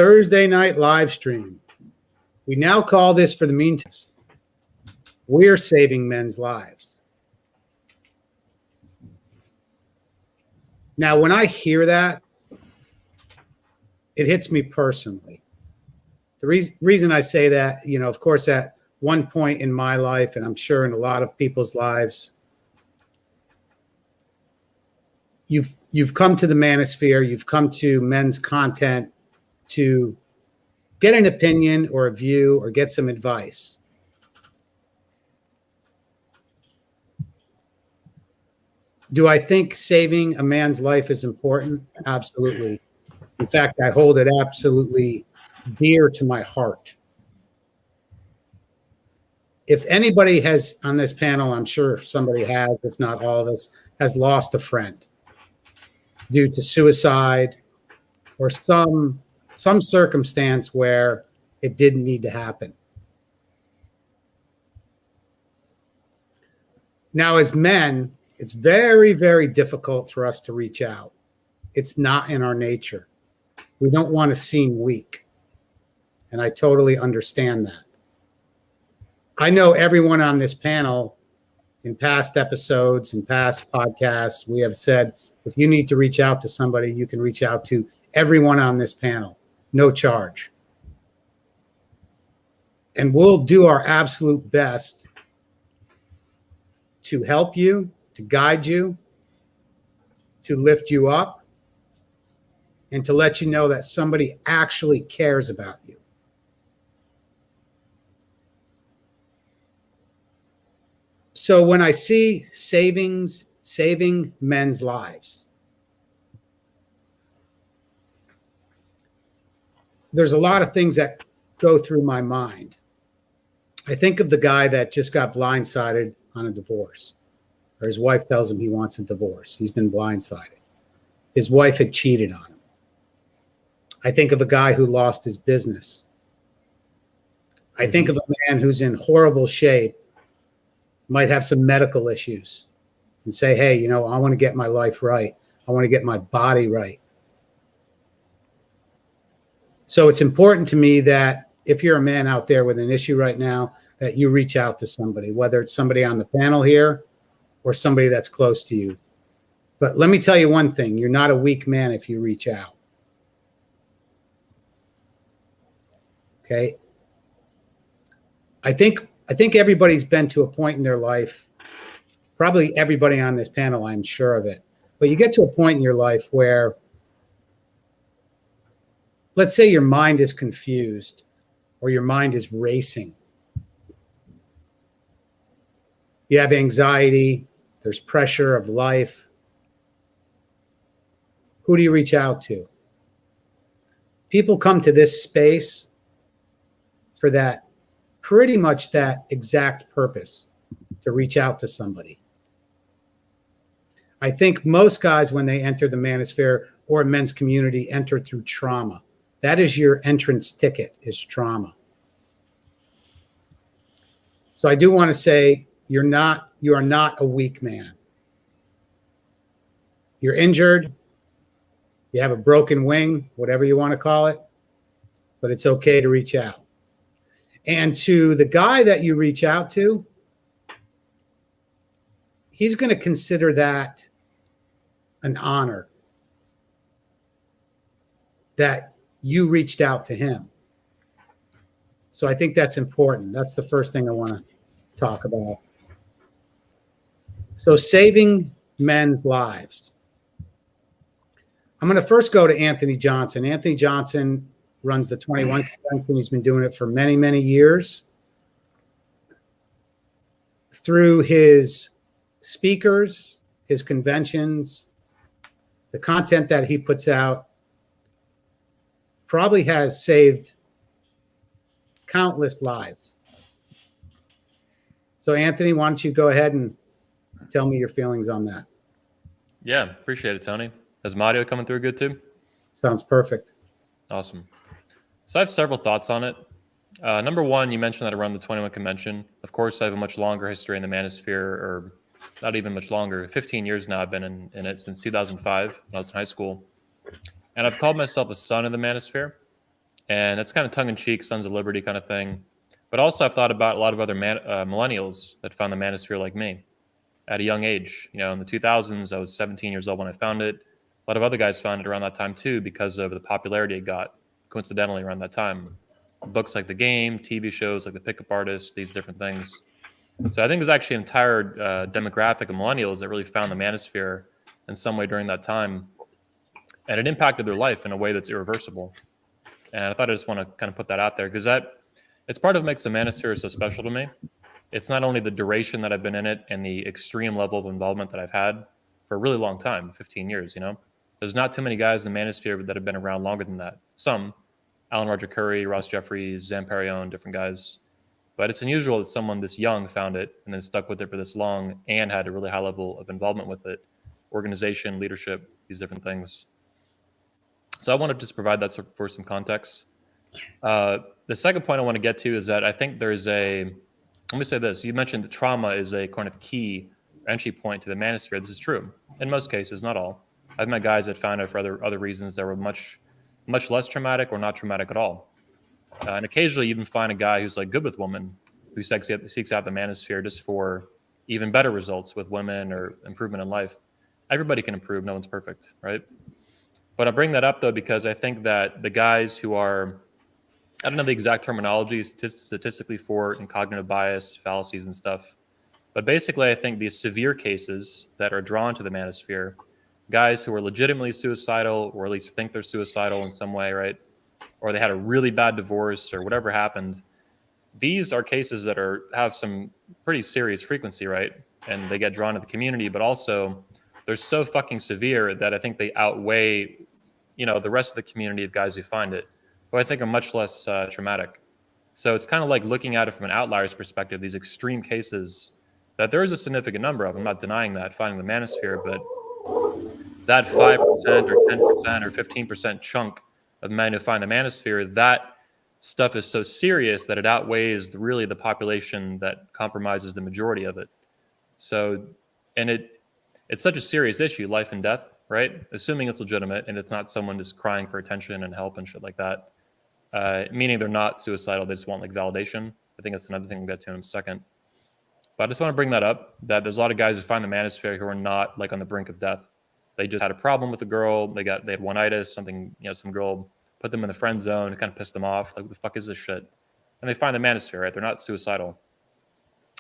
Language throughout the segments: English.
Thursday night live stream. We now call this For the Meantime. We're saving men's lives. Now, when I hear that, it hits me personally. The reason I say that, of course, at one point in my life, and I'm sure in a lot of people's lives, you've come to the Manosphere, you've come to men's content to get an opinion or a view or get some advice. Do I think saving a man's life is important? Absolutely. In fact, I hold it absolutely dear to my heart. If anybody has on this panel, I'm sure somebody has, if not all of us, has lost a friend due to suicide or some circumstance where it didn't need to happen. Now, as men, it's very, very difficult for us to reach out. It's not in our nature. We don't want to seem weak. And I totally understand that. I know everyone on this panel, in past episodes and past podcasts, we have said, if you need to reach out to somebody, you can reach out to everyone on this panel, no charge. And we'll do our absolute best to help you, to guide you, to lift you up, and to let you know that somebody actually cares about you. So when I see saving men's lives, there's a lot of things that go through my mind. I think of the guy that just got blindsided on a divorce, or his wife tells him he wants a divorce. He's been blindsided. His wife had cheated on him. I think of a guy who lost his business. I think of a man who's in horrible shape, might have some medical issues, and say, hey, I want to get my life right. I want to get my body right. So it's important to me that if you're a man out there with an issue right now, that you reach out to somebody, whether it's somebody on the panel here or somebody that's close to you. But let me tell you one thing, you're not a weak man if you reach out. Okay? I think everybody's been to a point in their life, probably everybody on this panel, I'm sure of it, but you get to a point in your life where, let's say your mind is confused or your mind is racing. You have anxiety, there's pressure of life. Who do you reach out to? People come to this space for that, pretty much that exact purpose, to reach out to somebody. I think most guys, when they enter the Manosphere or men's community, enter through trauma. That is your entrance ticket, is trauma. So I do want to say you are not a weak man. You're injured. You have a broken wing, whatever you want to call it, but it's okay to reach out. And to the guy that you reach out to, he's going to consider that an honor that you reached out to him. So I think that's important. That's the first thing I want to talk about. So saving men's lives. I'm going to first go to Anthony Johnson. Anthony Johnson runs the 21 convention. He's been doing it for many, many years. Through his speakers, his conventions, the content that he puts out probably has saved countless lives. So Anthony, why don't you go ahead and tell me your feelings on that? Yeah, appreciate it, Tony. Is my audio coming through good too? Sounds perfect. Awesome. So I have several thoughts on it. Number one, you mentioned that I run the 21 convention. Of course, I have a much longer history in the Manosphere, or not even much longer. 15 years now I've been in it, since 2005 when I was in high school. And I've called myself a son of the Manosphere. And it's kind of tongue-in-cheek, Sons of Liberty kind of thing. But also I've thought about a lot of other millennials that found the Manosphere like me at a young age. You know, in the 2000s, I was 17 years old when I found it. A lot of other guys found it around that time too because of the popularity it got, coincidentally, around that time. Books like The Game, TV shows like The Pickup Artist, these different things. So I think there's actually an entire demographic of millennials that really found the Manosphere in some way during that time. And it impacted their life in a way that's irreversible. And I thought I just want to kind of put that out there because it's part of what makes the Manosphere so special to me. It's not only the duration that I've been in it and the extreme level of involvement that I've had for a really long time, 15 years, you know. There's not too many guys in the Manosphere that have been around longer than that. Some, Alan Roger Curry, Ross Jeffries, Zamparion, different guys. But it's unusual that someone this young found it and then stuck with it for this long and had a really high level of involvement with it, organization, leadership, these different things. So I want to just provide that for some context. The second point I want to get to is that I think there's let me say this. You mentioned that trauma is a kind of key entry point to the Manosphere. This is true. In most cases, not all. I've met guys that found it for other reasons that were much less traumatic or not traumatic at all. And occasionally you even find a guy who's like good with women who seeks out the Manosphere just for even better results with women or improvement in life. Everybody can improve. No one's perfect, right? But I bring that up, though, because I think that the guys who are, I don't know the exact terminology statistically for and cognitive bias, fallacies and stuff. But basically, I think these severe cases that are drawn to the Manosphere, guys who are legitimately suicidal or at least think they're suicidal in some way, right? Or they had a really bad divorce or whatever happened. These are cases that have some pretty serious frequency, right? And they get drawn to the community, but also they're so fucking severe that I think they outweigh, the rest of the community of guys who find it, who I think are much less traumatic. So it's kind of like looking at it from an outlier's perspective, these extreme cases that there is a significant number of. I'm not denying that, finding the Manosphere, but that 5% or 10% or 15% chunk of men who find the Manosphere, that stuff is so serious that it outweighs really the population that compromises the majority of it. So, and it's such a serious issue, life and death, right? Assuming it's legitimate and it's not someone just crying for attention and help and shit like that. Meaning they're not suicidal, they just want like validation. I think that's another thing we'll get to in a second. But I just want to bring that up, that there's a lot of guys who find the Manosphere who are not like on the brink of death. They just had a problem with a girl, they had one-itis, something, some girl put them in the friend zone, it kind of pissed them off. Like, what the fuck is this shit? And they find the Manosphere, right? They're not suicidal.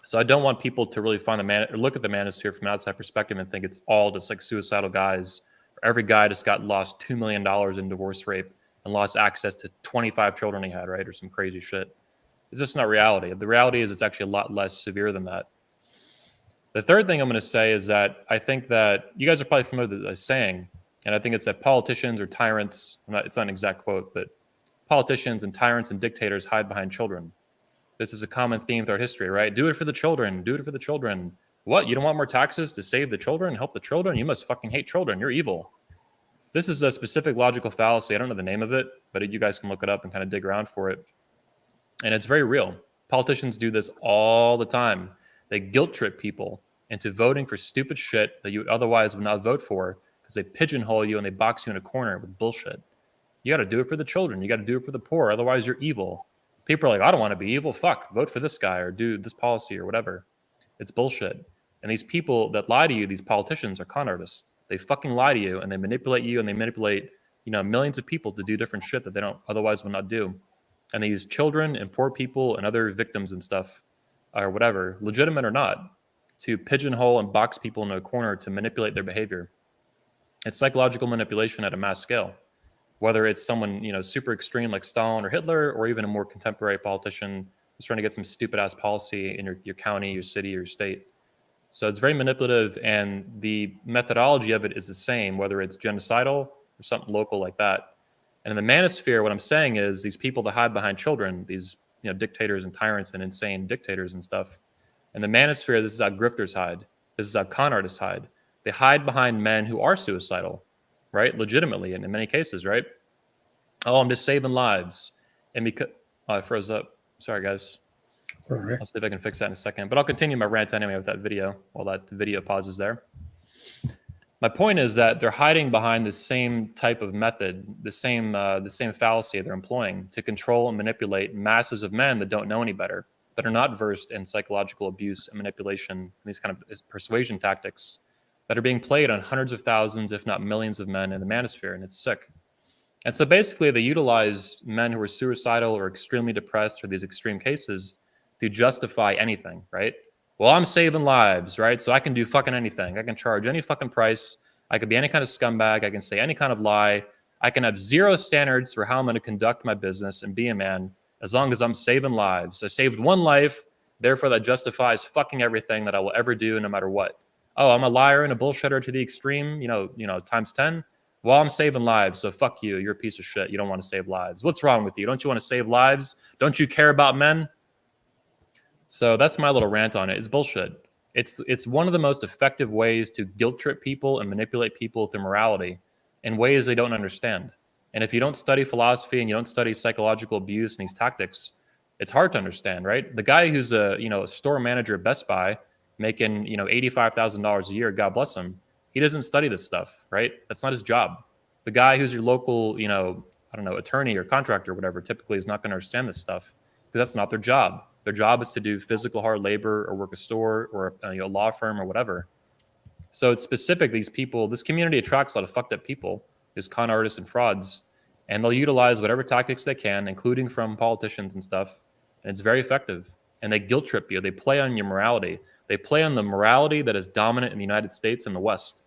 So I don't want people to really or look at the Manosphere from an outside perspective and think it's all just like suicidal guys. Or every guy just lost $2 million in divorce rape and lost access to 25 children he had, right? Or some crazy shit. It's just not reality. The reality is it's actually a lot less severe than that. The third thing I'm going to say is that I think that you guys are probably familiar with this saying, and I think it's that politicians or tyrants, it's not an exact quote, but politicians and tyrants and dictators hide behind children. This is a common theme throughout history, right? Do it for the children. Do it for the children. What? You don't want more taxes to save the children, help the children? You must fucking hate children. You're evil. This is a specific logical fallacy. I don't know the name of it, but you guys can look it up and kind of dig around for it. And it's very real. Politicians do this all the time. They guilt trip people into voting for stupid shit that you otherwise would not vote for because they pigeonhole you and they box you in a corner with bullshit. You got to do it for the children. You got to do it for the poor. Otherwise, you're evil. People are like, I don't want to be evil. Fuck, vote for this guy or do this policy or whatever. It's bullshit. And these people that lie to you, these politicians, are con artists. They fucking lie to you and they manipulate you and they manipulate, millions of people to do different shit that they don't otherwise would not do. And they use children and poor people and other victims and stuff or whatever, legitimate or not, to pigeonhole and box people into a corner to manipulate their behavior. It's psychological manipulation at a mass scale. Whether it's someone, super extreme like Stalin or Hitler, or even a more contemporary politician who's trying to get some stupid ass policy in your county, your city, or your state. So it's very manipulative, and the methodology of it is the same, whether it's genocidal or something local like that. And in the Manosphere, what I'm saying is these people that hide behind children, these dictators and tyrants and insane dictators and stuff. In the Manosphere, this is how grifters hide. This is how con artists hide. They hide behind men who are suicidal, right? Legitimately, and in many cases, right? Oh, I'm just saving lives. And because I froze up. Sorry, guys. It's all right. I'll see if I can fix that in a second. But I'll continue my rant anyway with that video while that video pauses there. My point is that they're hiding behind the same type of method, the same fallacy they're employing to control and manipulate masses of men that don't know any better, that are not versed in psychological abuse and manipulation, and these kind of persuasion tactics that are being played on hundreds of thousands, if not millions of men in the manosphere, and it's sick. And so basically, they utilize men who are suicidal or extremely depressed or these extreme cases to justify anything, right? Well, I'm saving lives, right? So I can do fucking anything. I can charge any fucking price. I could be any kind of scumbag. I can say any kind of lie. I can have zero standards for how I'm going to conduct my business and be a man as long as I'm saving lives. I saved one life, therefore that justifies fucking everything that I will ever do, no matter what. Oh, I'm a liar and a bullshitter to the extreme, times 10. Well, I'm saving lives, so fuck you. You're a piece of shit. You don't want to save lives. What's wrong with you? Don't you want to save lives? Don't you care about men? So that's my little rant on it. It's bullshit. It's one of the most effective ways to guilt trip people and manipulate people through morality in ways they don't understand. And if you don't study philosophy and you don't study psychological abuse and these tactics, it's hard to understand, right? The guy who's a store manager at Best Buy making $85,000 a year, God bless him. He doesn't study this stuff, right? That's not his job. The guy who's your local, attorney or contractor or whatever, typically is not going to understand this stuff because that's not their job. Their job is to do physical hard labor or work a store or a law firm or whatever. So it's specific. These people, this community attracts a lot of fucked up people, these con artists and frauds, and they'll utilize whatever tactics they can, including from politicians and stuff. And it's very effective. And they guilt trip you. They play on your morality. They play on the morality that is dominant in the United States and the West.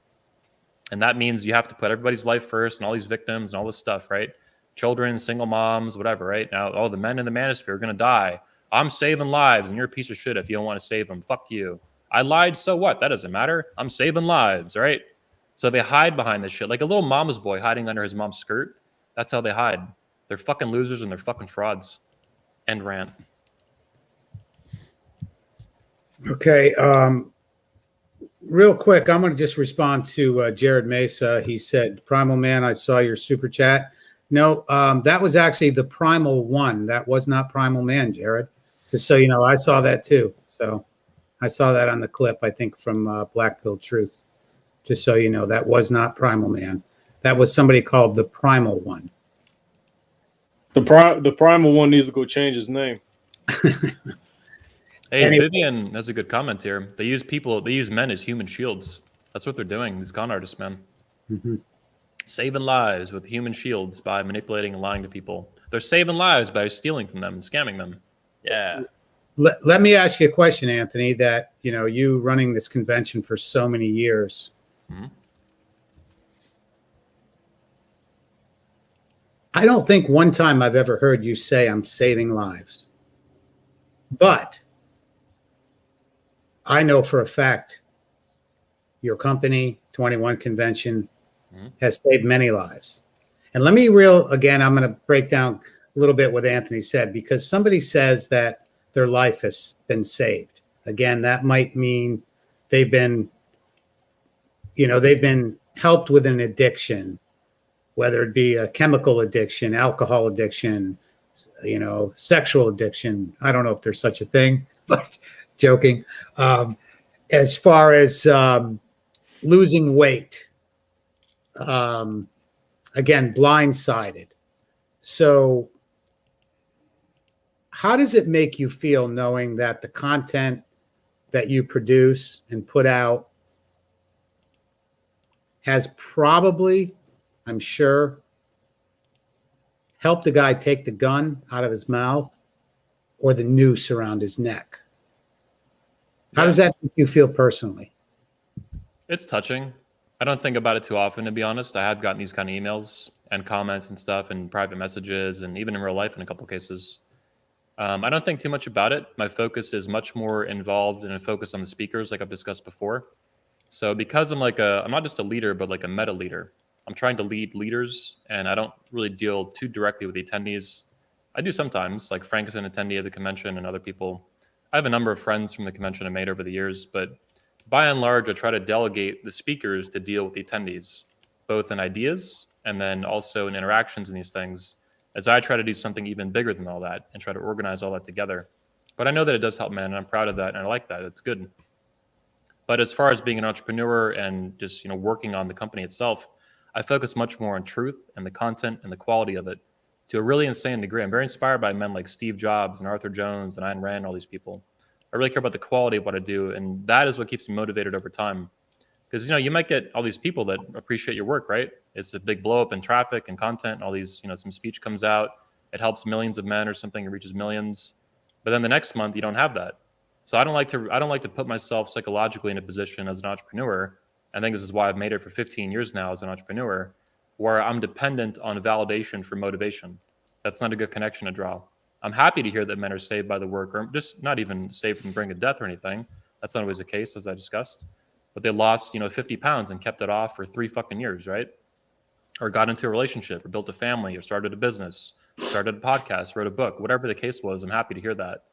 And that means you have to put everybody's life first and all these victims and all this stuff, right? Children, single moms, whatever, right? Now, the men in the manosphere are going to die. I'm saving lives, and you're a piece of shit if you don't want to save them. Fuck you. I lied, so what? That doesn't matter. I'm saving lives, right? So they hide behind this shit. Like a little mama's boy hiding under his mom's skirt. That's how they hide. They're fucking losers and they're fucking frauds. End rant. Okay. Real quick, I'm going to just respond to Jared Mesa. He said, Primal Man, I saw your super chat. No, that was actually the Primal One. That was not Primal Man, Jared. Just so you know, I saw that too. So I saw that on the clip, I think, from Black Pill Truth. Just so you know, that was not Primal Man. That was somebody called the Primal One. The Primal One needs to go change his name. Hey, anyway. Vivian has a good comment here. They use men as human shields. That's what they're doing, these con artists, man. Mm-hmm. Saving lives with human shields by manipulating and lying to people. They're saving lives by stealing from them and scamming them. Yeah. Let me ask you a question, Anthony, that, you running this convention for so many years. Mm-hmm. I don't think one time I've ever heard you say I'm saving lives. But I know for a fact your company, 21 Convention, has saved many lives. And let me again, I'm going to break down a little bit what Anthony said, because somebody says that their life has been saved. Again, that might mean they've been helped with an addiction, whether it be a chemical addiction, alcohol addiction, sexual addiction. I don't know if there's such a thing, but joking. As far as losing weight, again, blindsided. So how does it make you feel knowing that the content that you produce and put out has probably, I'm sure, helped the guy take the gun out of his mouth or the noose around his neck? How does that make you feel personally? It's touching. I don't think about it too often, to be honest. I have gotten these kind of emails and comments and stuff and private messages and even in real life in a couple cases. I don't think too much about it. My focus is much more involved and focused on the speakers, like I've discussed before. So because I'm not just a leader, but like a meta leader. I'm trying to lead leaders, and I don't really deal too directly with the attendees. I do sometimes, like Frank is an attendee of the convention and other people. I have a number of friends from the convention I made over the years, but by and large, I try to delegate the speakers to deal with the attendees, both in ideas and then also in interactions in these things, as I try to do something even bigger than all that and try to organize all that together. But I know that it does help, man, and I'm proud of that, and I like that. It's good. But as far as being an entrepreneur and just working on the company itself, I focus much more on truth and the content and the quality of it to a really insane degree. I'm very inspired by men like Steve Jobs and Arthur Jones and Ayn Rand, all these people. I really care about the quality of what I do, and that is what keeps me motivated over time. Because you might get all these people that appreciate your work, right? It's a big blow up in traffic and content, and all these, some speech comes out, it helps millions of men or something, it reaches millions. But then the next month you don't have that. So I don't like to put myself psychologically in a position as an entrepreneur. I think this is why I've made it for 15 years now as an entrepreneur, where I'm dependent on validation for motivation. That's not a good connection to draw. I'm happy to hear that men are saved by the work, or just not even saved from the brink of death or anything. That's not always the case, as I discussed. But they lost, 50 pounds and kept it off for 3 fucking years, right? Or got into a relationship, or built a family, or started a business, started a podcast, wrote a book, whatever the case was. I'm happy to hear that.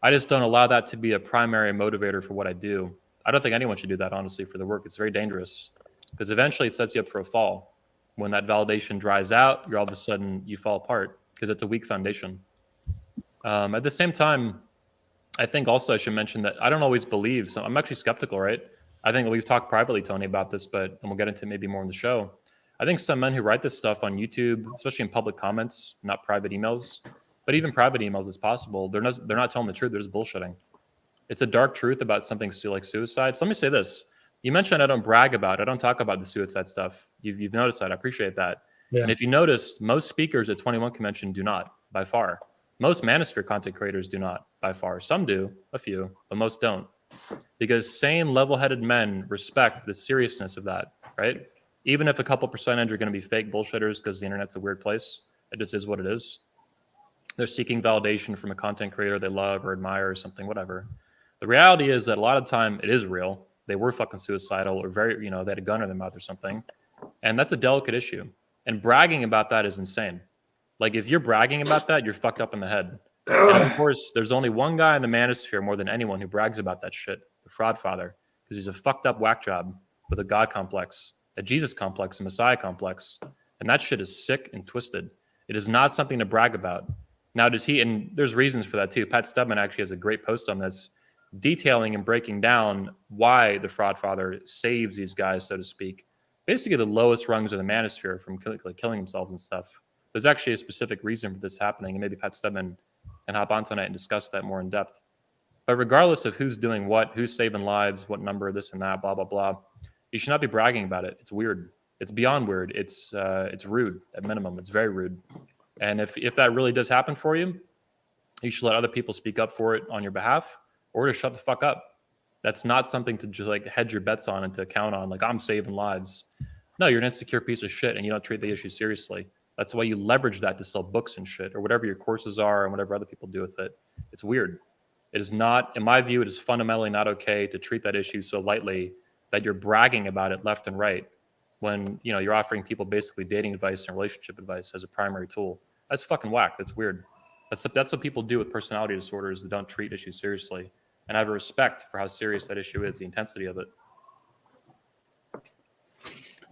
I just don't allow that to be a primary motivator for what I do. I don't think anyone should do that, honestly, for the work. It's very dangerous because eventually it sets you up for a fall. When that validation dries out, you're all of a sudden, you fall apart because it's a weak foundation. At the same time, I think also I should mention that I don't always believe. So I'm actually skeptical, right? I think we've talked privately, Tony, about this, and we'll get into it maybe more in the show. I think some men who write this stuff on YouTube, especially in public comments, not private emails, but even private emails is possible. They're not telling the truth. They're just bullshitting. It's a dark truth about something like suicide. So let me say this. You mentioned I don't brag about it. I don't talk about the suicide stuff. You've noticed that. I appreciate that. Yeah. And if you notice, most speakers at 21 Convention do not, by far. Most Manosphere content creators do not, by far. Some do, a few, but most don't. Because sane, level-headed men respect the seriousness of that, right? Even if a couple percentage are going to be fake bullshitters because the internet's a weird place, it just is what it is. They're seeking validation from a content creator they love or admire or something, whatever. The reality is that a lot of time it is real. They were fucking suicidal or very, they had a gun in their mouth or something. And that's a delicate issue. And bragging about that is insane. Like if you're bragging about that, you're fucked up in the head. And of course, there's only one guy in the Manosphere more than anyone who brags about that shit, the Fraud Father, because he's a fucked up whack job with a God complex, a Jesus complex, a Messiah complex. And that shit is sick and twisted. It is not something to brag about. Now, and there's reasons for that too. Pat Stubman actually has a great post on this, detailing and breaking down why the Fraud Father saves these guys, so to speak. Basically, the lowest rungs of the Manosphere from killing themselves and stuff. There's actually a specific reason for this happening, and maybe Pat Stubman can hop on tonight and discuss that more in depth. But regardless of who's doing what, who's saving lives, what number, this and that, blah, blah, blah, you should not be bragging about it. It's weird. It's beyond weird. It's rude at minimum. It's very rude. And if that really does happen for you, you should let other people speak up for it on your behalf, or to shut the fuck up. That's not something to just like hedge your bets on and to count on, like I'm saving lives. No, you're an insecure piece of shit and you don't treat the issue seriously. That's why you leverage that to sell books and shit or whatever your courses are and whatever other people do with it. It's weird. It is not, in my view, it is fundamentally not okay to treat that issue so lightly that you're bragging about it left and right when you're offering people basically dating advice and relationship advice as a primary tool. That's fucking whack. That's weird. That's what people do with personality disorders that don't treat issues seriously. And I have a respect for how serious that issue is, the intensity of it.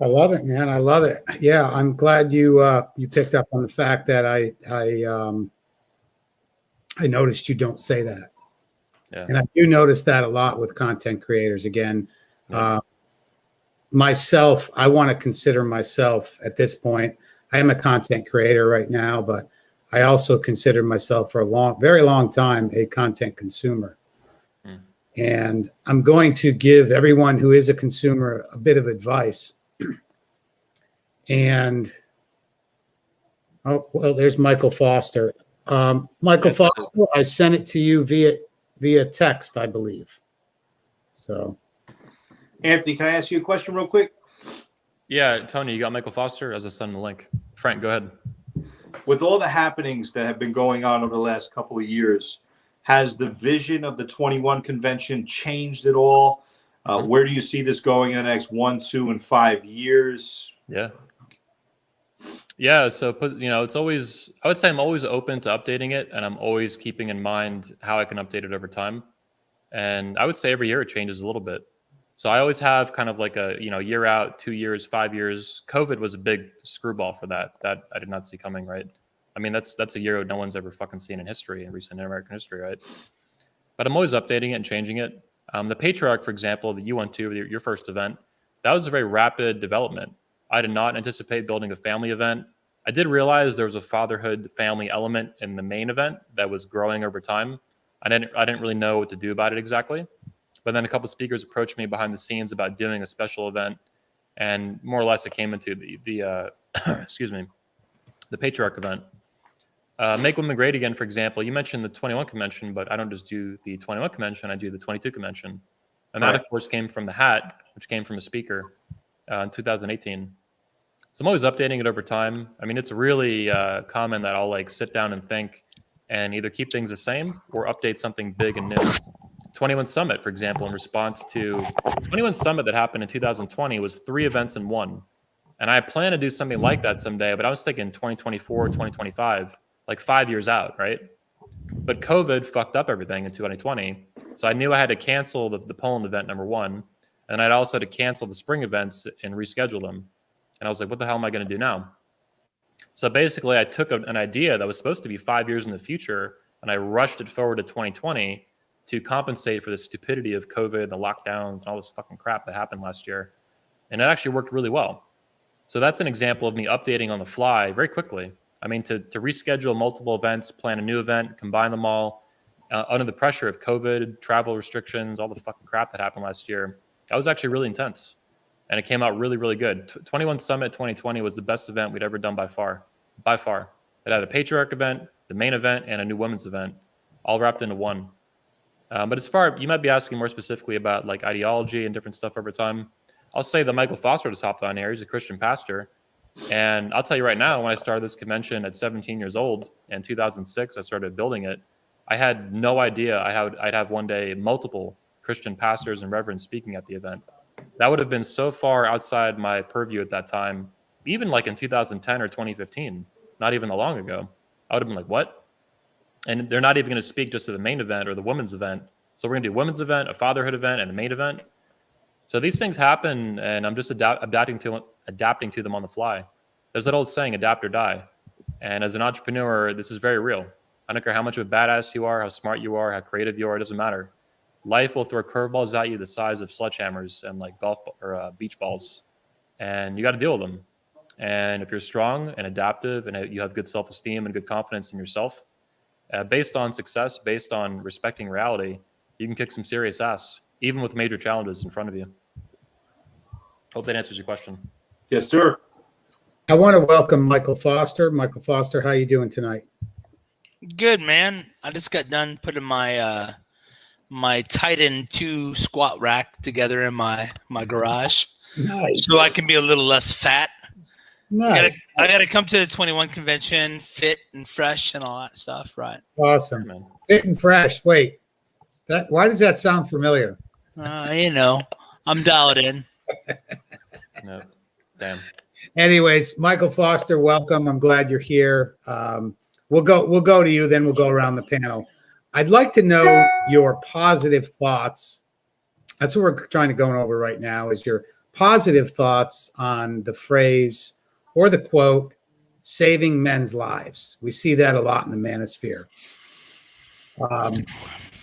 I love it, man. I love it. Yeah, I'm glad you picked up on the fact that I noticed you don't say that. Yeah. And I do notice that a lot with content creators. Again, myself, I want to consider myself at this point. I am a content creator right now, but I also consider myself for a very long time a content consumer. And I'm going to give everyone who is a consumer a bit of advice. And there's Michael Foster. Michael Foster, I sent it to you via text, I believe. So, Anthony, can I ask you a question real quick? Yeah, Tony, you got Michael Foster as I send the link. Frank, go ahead. With all the happenings that have been going on over the last couple of years, has the vision of the 21 convention changed at all? Where do you see this going in the next 1, 2, and 5 years? Yeah. So, it's always, I would say I'm always open to updating it, and I'm always keeping in mind how I can update it over time. And I would say every year it changes a little bit. So I always have kind of like a, year out, 2 years, 5 years. COVID was a big screwball for that I did not see coming, right? I mean, that's a year no one's ever fucking seen in history, in recent American history, right? But I'm always updating it and changing it. The Patriarch, for example, that you went to, your first event, that was a very rapid development. I did not anticipate building a family event. I did realize there was a fatherhood family element in the main event that was growing over time. I didn't really know what to do about it exactly. But then a couple of speakers approached me behind the scenes about doing a special event, and more or less it came into the excuse me, the Patriarch event. Make Women Great Again, for example, you mentioned the 21 convention, but I don't just do the 21 convention, I do the 22 convention. And that, of course, came from the hat, which came from a speaker in 2018. So I'm always updating it over time. I mean, it's really common that I'll like sit down and think and either keep things the same or update something big and new. 21 Summit, for example, in response to 21 Summit that happened in 2020 was 3 events in one. And I plan to do something like that someday, but I was thinking 2024, 2025, like 5 years out, right? But COVID fucked up everything in 2020. So I knew I had to cancel the Poland event, number one. And I'd also had to cancel the spring events and reschedule them. And I was like, what the hell am I going to do now? So basically, I took an idea that was supposed to be 5 years in the future, and I rushed it forward to 2020 to compensate for the stupidity of COVID, the lockdowns, and all this fucking crap that happened last year. And it actually worked really well. So that's an example of me updating on the fly very quickly. I mean, to reschedule multiple events, plan a new event, combine them all under the pressure of COVID, travel restrictions, all the fucking crap that happened last year. That was actually really intense. And it came out really, really good. 21 Summit 2020 was the best event we'd ever done by far. By far. It had a Patriarch event, the main event, and a new women's event, all wrapped into one. But as far, you might be asking more specifically about like ideology and different stuff over time. I'll say that Michael Foster just hopped on here. He's a Christian pastor. And I'll tell you right now, when I started this convention at 17 years old in 2006, I started building it. I had no idea I'd have one day multiple Christian pastors and reverends speaking at the event. That would have been so far outside my purview at that time, even like in 2010 or 2015, not even that long ago. I would have been like, what? And they're not even going to speak just to the main event or the women's event. So we're going to do a women's event, a fatherhood event, and a main event. So these things happen, and I'm just adapting to them on the fly. There's that old saying, adapt or die. And as an entrepreneur, this is very real. I don't care how much of a badass you are, how smart you are, how creative you are, it doesn't matter. Life will throw curveballs at you the size of sledgehammers and like golf or beach balls. And you got to deal with them. And if you're strong and adaptive and you have good self-esteem and good confidence in yourself, based on success, based on respecting reality, you can kick some serious ass, even with major challenges in front of you. Hope that answers your question. Yes, sir. I want to welcome Michael Foster. Michael Foster, how you doing tonight? Good, man. I just got done putting my my Titan 2 squat rack together in my garage. Nice. So I can be a little less fat. Nice. I gotta come to the 21 convention fit and fresh and all that stuff, right? Awesome. Man. Fit and fresh. Wait, why does that sound familiar? You know, I'm dialed in. No. Damn. Anyways, Michael Foster, welcome. I'm glad you're here. We'll go to you, then we'll go around the panel. I'd like to know your positive thoughts. That's what we're trying to go over right now, is your positive thoughts on the phrase or the quote, saving men's lives. We see that a lot in the Manosphere.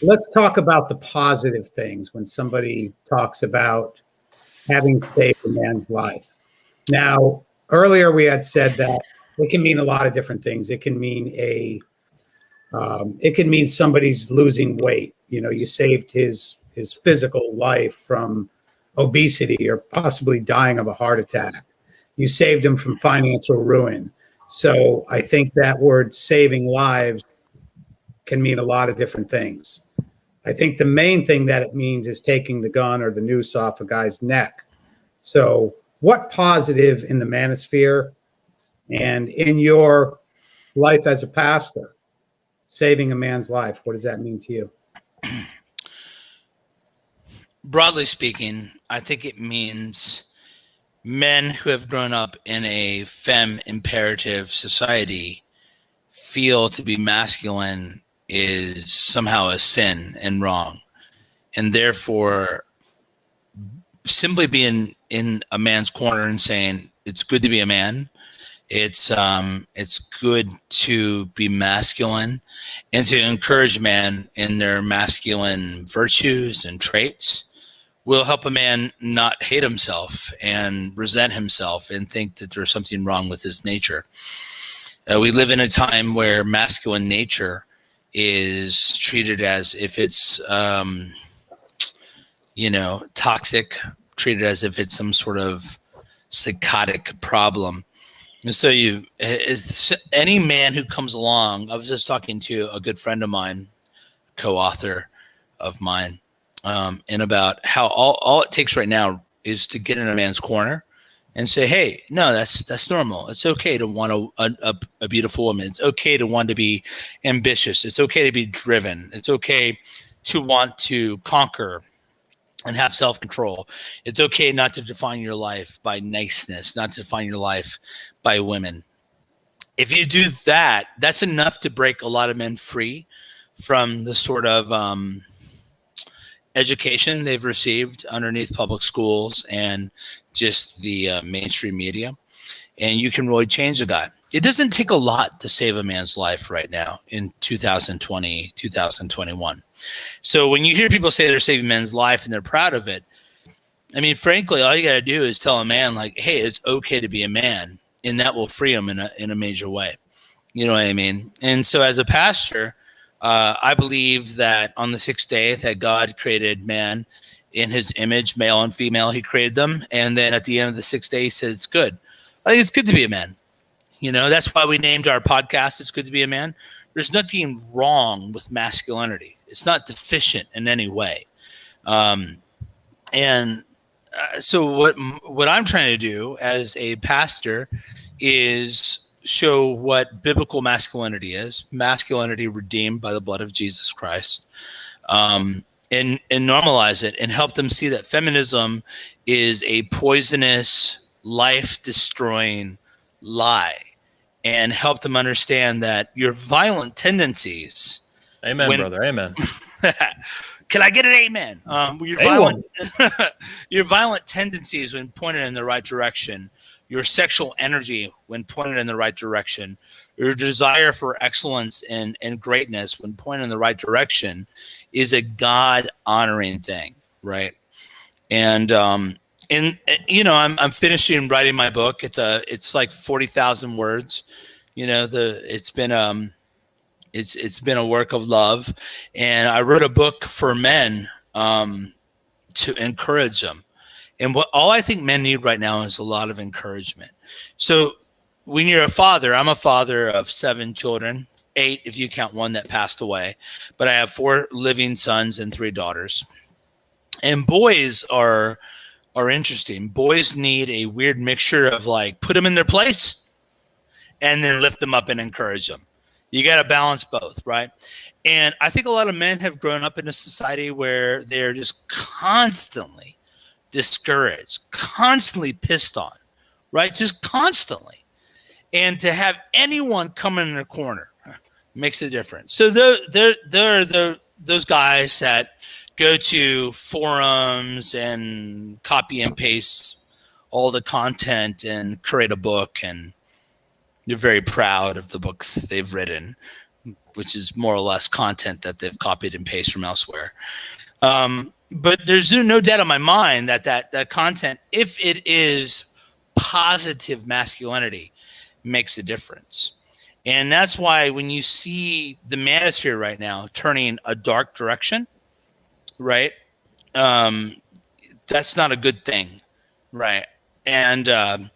Let's talk about the positive things when somebody talks about having saved a man's life. Now, earlier we had said that it can mean a lot of different things. It can mean somebody's losing weight. You know, you saved his physical life from obesity or possibly dying of a heart attack. You saved him from financial ruin. So I think that word saving lives can mean a lot of different things. I think the main thing that it means is taking the gun or the noose off a guy's neck. So what positive in the Manosphere and in your life as a pastor, saving a man's life, what does that mean to you? Broadly speaking, I think it means men who have grown up in a femme imperative society feel to be masculine is somehow a sin and wrong. And therefore, simply being in a man's corner and saying it's good to be a man It's good to be masculine and to encourage men in their masculine virtues and traits will help a man not hate himself and resent himself and think that there's something wrong with his nature. We live in a time where masculine nature is treated as if it's, toxic, treated as if it's some sort of psychotic problem. And so any man who comes along, I was just talking to a good friend of mine, co-author of mine, and about how all it takes right now is to get in a man's corner and say, hey, no, that's normal. It's okay to want a beautiful woman. It's okay to want to be ambitious. It's okay to be driven. It's okay to want to conquer and have self-control. It's okay not to define your life by niceness, not to define your life by women. If you do that, that's enough to break a lot of men free from the sort of education they've received underneath public schools and just the mainstream media. And you can really change a guy. It doesn't take a lot to save a man's life right now in 2020, 2021. So when you hear people say they're saving men's life and they're proud of it, I mean, frankly, all you got to do is tell a man like, hey, it's okay to be a man. And that will free him in a major way. You know what I mean? And so as a pastor, I believe that on the sixth day that God created man in his image, male and female, he created them. And then at the end of the sixth day, he said, it's good. I think it's good to be a man. That's why we named our podcast, It's Good to Be a Man. There's nothing wrong with masculinity. It's not deficient in any way. So what I'm trying to do as a pastor is show what biblical masculinity is, masculinity redeemed by the blood of Jesus Christ, and normalize it and help them see that feminism is a poisonous, life-destroying lie, and help them understand that your violent tendencies. Amen, brother. Amen. Can I get an amen? Your violent tendencies when pointed in the right direction, your sexual energy when pointed in the right direction, your desire for excellence and greatness when pointed in the right direction is a God-honoring thing, right? And I'm finishing writing my book. It's like 40,000 words. It's been a work of love, and I wrote a book for men to encourage them. And all I think men need right now is a lot of encouragement. So when you're a father, I'm a father of 7 children, 8 if you count one that passed away, but I have 4 living sons and 3 daughters. And boys are interesting. Boys need a weird mixture of like put them in their place and then lift them up and encourage them. You got to balance both, right? And I think a lot of men have grown up in a society where they're just constantly discouraged, constantly pissed on, right? Just constantly. And to have anyone come in their corner makes a difference. So there are those guys that go to forums and copy and paste all the content and create a book, and they're very proud of the books they've written, which is more or less content that they've copied and pasted from elsewhere. But there's no doubt in my mind that content, if it is positive masculinity, makes a difference. And that's why when you see the Manosphere right now turning a dark direction, right, that's not a good thing, right? And I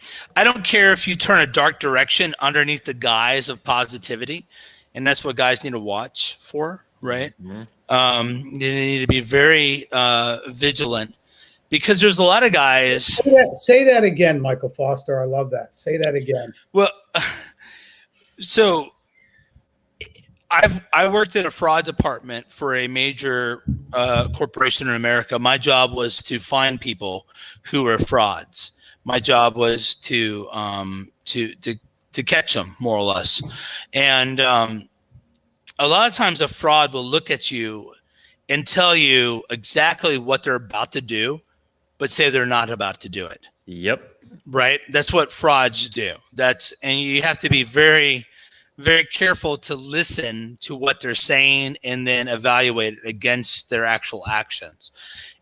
don't care if you turn a dark direction underneath the guise of positivity, and that's what guys need to watch for, right? Mm-hmm. They need to be very vigilant, because there's a lot of guys. Say that again, Michael Foster. I love that. Say that again. Well, so I worked in a fraud department for a major corporation in America. My job was to find people who were frauds. My job was to catch them, more or less. And a lot of times a fraud will look at you and tell you exactly what they're about to do, but say they're not about to do it. Yep. right? That's what frauds do. And you have to be very, very careful to listen to what they're saying and then evaluate it against their actual actions.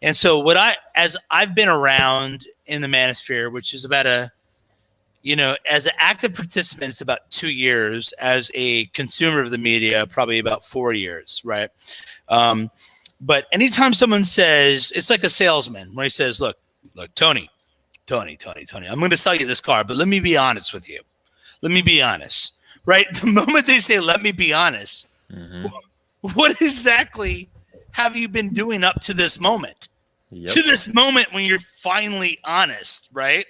And so as I've been around in the Manosphere, which is about as an active participant, it's about 2 years. As a consumer of the media, probably about 4 years, right? But anytime someone says, it's like a salesman when he says, look, Tony, I'm going to sell you this car, but let me be honest with you. Let me be honest, right? The moment they say, let me be honest, what exactly have you been doing up to this moment? Yep. To this moment when you're finally honest, right?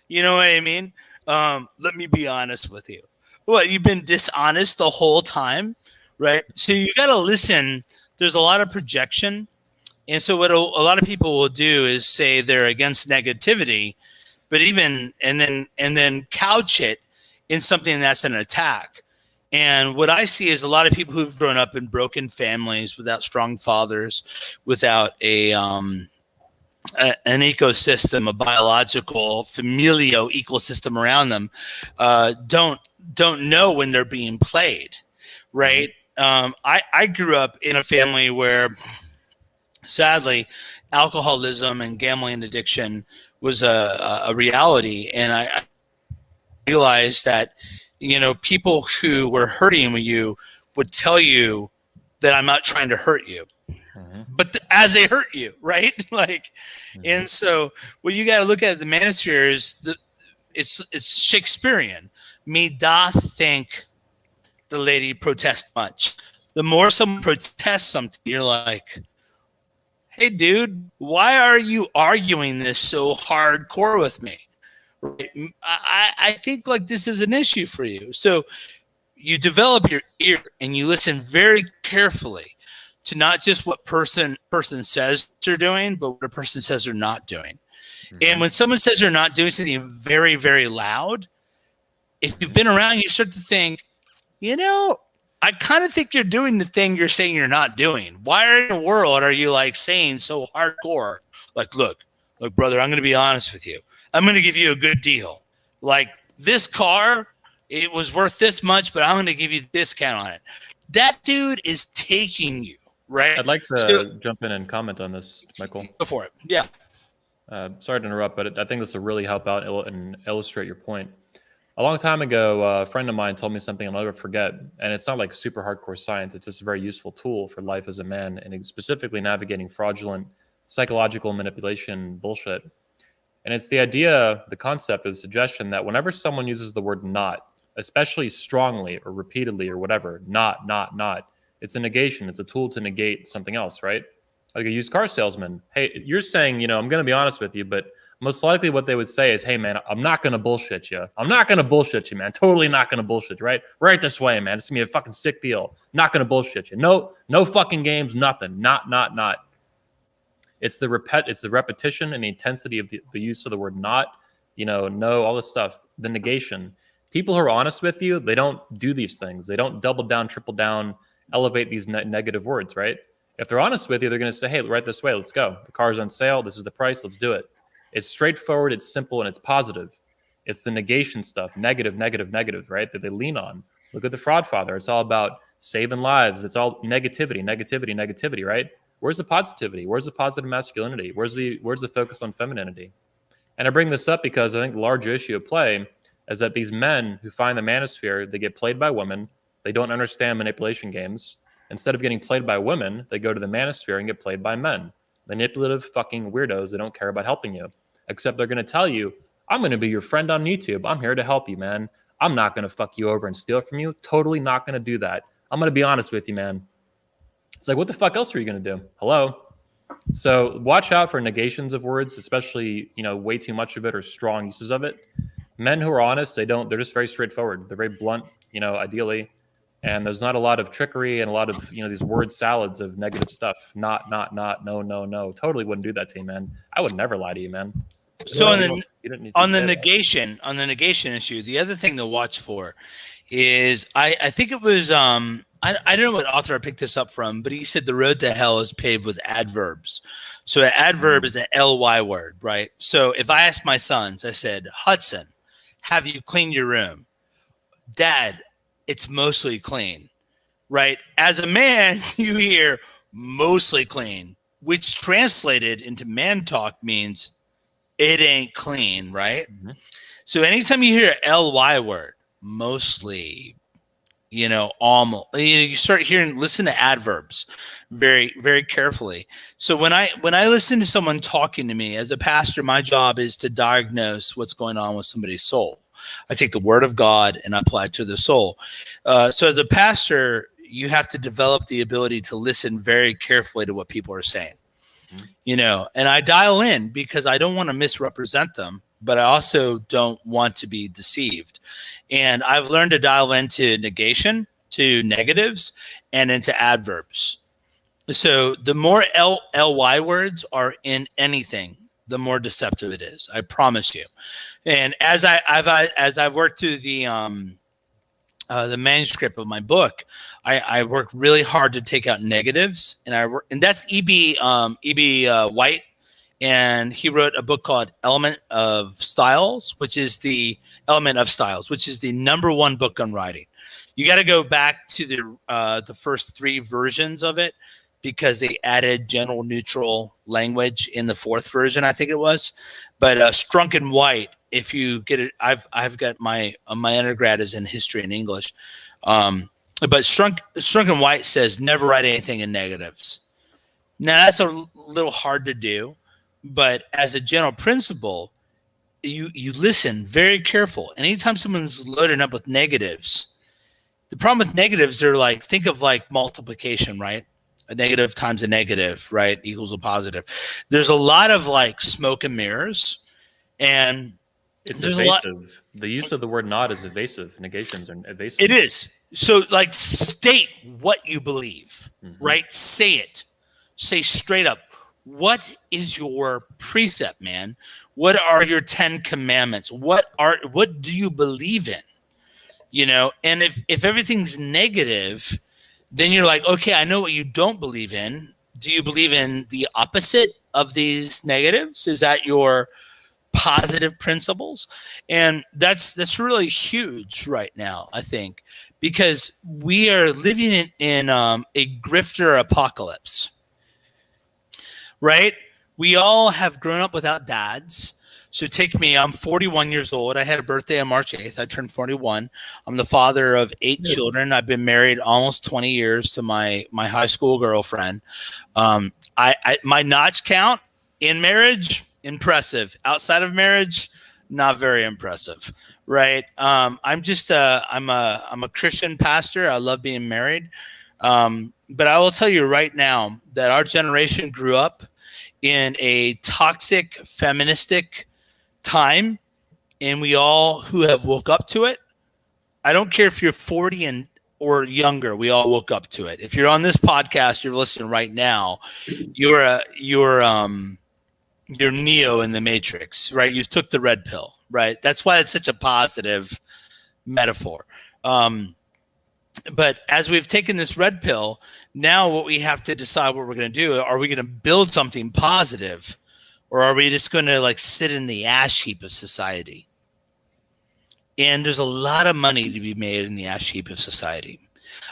You know what I mean? Let me be honest with you. What, you've been dishonest the whole time, right? So you got to listen. There's a lot of projection. And so what a lot of people will do is say they're against negativity, but and then couch it in something that's an attack. And what I see is a lot of people who've grown up in broken families without strong fathers, without an ecosystem, a biological, familial ecosystem around them, don't know when they're being played, right? I grew up in a family where, sadly, alcoholism and gambling addiction was a reality, and I realized that people who were hurting you would tell you that I'm not trying to hurt you. But as they hurt you, right? And so what you got to look at the Manosphere is it's Shakespearean. Me doth think the lady protest much. The more someone protests something, you're like, hey, dude, why are you arguing this so hardcore with me? Right? I think this is an issue for you. So you develop your ear and you listen very carefully to not just what person says they're doing, but what a person says they're not doing. And when someone says they're not doing something very, very loud, if you've been around, you start to think, I kind of think you're doing the thing you're saying you're not doing. Why in the world are you saying so hardcore? Look, brother, I'm going to be honest with you. I'm going to give you a good deal. This car, it was worth this much, but I'm going to give you a discount on it. That dude is taking you. Right. I'd like to jump in and comment on this, Michael. Go for it. Yeah. Sorry to interrupt, but I think this will really help out and illustrate your point. A long time ago, a friend of mine told me something I'll never forget, and it's not super hardcore science. It's just a very useful tool for life as a man, and specifically navigating fraudulent psychological manipulation bullshit. And it's the idea, the concept of the suggestion that whenever someone uses the word not, especially strongly or repeatedly or whatever, not, it's a negation. It's a tool to negate something else, right? Like a used car salesman. Hey, you're saying, I'm going to be honest with you, but most likely what they would say is, hey, man, I'm not going to bullshit you. I'm not going to bullshit you, man. Totally not going to bullshit you, right? Right this way, man. It's going to be a fucking sick deal. Not going to bullshit you. No fucking games, nothing. Not. It's the repetition and the intensity of the use of the word not, no, all this stuff, the negation. People who are honest with you, they don't do these things. They don't double down, triple down, elevate these negative words, right? If they're honest with you, they're going to say, hey, right this way, let's go. The car's on sale. This is the price. Let's do it. It's straightforward. It's simple, and it's positive. It's the negation stuff, negative, right, that they lean on. Look at the Fraud Father. It's all about saving lives. It's all negativity, right? Where's the positivity? Where's the positive masculinity? Where's the focus on femininity? And I bring this up because I think the larger issue at play is that these men who find the Manosphere, they get played by women. They don't understand manipulation games. Instead of getting played by women, they go to the Manosphere and get played by men. Manipulative fucking weirdos that don't care about helping you. Except they're going to tell you, I'm going to be your friend on YouTube. I'm here to help you, man. I'm not going to fuck you over and steal from you. Totally not going to do that. I'm going to be honest with you, man. It's like, what the fuck else are you going to do? Hello? So watch out for negations of words, especially, way too much of it or strong uses of it. Men who are honest, they're just very straightforward. They're very blunt, ideally. And there's not a lot of trickery and a lot of, these word salads of negative stuff. Not, no. Totally wouldn't do that to you, man. I would never lie to you, man. So on the negation issue, the other thing to watch for is I think it was I don't know what author I picked this up from, but he said the road to hell is paved with adverbs. So an adverb is an ly word, right? So if I asked my sons, I said, Hudson, have you cleaned your room? Dad, it's mostly clean, right? As a man, you hear mostly clean, which translated into man talk means it ain't clean, right? Mhm. So anytime you hear an ly word, mostly, almost, you start listen to adverbs very, very carefully. So when I listen to someone talking to me as a pastor, my job is to diagnose what's going on with somebody's soul. I take the word of God and I apply it to the soul. So as a pastor, you have to develop the ability to listen very carefully to what people are saying. And I dial in because I don't want to misrepresent them, but I also don't want to be deceived. And I've learned to dial into negation, to negatives, and into adverbs. So the more ly words are in anything, the more deceptive it is. I promise you. And as I've worked through the manuscript of my book, I work really hard to take out negatives, and that's E.B. White, and he wrote a book called Element of Styles, which is the number one book on writing. You got to go back to the first three versions of it because they added general neutral language in the fourth version, I think it was. But Strunk and White, if you get it, I've got my undergrad is in history and English. But Strunk and White says never write anything in negatives. Now that's a little hard to do, but as a general principle, you listen very careful. Anytime someone's loading up with negatives, the problem with negatives are like, think of like multiplication, right? A negative times a negative, right, equals a positive. There's a lot of like smoke and mirrors, and It's there's evasive. The use of the word not is evasive. Negations are evasive. It is. So like state what you believe, right? Say it. Say straight up. What is your precept, man? What are your 10 commandments? What do you believe in? And if everything's negative, then you're like, okay, I know what you don't believe in. Do you believe in the opposite of these negatives? Is that your positive principles? And that's really huge right now, I think, because we are living in a grifter apocalypse, right? We all have grown up without dads. So take me, I'm 41 years old. I had a birthday on March 8th. I turned 41. I'm the father of 8 children. I've been married almost 20 years to my high school girlfriend. My notch count in marriage, impressive. Outside of marriage, not very impressive, right? I'm just I'm a Christian pastor. I love being married. But I will tell you right now that our generation grew up in a toxic, feministic time, and we all who have woke up to it. I don't care if you're 40 or younger, we all woke up to it. If you're on this podcast, you're listening right now, you're Neo in the Matrix, right? You took the red pill, right? That's why it's such a positive metaphor. But as we've taken this red pill, now what we have to decide what we're going to do, are we going to build something positive, or are we just going to like sit in the ash heap of society? And there's a lot of money to be made in the ash heap of society.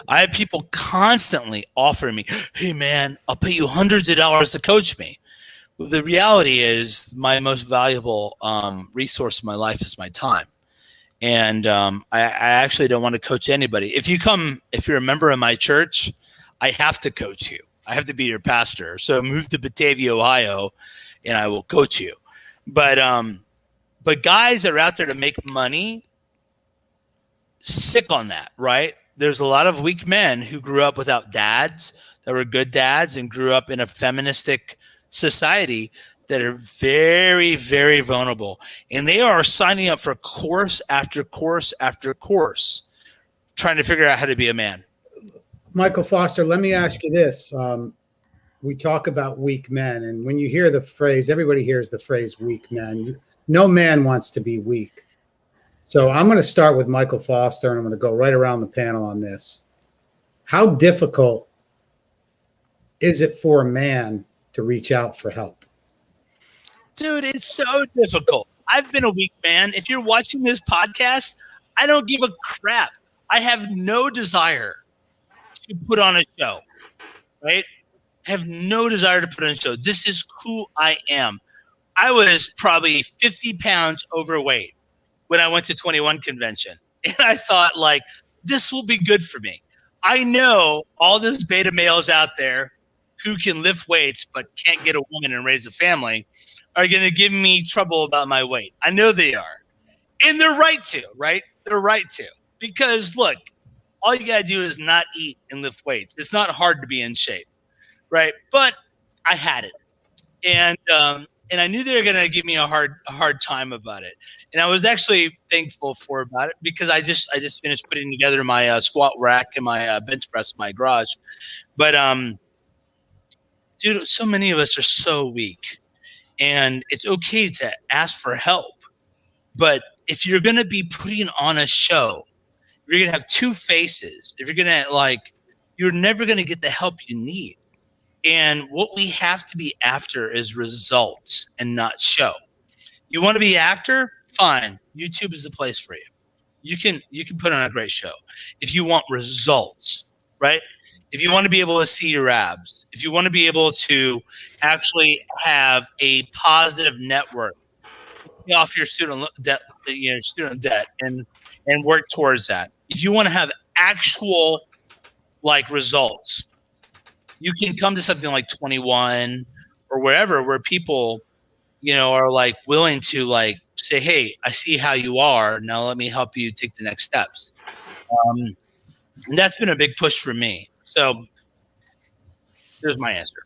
I have people constantly offering me, hey man, I'll pay you hundreds of dollars to coach me. Well, the reality is my most valuable resource in my life is my time. And I actually don't want to coach anybody. If you're a member of my church, I have to coach you. I have to be your pastor. So move to Batavia, Ohio, and I will coach you. But guys that are out there to make money, sick on that, right? There's a lot of weak men who grew up without dads that were good dads and grew up in a feministic society that are very, very vulnerable. And they are signing up for course after course after course, trying to figure out how to be a man. Michael Foster, let me ask you this. We talk about weak men, and when you hear the phrase, everybody hears the phrase weak men. No man wants to be weak. So I'm going to start with Michael Foster, and I'm going to go right around the panel on this. How difficult is it for a man to reach out for help? Dude, it's so difficult. I've been a weak man. If you're watching this podcast, I don't give a crap. I have no desire to put on a show, right? I have no desire to put on a show. This is who I am. I was probably 50 pounds overweight when I went to 21 convention. And I thought, like, this will be good for me. I know all those beta males out there who can lift weights but can't get a woman and raise a family are going to give me trouble about my weight. I know they are. And they're right to, right? They're right to. Because, look, all you got to do is not eat and lift weights. It's not hard to be in shape, right? But I had it. And I knew they were going to give me a hard time about it. And I was actually thankful for about it because I just finished putting together my squat rack and my bench press in my garage. But, dude, so many of us are so weak. And it's okay to ask for help. But if you're going to be putting on a show, you're going to have two faces. If you're going to, you're never going to get the help you need. And what we have to be after is results and not show. You want to be actor? Fine. YouTube is the place for you. You can put on a great show. If you want results, right? If you want to be able to see your abs, if you want to be able to actually have a positive network, pay off your student debt, and work towards that. If you want to have actual results, you can come to something like 21 or wherever where people, are willing to say, hey, I see how you are. Now let me help you take the next steps. And that's been a big push for me. So there's my answer.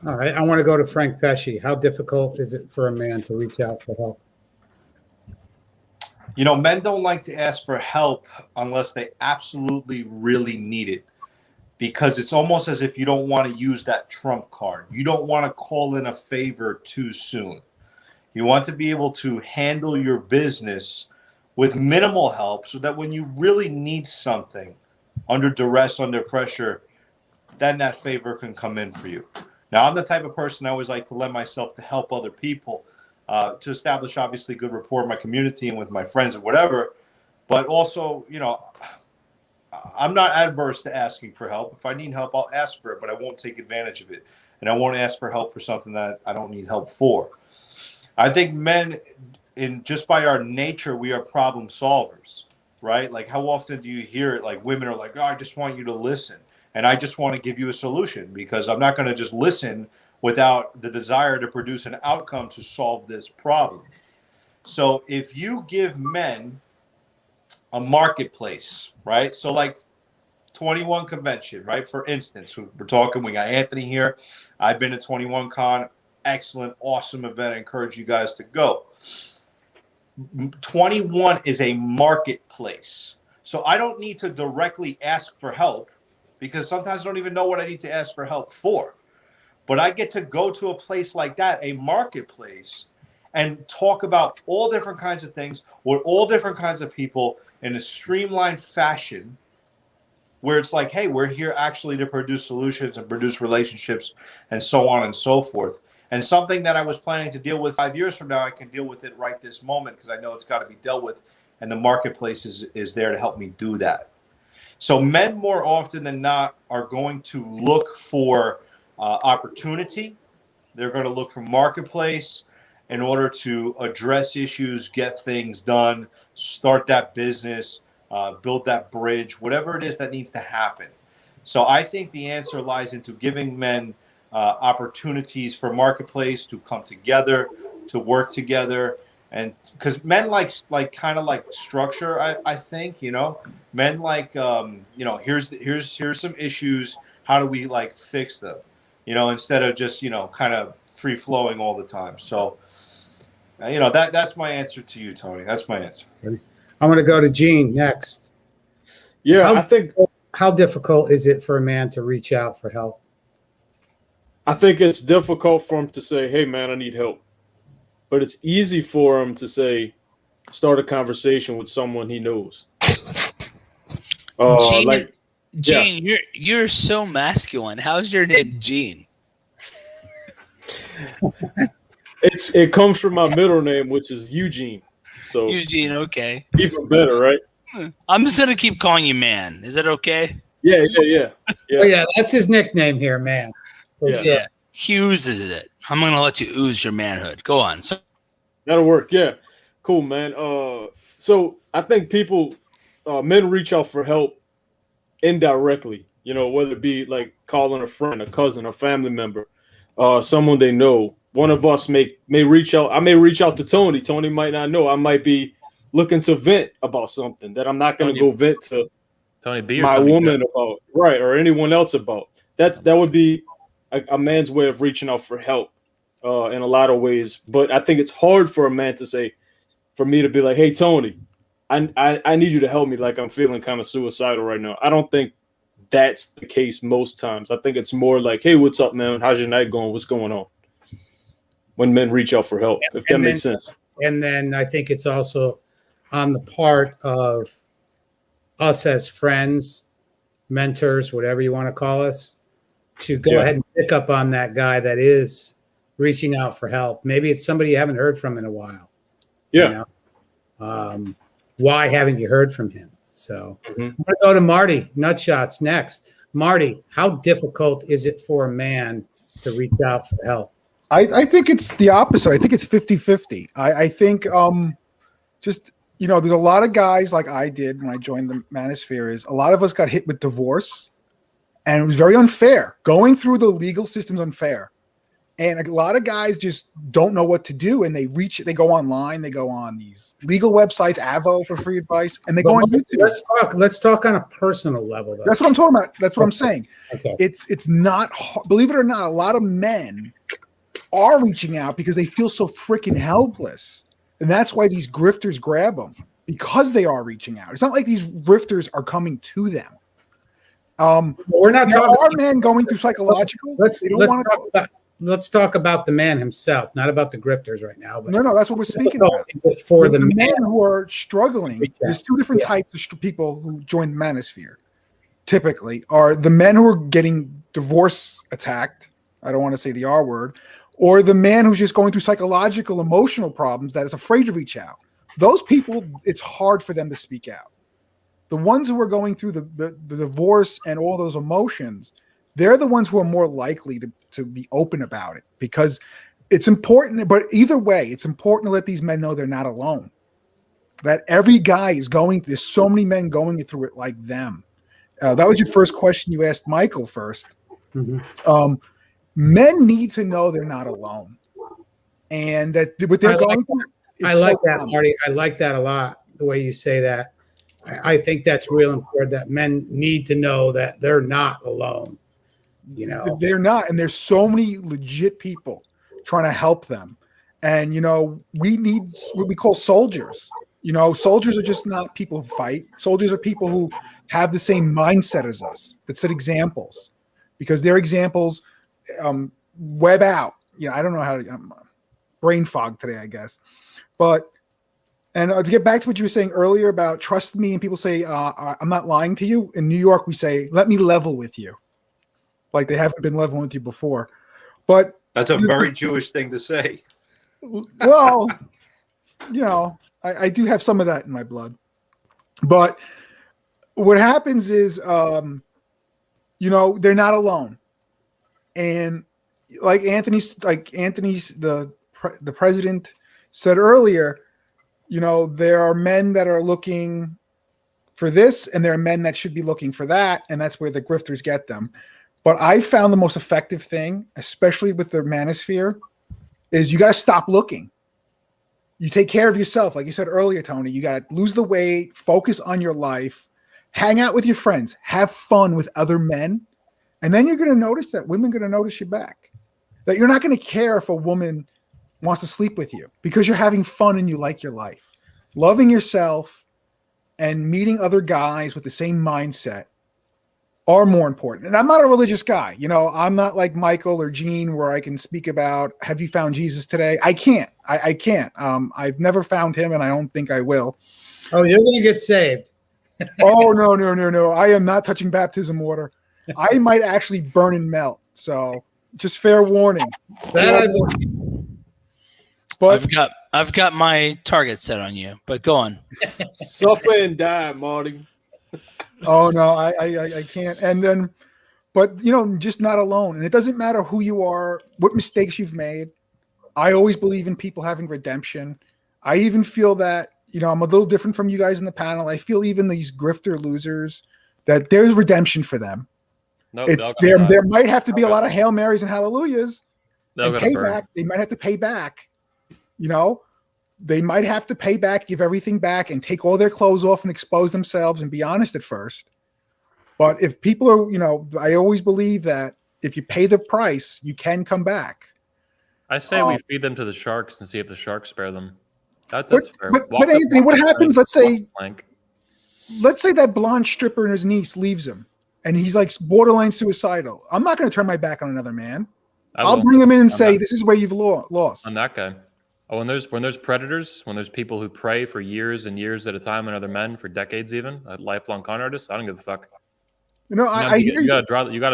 All right. I want to go to Frank Pesci. How difficult is it for a man to reach out for help? Men don't like to ask for help unless they absolutely really need it, because it's almost as if you don't want to use that trump card. You don't want to call in a favor too soon. You want to be able to handle your business with minimal help so that when you really need something under duress, under pressure, then that favor can come in for you. Now, I'm the type of person I always like to lend myself to help other people, to establish obviously good rapport in my community and with my friends and whatever. But also, I'm not adverse to asking for help. If I need help, I'll ask for it, but I won't take advantage of it. And I won't ask for help for something that I don't need help for. I think men, just by our nature, we are problem solvers, right? Like, how often do you hear it? Like, women are like, oh, I just want you to listen. And I just want to give you a solution, because I'm not going to just listen without the desire to produce an outcome to solve this problem. So if you give men a marketplace, right? So like 21 convention, right? For instance, we're talking, we got Anthony here. I've been to 21 Con. Excellent, awesome event. I encourage you guys to go. 21 is a marketplace. So I don't need to directly ask for help, because sometimes I don't even know what I need to ask for help for. But I get to go to a place like that, a marketplace, and talk about all different kinds of things with all different kinds of people in a streamlined fashion, where it's like, hey, we're here actually to produce solutions and produce relationships and so on and so forth. And something that I was planning to deal with 5 years from now, I can deal with it right this moment, because I know it's got to be dealt with. And the marketplace is there to help me do that. So men more often than not are going to look for opportunity. They're going to look for marketplace in order to address issues, get things done, start that business, build that bridge, whatever it is that needs to happen. So I think the answer lies into giving men opportunities for marketplace to come together, to work together. And because men like kind of like structure, I think, men like, here's some issues. How do we fix them? Instead of just, kind of free flowing all the time. So, that's my answer to you, Tony. That's my answer. I'm going to go to Gene next. Yeah, I think How difficult is it for a man to reach out for help? I think it's difficult for him to say, hey, man, I need help. But it's easy for him to say, start a conversation with someone he knows. Gene, Gene, you're so masculine. How's your name Gene? It comes from my middle name, which is Eugene. So Eugene, okay. even better, right? I'm just gonna keep calling you man. Is that okay? Yeah. Oh, yeah, that's his nickname here, man. For Yeah. sure. Yeah. Hughes is it. I'm gonna let you ooze your manhood. Go on. So That'll work. Yeah. Cool, man. So I think men reach out for help indirectly, whether it be like calling a friend, a cousin, a family member, someone they know. One of us may reach out. I may reach out to Tony. Tony might not know. I might be looking to vent about something that I'm not going to go vent to Tony B or my Tony woman Joe? about, right, or anyone else about. That would be a man's way of reaching out for help in a lot of ways. But I think it's hard for a man to say, for me to be like, hey, Tony, I need you to help me. Like I'm feeling kind of suicidal right now. I don't think that's the case most times. I think it's more like, hey, what's up, man? How's your night going? What's going on? When men reach out for help, if that makes sense. And then I think it's also on the part of us as friends, mentors, whatever you want to call us, to go ahead and pick up on that guy that is reaching out for help. Maybe it's somebody you haven't heard from in a while. Yeah. Why haven't you heard from him? So I'm going to go to Marty. Nutshots next. Marty, how difficult is it for a man to reach out for help? I think it's the opposite. I think it's 50-50. I think there's a lot of guys like I did when I joined the Manosphere. Is a lot of us got hit with divorce, and it was very unfair. Going through the legal system's unfair. And a lot of guys just don't know what to do, and they go online, they go on these legal websites, Avo for free advice, and they go on YouTube. Let's talk on a personal level, though. That's what I'm talking about. That's what I'm saying. Okay. It's not, believe it or not, a lot of men are reaching out because they feel so freaking helpless. And that's why these grifters grab them, because they are reaching out. It's not like these grifters are coming to them. We're not talking about men going through psychological. Let's talk about the man himself, not about the grifters right now. But no, that's what we're speaking about. For the men who are struggling, there's two different types of people who join the Manosphere. Typically, are the men who are getting divorce attacked. I don't want to say the R word, or the man who's just going through psychological, emotional problems that is afraid to reach out. Those people, it's hard for them to speak out. The ones who are going through the divorce and all those emotions, they're the ones who are more likely to be open about it, because it's important. But either way, it's important to let these men know they're not alone. That every guy is there's so many men going through it like them. That was your first question you asked Michael first. Mm-hmm. Men need to know they're not alone, and that what they're going through. I like that, Marty. I like that a lot, the way you say that. I think that's real important, that men need to know that they're not alone. They're not, and there's so many legit people trying to help them. And we need what we call soldiers. Soldiers are just not people who fight. Soldiers are people who have the same mindset as us, that set examples, because their examples web out. I don't know how to brain fog today, I guess. But to get back to what you were saying earlier about trust me, and people say I'm not lying to you. In New York, we say let me level with you, like they haven't been leveling with you before. But that's a very Jewish thing to say. Well, I do have some of that in my blood. But what happens is, they're not alone. And like Anthony's the president said earlier, there are men that are looking for this, and there are men that should be looking for that, and that's where the grifters get them. But I found the most effective thing, especially with the Manosphere, is you got to stop looking. You take care of yourself. Like you said earlier, Tony, you got to lose the weight, focus on your life, hang out with your friends, have fun with other men. And then you're going to notice that women are going to notice you back. That you're not going to care if a woman wants to sleep with you, because you're having fun and you like your life. Loving yourself and meeting other guys with the same mindset are more important. And I'm not a religious guy. I'm not like Michael or Gene, where I can speak about, have you found Jesus today? I can't. I can't. I've never found him, and I don't think I will. Oh, you're going to get saved. Oh, no. I am not touching baptism water. I might actually burn and melt. So just fair warning. That But I've got my target set on you, but go on. Suffer and die, Marty. oh no, I can't. And then, but just not alone. And it doesn't matter who you are, what mistakes you've made. I always believe in people having redemption. I even feel that, I'm a little different from you guys in the panel. I feel even these grifter losers, that there's redemption for them. Nope, It's they'll there. die. There might have to be a lot of Hail Marys and Hallelujahs They'll and go to burn. payback. They might have to pay back. They might have to pay back, give everything back, and take all their clothes off and expose themselves and be honest at first. But if people are, I always believe that if you pay the price, you can come back. I say we feed them to the sharks and see if the sharks spare them. That's fair. But Walk Anthony, what the happens? plank, Let's say that blonde stripper and his niece leaves him, and he's like borderline suicidal. I'm not going to turn my back on another man. I'll bring him in and say, "This is where you've lost." On that guy. Oh, when there's predators, when there's people who prey for years and years at a time on other men for decades, even lifelong con artists, I don't give a fuck. I hear you gotta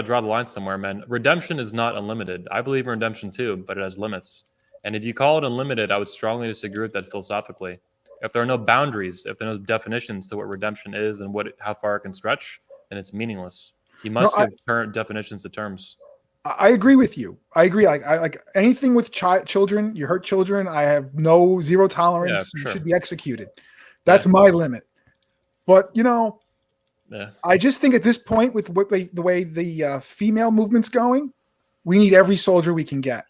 draw the line somewhere, man. Redemption is not unlimited. I believe in redemption too, but it has limits. And if you call it unlimited, I would strongly disagree with that philosophically. If there are no boundaries, if there are no definitions to what redemption is and how far it can stretch, then it's meaningless. You must give current definitions to terms. I agree with you. I agree. Like anything with children, you hurt children. I have zero tolerance. You should be executed. That's my limit. But I just think at this point, with the way the female movement's going, we need every soldier we can get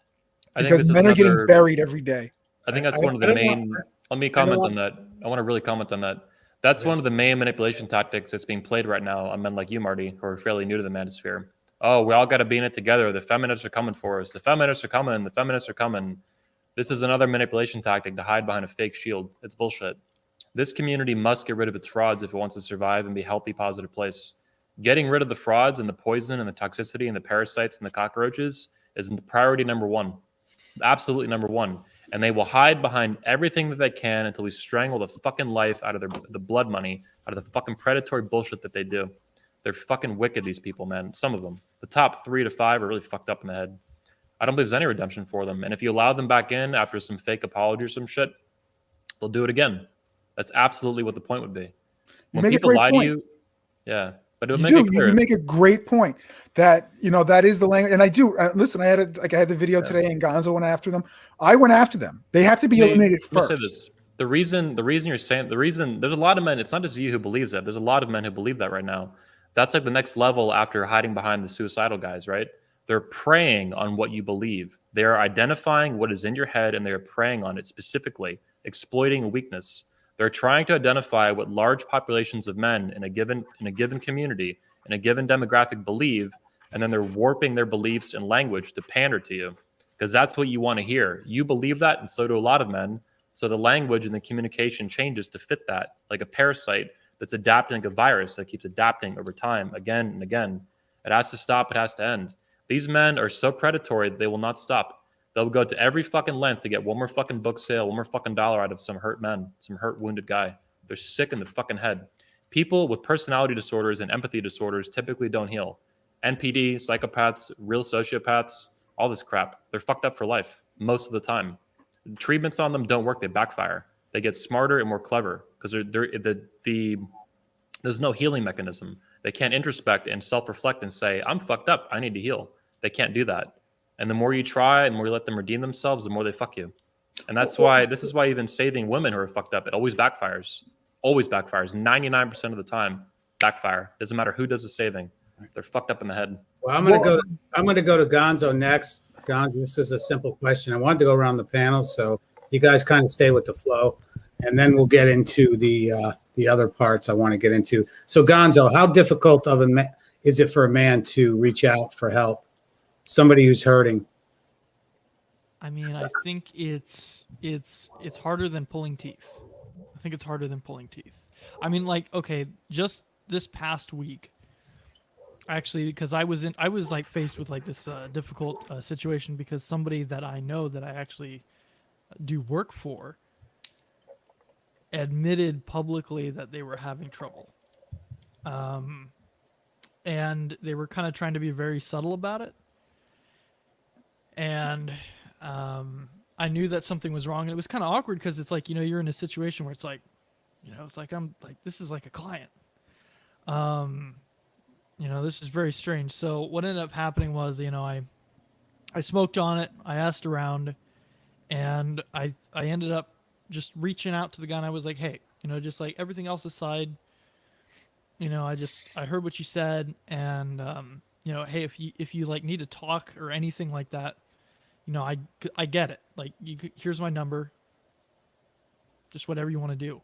because men are getting buried every day. I think that's one of the main. Let me comment on that. I want to really comment on that. That's one of the main manipulation tactics that's being played right now on men like you, Marty, who are fairly new to the manosphere. Oh, we all got to be in it together. The feminists are coming for us. The feminists are coming. The feminists are coming. This is another manipulation tactic to hide behind a fake shield. It's bullshit. This community must get rid of its frauds if it wants to survive and be a healthy, positive place. Getting rid of the frauds and the poison and the toxicity and the parasites and the cockroaches is priority number one. Absolutely number one. And they will hide behind everything that they can until we strangle the fucking life out of the blood money, out of the fucking predatory bullshit that they do. They're fucking wicked, these people, man. Some of them. The top 3 to 5 are really fucked up in the head. I don't believe there's any redemption for them. And if you allow them back in after some fake apology or some shit, they'll do it again. That's absolutely what the point would be. When people lie to you, yeah. But you make a great point that that is the language, and I do listen. I had the video today, and Gonzo went after them. I went after them. They have to be eliminated first. Let me say this: the reason you're saying there's a lot of men. It's not just you who believes that. There's a lot of men who believe that right now. That's like the next level after hiding behind the suicidal guys, right? They're preying on what you believe. They are identifying what is in your head, and they are preying on it specifically, exploiting a weakness. They're trying to identify what large populations of men in a given community, in a given demographic believe, and then they're warping their beliefs and language to pander to you, because that's what you want to hear. You believe that, and so do a lot of men. So the language and the communication changes to fit that, like a parasite that's adapting, like a virus that keeps adapting over time, again and again. It has to stop. It has to end. These men are so predatory that they will not stop. They'll go to every fucking length to get one more fucking book sale, one more fucking dollar out of some hurt men, some hurt, wounded guy. They're sick in the fucking head. People with personality disorders and empathy disorders typically don't heal. NPD, psychopaths, real sociopaths, all this crap. They're fucked up for life most of the time. Treatments on them don't work. They backfire. They get smarter and more clever because there's no healing mechanism. They can't introspect and self-reflect and say, I'm fucked up. I need to heal. They can't do that. And the more you try and the more you let them redeem themselves, the more they fuck you. And this is why even saving women who are fucked up, it always backfires. Always backfires. 99% of the time, backfire. Doesn't matter who does the saving. They're fucked up in the head. Well, I'm gonna go to Gonzo next. Gonzo, this is a simple question. I wanted to go around the panel, so you guys kind of stay with the flow, and then we'll get into the other parts I want to get into. So Gonzo, how difficult is it for a man to reach out for help? Somebody who's hurting. I mean, I think it's harder than pulling teeth. I think it's harder than pulling teeth. I mean, like, okay, just this past week, actually, because I was like faced with like this difficult situation because somebody that I know that I actually do work for admitted publicly that they were having trouble. and they were kind of trying to be very subtle about it. And I knew that something was wrong. And it was kind of awkward because it's like, you're in a situation where it's like, it's like I'm like, this is like a client. This is very strange. So what ended up happening was, I smoked on it. I asked around, and I ended up just reaching out to the guy, and I was like, hey, just like everything else aside, I heard what you said, and hey, if you like need to talk or anything like that, I get it. Like, here's my number. Just whatever you want to do.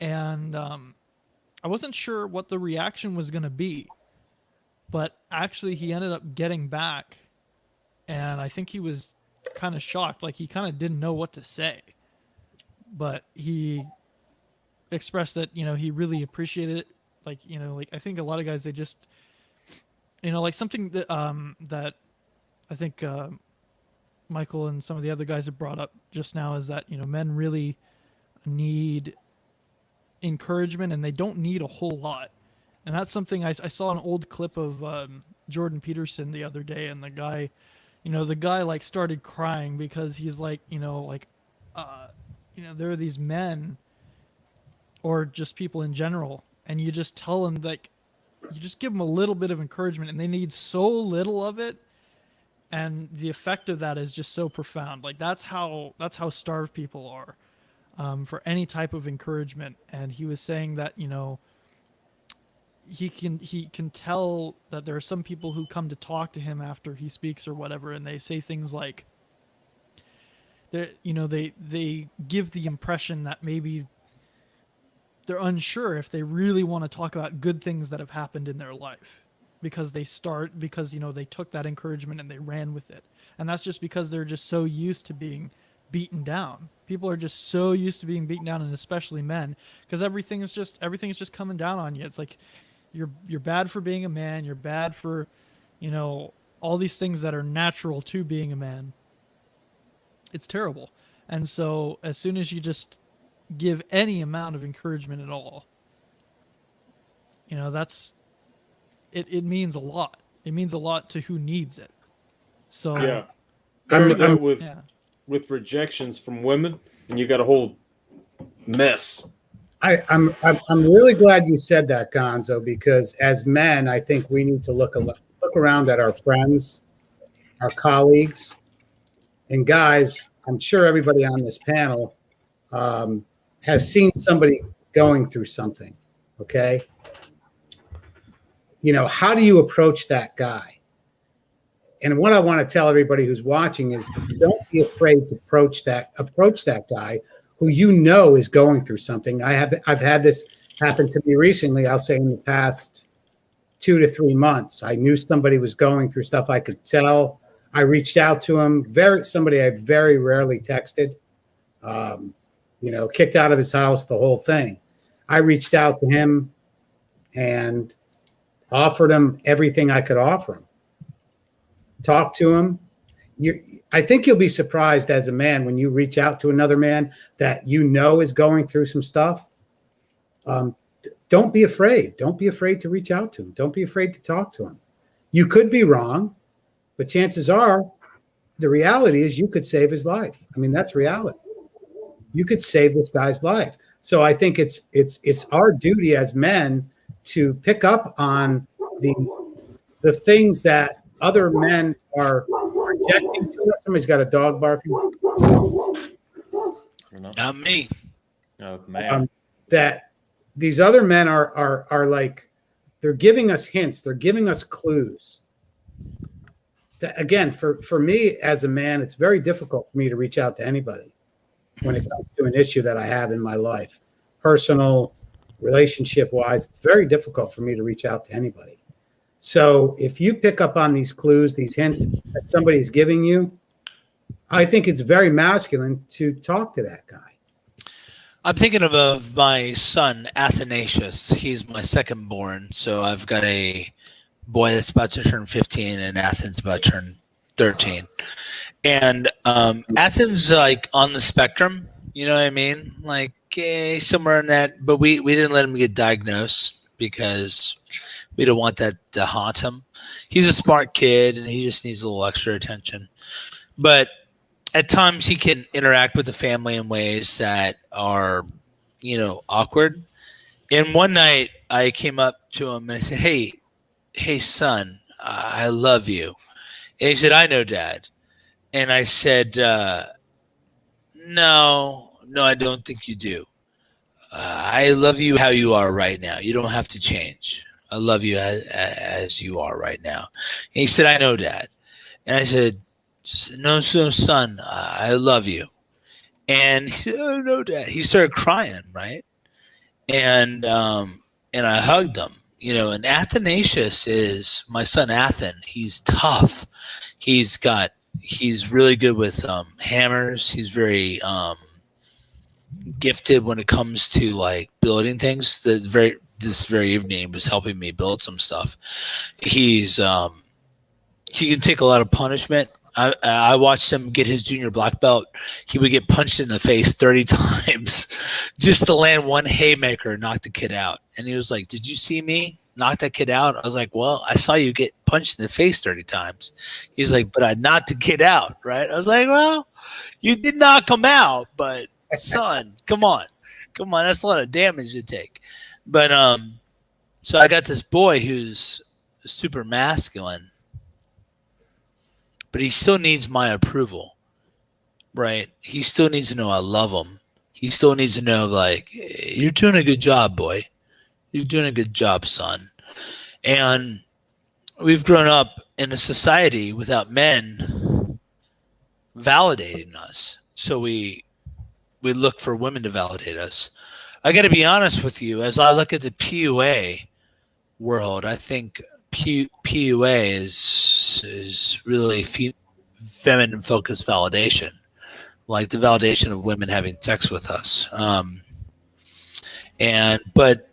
And I wasn't sure what the reaction was going to be, but actually he ended up getting back, and I think he was kind of shocked. Like, he kind of didn't know what to say, but he expressed that, he really appreciated it. Like, like I think a lot of guys, they just, like something that, that I think Michael and some of the other guys have brought up just now is that, men really need encouragement, and they don't need a whole lot. And that's something I saw an old clip of Jordan Peterson the other day, and the guy like started crying because he's like, there are these men, or just people in general, and you just tell them, like, you just give them a little bit of encouragement, and they need so little of it, and the effect of that is just so profound. Like, that's how starved people are for any type of encouragement. And he was saying that, he can tell that there are some people who come to talk to him after he speaks or whatever, and they say things like, they give the impression that maybe they're unsure if they really want to talk about good things that have happened in their life, because they took that encouragement and they ran with it. And that's just because they're just so used to being beaten down. People are just so used to being beaten down, and especially men, because everything is just coming down on you. It's like you're bad for being a man, you're bad for, all these things that are natural to being a man. It's terrible. And so as soon as you just give any amount of encouragement at all, that's it means a lot. It means a lot to who needs it. So yeah, I heard that yeah. with rejections from women, and you got a whole mess. I'm really glad you said that, Gonzo, because as men, I think we need to look around at our friends, our colleagues, and guys. I'm sure everybody on this panel has seen somebody going through something. Okay, how do you approach that guy? And what I want to tell everybody who's watching is, don't be afraid to approach that guy who is going through something. I've had this happen to me recently. I'll say in the past 2 to 3 months, I knew somebody was going through stuff. I could tell. I reached out to him. Somebody I very rarely texted. Kicked out of his house, the whole thing. I reached out to him and offered him everything I could offer him. Talk to him. I think you'll be surprised as a man when you reach out to another man that is going through some stuff. Don't be afraid. Don't be afraid to reach out to him. Don't be afraid to talk to him. You could be wrong, but chances are, the reality is you could save his life. I mean, that's reality. You could save this guy's life. So I think it's our duty as men to pick up on the things that other men are projecting to us. Somebody's got a dog barking. Not me. Oh, man. That these other men are like, they're giving us hints. They're giving us clues. That, again, for me as a man, it's very difficult for me to reach out to anybody when it comes to an issue that I have in my life, personal, relationship-wise. It's very difficult for me to reach out to anybody. So if you pick up on these clues, these hints that somebody's giving you, I think it's very masculine to talk to that guy. I'm thinking of my son, Athanasius. He's my second born. So I've got a boy that's about to turn 15, and Athens about to turn 13. And Athens, like, on the spectrum, you know what I mean? Like, somewhere in that. But we didn't let him get diagnosed because we don't want that to haunt him. He's a smart kid and he just needs a little extra attention. But at times he can interact with the family in ways that are, awkward. And one night I came up to him and I said, hey, son, I love you. And he said, I know, Dad. And I said, no, I don't think you do. I love you how you are right now. You don't have to change. I love you as you are right now. And he said, I know, Dad. And I said, no, son, I love you. And he said, oh, no, Dad. He started crying, right? And I hugged him. And Athanasius is my son, Athan. He's tough. He's really good with hammers. He's very gifted when it comes to like building things. This very evening he was helping me build some stuff. He can take a lot of punishment. I watched him get his junior black belt. He would get punched in the face 30 times just to land one haymaker and knock the kid out. And he was like, did you see me knock that kid out? I was like, well, I saw you get punched in the face 30 times. He's like, but I knocked the kid out, right? I was like, well, you did knock him out, but son, come on. That's a lot of damage to take. But so I got this boy who's super masculine, but he still needs my approval, right? He still needs to know I love him. He still needs to know, like, you're doing a good job, boy. You're doing a good job, son. And we've grown up in a society without men validating us. So we look for women to validate us. I got to be honest with you. As I look at the PUA world, I think PUA is really feminine focused validation, like the validation of women having sex with us. But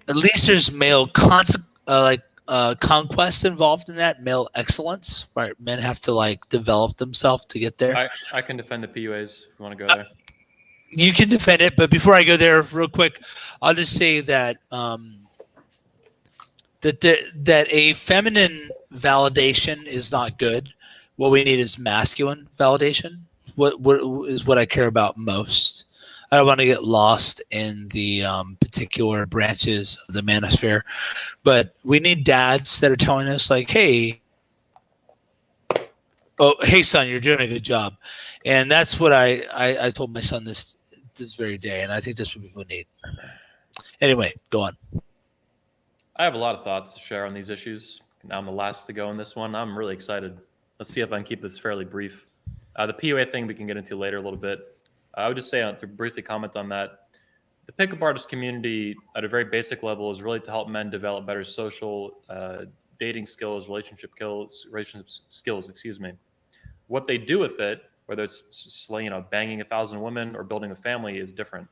at least there's male conquest involved in that, male excellence, right? Men have to like develop themselves to get there. I can defend the PUAs if you want to go there. You can defend it, but before I go there, real quick, I'll just say that that a feminine validation is not good. What we need is masculine validation. What is what I care about most. I don't want to get lost in the particular branches of the manosphere, but we need dads that are telling us like, hey, son, you're doing a good job. And that's what I told my son this very day, and I think that's what people need. Anyway, go on. I have a lot of thoughts to share on these issues. Now I'm the last to go in this one. I'm really excited. Let's see if I can keep this fairly brief. The PUA thing we can get into later a little bit. I would just say to briefly comment on that, the pickup artist community at a very basic level is really to help men develop better social dating skills, relationship skills, excuse me. What they do with it, whether it's banging 1,000 women or building a family, is different.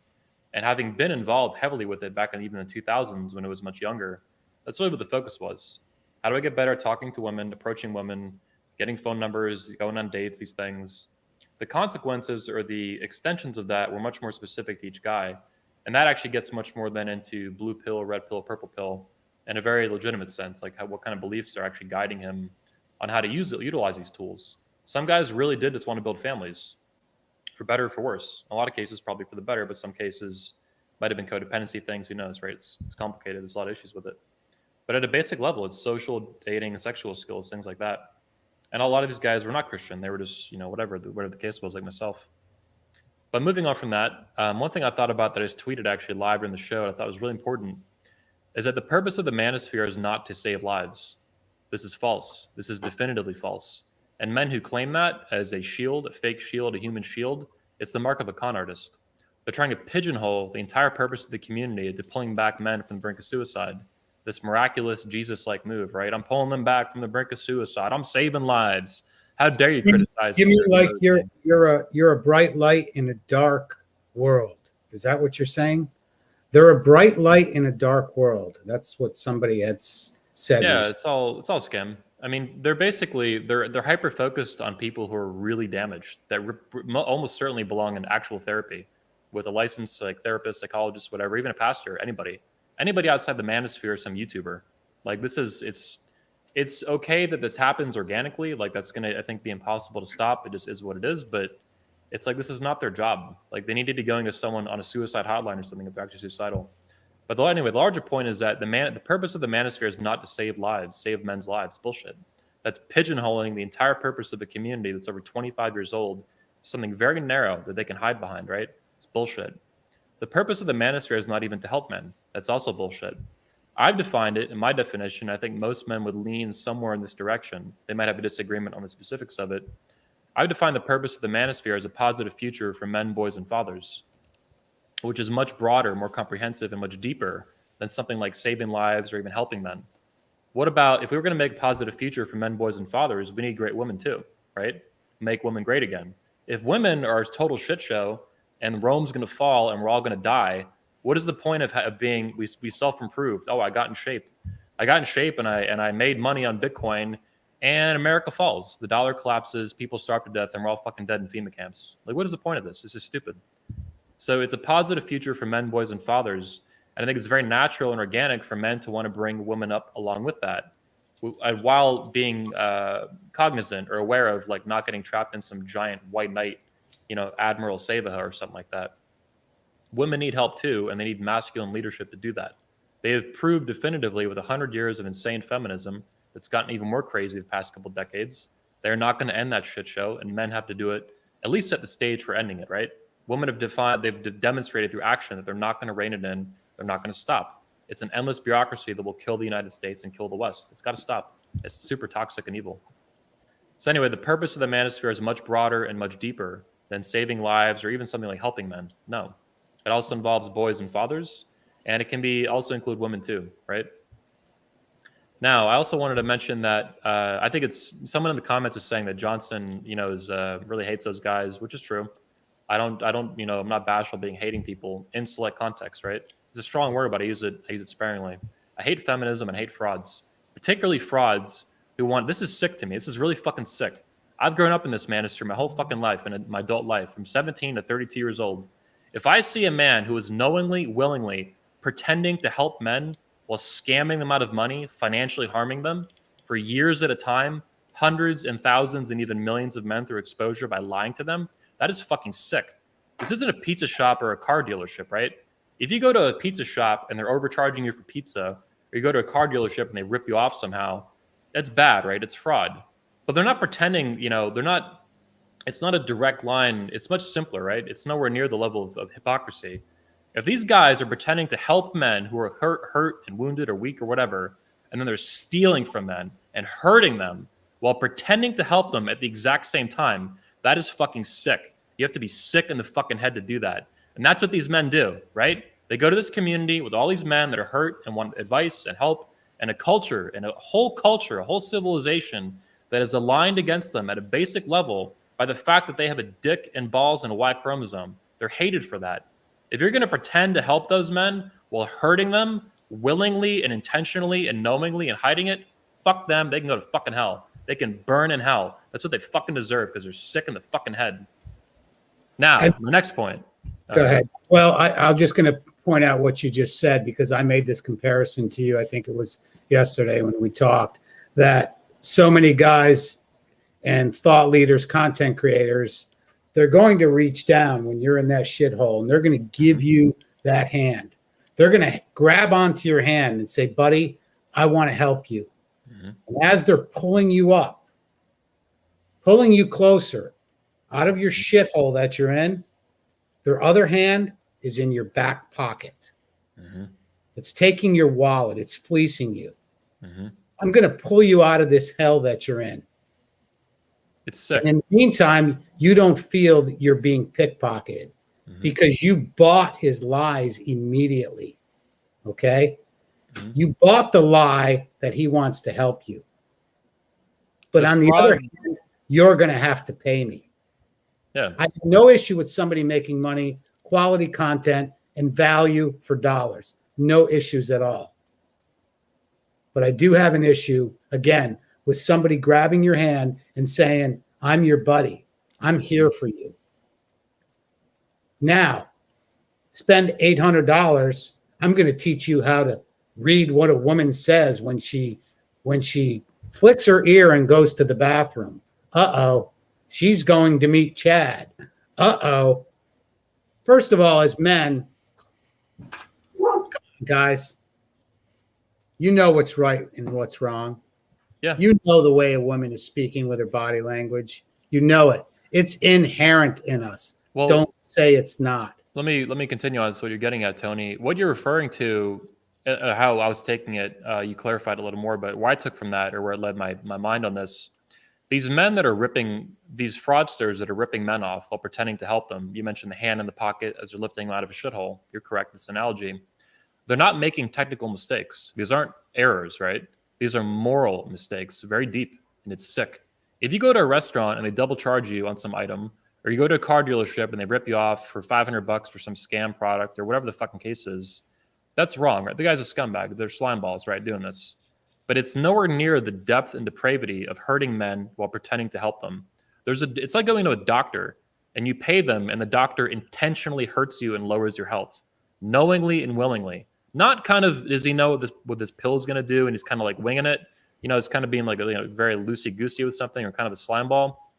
And having been involved heavily with it back in even the 2000s when it was much younger, that's really what the focus was. How do I get better at talking to women, approaching women, getting phone numbers, going on dates, these things? The consequences or the extensions of that were much more specific to each guy. And that actually gets much more then into blue pill, red pill, purple pill in a very legitimate sense, like what kind of beliefs are actually guiding him on how to utilize these tools. Some guys really did just want to build families, for better or for worse. In a lot of cases, probably for the better, but some cases might have been codependency things. Who knows, right? It's complicated. There's a lot of issues with it. But at a basic level, it's social, dating, sexual skills, things like that. And a lot of these guys were not Christian. They were just, whatever the case was, like myself. But moving on from that, one thing I thought about that I just tweeted actually live during the show, I thought was really important, is that the purpose of the manosphere is not to save lives. This is false. This is definitively false. And men who claim that as a shield, a fake shield, a human shield, it's the mark of a con artist. They're trying to pigeonhole the entire purpose of the community into pulling back men from the brink of suicide. This miraculous Jesus-like move, right? I'm pulling them back from the brink of suicide. I'm saving lives. How dare you criticize? You mean like you're a bright light in a dark world? Is that what you're saying? They're a bright light in a dark world. That's what somebody had said. Yeah, it's all scam. I mean, they're hyper focused on people who are really damaged that almost certainly belong in actual therapy with a licensed like therapist, psychologist, whatever, even a pastor, anybody. Anybody outside the manosphere is some YouTuber. Like this is it's okay that this happens organically. Like that's gonna, I think, be impossible to stop. It just is what it is. But it's like this is not their job. Like they need to be going to someone on a suicide hotline or something if they're actually suicidal. But anyway, the larger point is that the purpose of the manosphere is not to save lives, save men's lives. Bullshit. That's pigeonholing the entire purpose of a community that's over 25 years old, something very narrow that they can hide behind, right? It's bullshit. The purpose of the manosphere is not even to help men. That's also bullshit. I've defined it in my definition. I think most men would lean somewhere in this direction. They might have a disagreement on the specifics of it. I've defined the purpose of the manosphere as a positive future for men, boys, and fathers, which is much broader, more comprehensive, and much deeper than something like saving lives or even helping men. What about if we were going to make a positive future for men, boys, and fathers, we need great women too, right? Make women great again. If women are a total shit show and Rome's going to fall and we're all going to die, what is the point of being, we self-improved? Oh, I got in shape. I got in shape and I made money on Bitcoin and America falls. The dollar collapses, people starve to death, and we're all fucking dead in FEMA camps. Like, what is the point of this? This is stupid. So it's a positive future for men, boys, and fathers. And I think it's very natural and organic for men to want to bring women up along with that, while being cognizant or aware of like not getting trapped in some giant white knight, Admiral Savaha or something like that. Women need help too, and they need masculine leadership to do that. They have proved definitively with 100 years of insane feminism that's gotten even more crazy the past couple decades. They're not going to end that shit show, and men have to do it, at least set the stage for ending it, right? Women they've demonstrated through action that they're not going to rein it in. They're not going to stop. It's an endless bureaucracy that will kill the United States and kill the West. It's got to stop. It's super toxic and evil. So anyway, the purpose of the manosphere is much broader and much deeper than saving lives or even something like helping men. No. It also involves boys and fathers, and it can be also include women too, right? Now, I also wanted to mention that I think it's someone in the comments is saying that Johnson, really hates those guys, which is true. I don't, I'm not bashful being hating people in select contexts, right? It's a strong word, but I use it sparingly. I hate feminism and hate frauds, particularly frauds who want, this is sick to me. This is really fucking sick. I've grown up in this manosphere my whole fucking life, and my adult life, from 17 to 32 years old. If I see a man who is knowingly, willingly pretending to help men while scamming them out of money, financially harming them for years at a time, hundreds and thousands and even millions of men through exposure by lying to them, that is fucking sick. This isn't a pizza shop or a car dealership, right? If you go to a pizza shop and they're overcharging you for pizza, or you go to a car dealership and they rip you off somehow, that's bad, right? It's fraud. But they're not pretending, it's not a direct line. It's much simpler, right? It's nowhere near the level of hypocrisy. If these guys are pretending to help men who are hurt and wounded or weak or whatever, and then they're stealing from men and hurting them while pretending to help them at the exact same time, that is fucking sick. You have to be sick in the fucking head to do that. And that's what these men do, right? They go to this community with all these men that are hurt and want advice and help, and a culture, a whole civilization that is aligned against them at a basic level by the fact that they have a dick and balls and a Y chromosome. They're hated for that. If you're going to pretend to help those men while hurting them willingly and intentionally and knowingly and hiding it, fuck them. They can go to fucking hell. They can burn in hell. That's what they fucking deserve, because they're sick in the fucking head. Now, the next point. Go ahead. Well, I'm just going to point out what you just said, because I made this comparison to you. I think it was yesterday when we talked, that so many guys and thought leaders, content creators, they're going to reach down when you're in that shithole, and they're going to give you that hand. They're going to grab onto your hand and say, buddy, I want to help you. Mm-hmm. And as they're pulling you up, pulling you closer out of your shithole that you're in, their other hand is in your back pocket. Mm-hmm. It's taking your wallet. It's fleecing you. Mm-hmm. I'm going to pull you out of this hell that you're in. It's sick. And in the meantime, you don't feel that you're being pickpocketed because you bought his lies immediately. Okay? Mm-hmm. You bought the lie that he wants to help you. But on the other hand, you're going to have to pay me. Yeah. I have no issue with somebody making money, quality content, and value for dollars. No issues at all. But I do have an issue, again, with somebody grabbing your hand and saying, I'm your buddy. I'm here for you. Now, spend $800. I'm going to teach you how to read what a woman says when she flicks her ear and goes to the bathroom. Uh-oh, she's going to meet Chad. Uh-oh. First of all, as men, guys, you know what's right and what's wrong. Yeah. You know the way a woman is speaking with her body language. You know it. It's inherent in us. Well, don't say it's not. Let me continue on. So what you're getting at, Tony, what you're referring to, how I was taking it, you clarified a little more, but where I took from that, or where it led my mind on this, these men that are ripping, these fraudsters that are ripping men off while pretending to help them. You mentioned the hand in the pocket as they're lifting them out of a shithole. You're correct. This analogy. They're not making technical mistakes. These aren't errors, right? These are moral mistakes, very deep, and it's sick. If you go to a restaurant and they double charge you on some item, or you go to a car dealership and they rip you off for $500 for some scam product or whatever the fucking case is, that's wrong, right? The guy's a scumbag. They're slime balls, right, doing this. But it's nowhere near the depth and depravity of hurting men while pretending to help them. It's like going to a doctor and you pay them and the doctor intentionally hurts you and lowers your health, knowingly and willingly. Not kind of, does he know what this pill is going to do and he's kind of like winging it? You know, it's kind of being like very loosey-goosey with something or kind of a slime ball.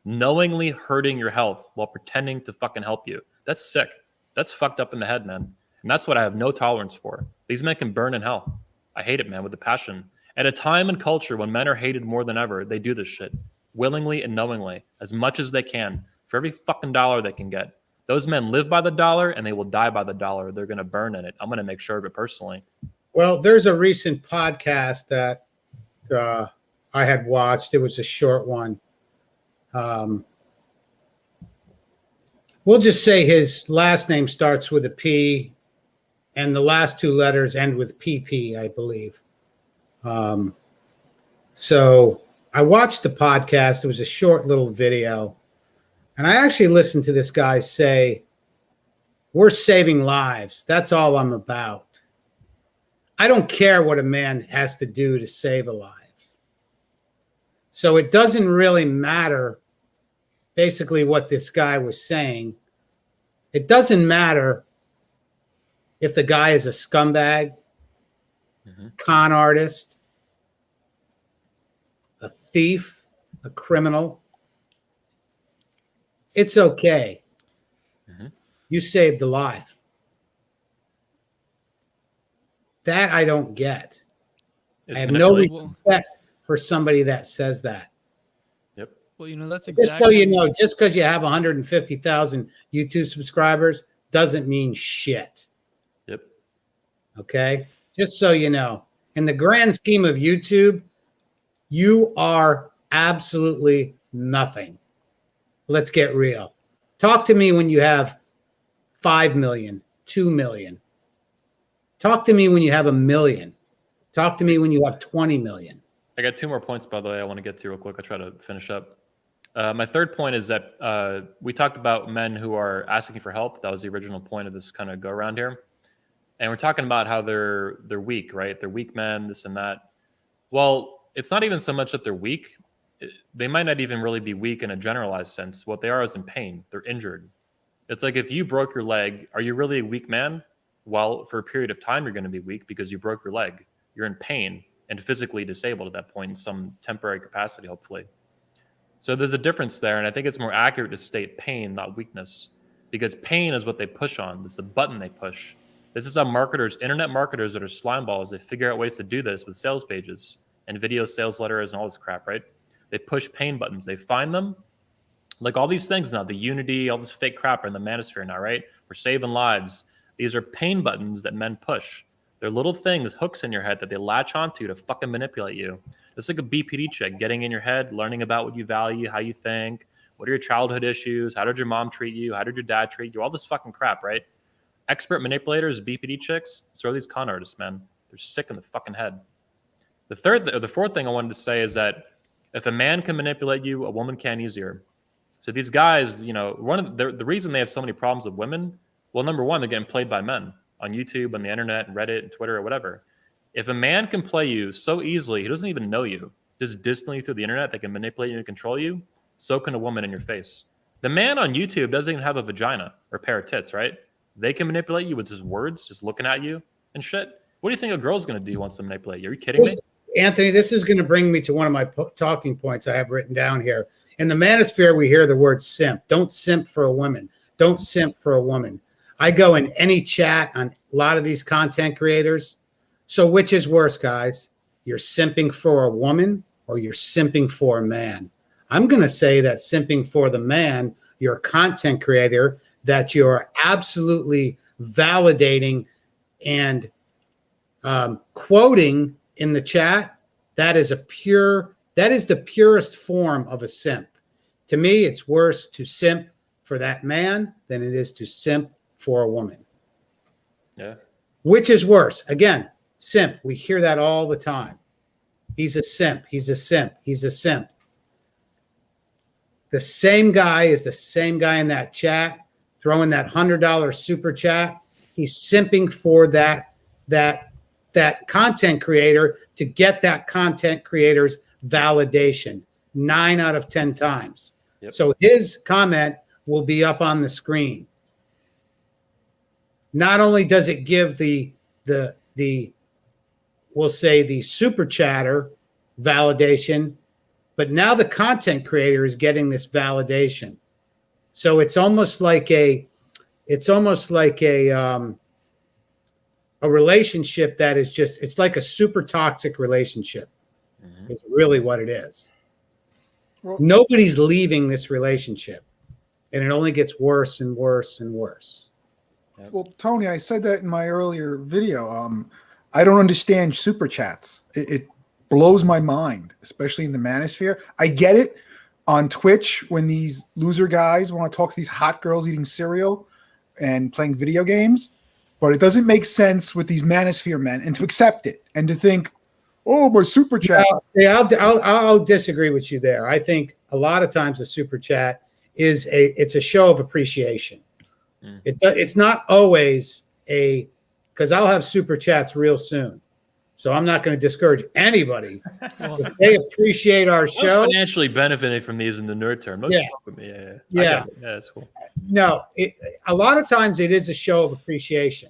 Knowingly hurting your health while pretending to fucking help you. That's sick. That's fucked up in the head, man. And that's what I have no tolerance for. These men can burn in hell. I hate it, man, with a passion. At a time and culture when men are hated more than ever, they do this shit willingly and knowingly, as much as they can, for every fucking dollar they can get. Those men live by the dollar and they will die by the dollar. They're going to burn in it. I'm going to make sure of it personally. Well, there's a recent podcast that I had watched. It was a short one. We'll just say his last name starts with a P and the last two letters end with PP, I believe. So I watched the podcast. It was a short little video. And I actually listened to this guy say, we're saving lives. That's all I'm about. I don't care what a man has to do to save a life. So it doesn't really matter basically what this guy was saying. It doesn't matter if the guy is a scumbag, con artist, a thief, a criminal. It's okay. You saved a life. That I don't get. I have no respect for somebody that says that. Yep. Well, you know, that's exactly. Just so you know, just because you have 150,000 YouTube subscribers doesn't mean shit. Yep. Okay? Just so you know. In the grand scheme of YouTube, you are absolutely nothing. Let's get real. Talk to me when you have 5 million, 2 million. Talk to me when you have 1 million. Talk to me when you have 20 million. I got 2 more points, by the way, I want to get to real quick. I'll try to finish up. My third point is that we talked about men who are asking for help. That was the original point of this kind of go around here. And we're talking about how they're weak, right? They're weak men, this and that. Well, it's not even so much that they're weak. They might not even really be weak in a generalized sense. What they are is in pain. They're injured. It's like if you broke your leg, are you really a weak man? Well, for a period of time, you're going to be weak because you broke your leg. You're in pain and physically disabled at that point in some temporary capacity, hopefully. So there's a difference there, and I think it's more accurate to state pain, not weakness, because pain is what they push on. It's the button they push. This is how marketers, internet marketers that are slime balls, they figure out ways to do this with sales pages and video sales letters and all this crap, right? They push pain buttons. They find them. Like all these things now, the Unity, all this fake crap are in the Manosphere now, right? We're saving lives. These are pain buttons that men push. They're little things, hooks in your head that they latch onto to fucking manipulate you. It's like a BPD check, getting in your head, learning about what you value, how you think, what are your childhood issues, how did your mom treat you, how did your dad treat you, all this fucking crap, right? Expert manipulators, BPD chicks, so are these con artists, man. They're sick in the fucking head. The fourth thing I wanted to say is that if a man can manipulate you, a woman can easier. So these guys, you know, the reason they have so many problems with women, well, number one, they're getting played by men on YouTube, on the internet, and Reddit, and Twitter, or whatever. If a man can play you so easily, he doesn't even know you, just distantly through the internet, they can manipulate you and control you, so can a woman in your face. The man on YouTube doesn't even have a vagina or a pair of tits, right? They can manipulate you with just words, just looking at you and shit. What do you think a girl's going to do once to manipulate you? Are you kidding me? Anthony, this is going to bring me to one of my talking points I have written down here. In the manosphere, we hear the word simp. Don't simp for a woman. Don't simp for a woman. I go in any chat on a lot of these content creators. So which is worse, guys? You're simping for a woman or you're simping for a man? I'm going to say that simping for the man, you're a content creator, that you're absolutely validating and quoting in the chat. That is the purest form of a simp. To me, it's worse to simp for that man than it is to simp for a woman. Yeah. Which is worse? Again, simp. We hear that all the time. He's a simp. He's a simp. He's a simp. The same guy is the same guy in that chat throwing that $100 super chat. He's simping for that content creator to get that content creator's validation 9 out of 10 times. Yep. So his comment will be up on the screen. Not only does it give the we'll say the super chatter validation, but now the content creator is getting this validation. So it's almost like a relationship that is just, it's like a super toxic relationship. Mm-hmm. Is really what it is. Well, nobody's leaving this relationship, and it only gets worse and worse and worse. Well, Tony, I said that in my earlier video. I don't understand super chats. It blows my mind, especially in the manosphere. I get it on Twitch when these loser guys want to talk to these hot girls eating cereal and playing video games, but it doesn't make sense with these manosphere men, and to accept it and to think, oh, my super chat. I'll disagree with you there. I think a lot of times the super chat it's a show of appreciation. It's not always because I'll have super chats real soon. So I'm not going to discourage anybody. If they appreciate our show. I'm financially benefiting from these in the nerd term. Don't yeah. With me. Yeah. Yeah, that's cool. No, a lot of times it is a show of appreciation.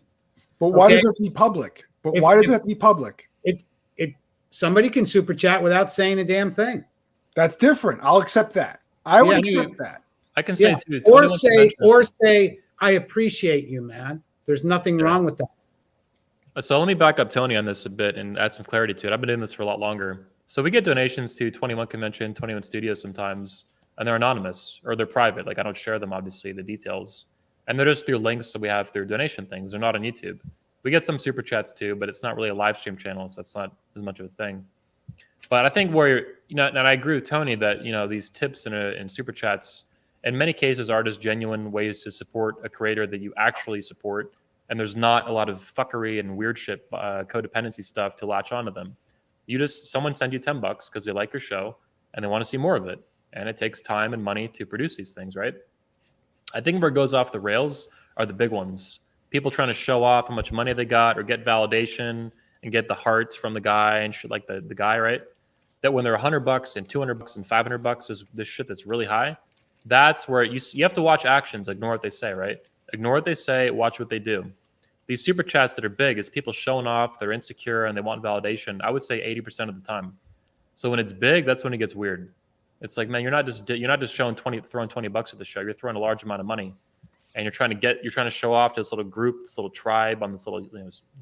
But why does it have to be public? Why does it have to be public? Somebody can super chat without saying a damn thing. That's different. I'll accept that. I would accept that. I can say too. Or say, I appreciate you, man. There's nothing wrong with that. So let me back up Tony on this a bit and add some clarity to it. I've been doing this for a lot longer. So we get donations to 21 Convention, 21 Studios sometimes, and they're anonymous or they're private. Like I don't share them, obviously, the details. And they're just through links that we have through donation things. They're not on YouTube. We get some super chats too, but it's not really a live stream channel, so that's not as much of a thing. But I think and I agree with Tony that, these tips and super chats in many cases are just genuine ways to support a creator that you actually support. And there's not a lot of fuckery and weird shit, codependency stuff to latch onto them. Someone send you $10 because they like your show and they want to see more of it. And it takes time and money to produce these things, right? I think where it goes off the rails are the big ones. People trying to show off how much money they got or get validation and get the hearts from the guy and shit like the guy, right? That when they're $100 and $200 and $500 is this shit that's really high. That's where you have to watch actions, ignore what they say, right? Ignore what they say, watch what they do. These super chats that are big is people showing off, they're insecure and they want validation. I would say 80% of the time. So when it's big, that's when it gets weird. It's like, man, you're not just throwing $20 at the show. You're throwing a large amount of money, and you're trying to show off to this little group, this little tribe on this little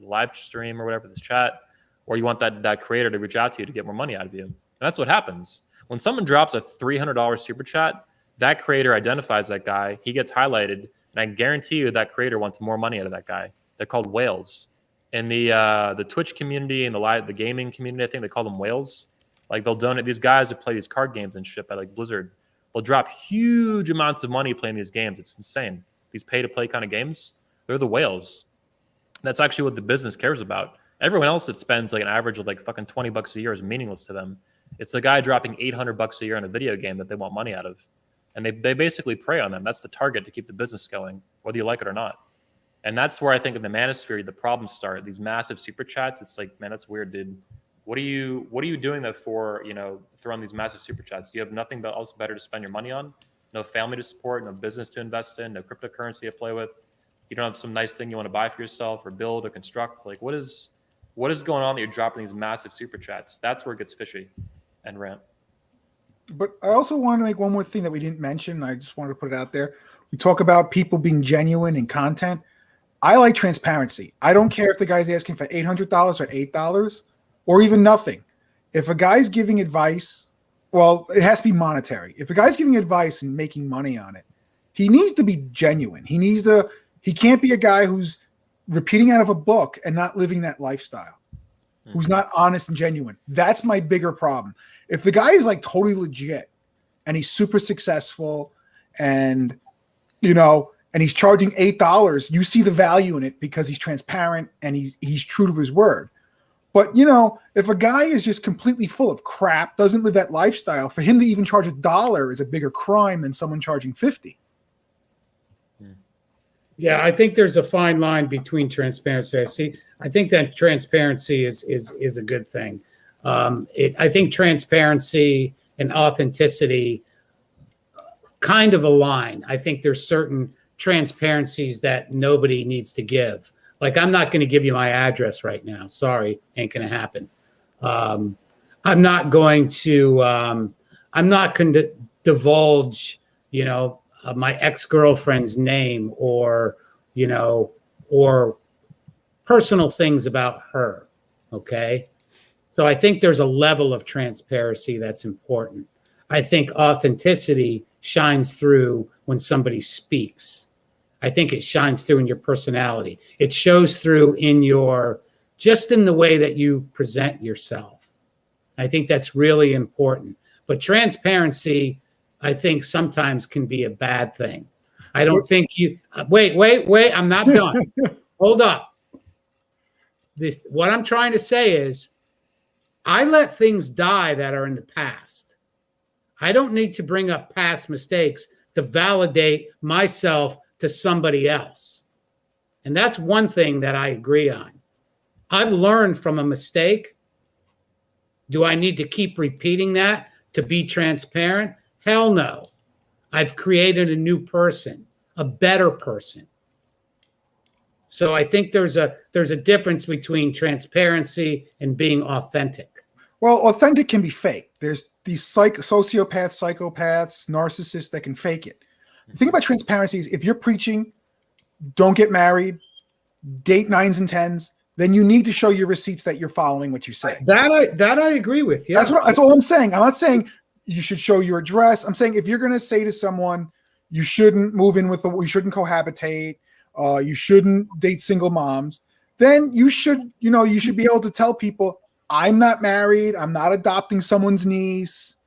live stream or whatever, this chat, or you want that creator to reach out to you to get more money out of you. And that's what happens when someone drops a $300 super chat. That creator identifies that guy. He gets highlighted, and I guarantee you that creator wants more money out of that guy. They're called whales. In the Twitch community and the gaming community, I think they call them whales. Like they'll donate. These guys that play these card games and shit by like Blizzard, they'll drop huge amounts of money playing these games. It's insane. These pay-to-play kind of games, they're the whales. That's actually what the business cares about. Everyone else that spends like an average of like fucking $20 a year is meaningless to them. It's the guy dropping $800 a year on a video game that they want money out of. And they basically prey on them. That's the target to keep the business going, whether you like it or not. And that's where I think in the manosphere, the problems start. These massive super chats. It's like, man, that's weird, dude. What are you doing that for, throwing these massive super chats? Do you have nothing else better to spend your money on? No family to support, no business to invest in, no cryptocurrency to play with. You don't have some nice thing you want to buy for yourself or build or construct. Like what is going on that you're dropping these massive super chats? That's where it gets fishy and rant. But I also want to make one more thing that we didn't mention. I just wanted to put it out there. We talk about people being genuine in content. I like transparency. I don't care if the guy's asking for $800 or $8 or even nothing. If a guy's giving advice, well, it has to be monetary. If a guy's giving advice and making money on it, he needs to be genuine. He can't be a guy who's repeating out of a book and not living that lifestyle, who's not honest and genuine. That's my bigger problem. If the guy is like totally legit and he's super successful and, and he's charging $8, you see the value in it because he's transparent and he's true to his word. But, if a guy is just completely full of crap, doesn't live that lifestyle, for him to even charge $1 is a bigger crime than someone charging 50. Yeah, I think there's a fine line between transparency. I think that transparency is a good thing. I think transparency and authenticity kind of align. I think there's certain transparencies that nobody needs to give. Like, I'm not going to give you my address right now. Sorry, ain't going to happen. I'm not going to divulge, my ex-girlfriend's name or personal things about her. Okay. So I think there's a level of transparency that's important. I think authenticity shines through when somebody speaks. I think it shines through in your personality. It shows through just in the way that you present yourself. I think that's really important. But transparency, I think sometimes can be a bad thing. I don't think wait, I'm not done. Hold up. What I'm trying to say is I let things die that are in the past. I don't need to bring up past mistakes to validate myself to somebody else. And that's one thing that I agree on. I've learned from a mistake. Do I need to keep repeating that to be transparent? Hell no. I've created a new person, a better person. So I think there's a difference between transparency and being authentic. Well, authentic can be fake. There's these sociopaths, psychopaths, narcissists that can fake it. The thing about transparency is if you're preaching, don't get married, date 9s and 10s, then you need to show your receipts that you're following what you say. That I agree with. Yeah. That's all I'm saying. I'm not saying you should show your address. I'm saying if you're going to say to someone, you shouldn't move in you shouldn't cohabitate, you shouldn't date single moms, then you should be able to tell people, I'm not married. I'm not adopting someone's niece.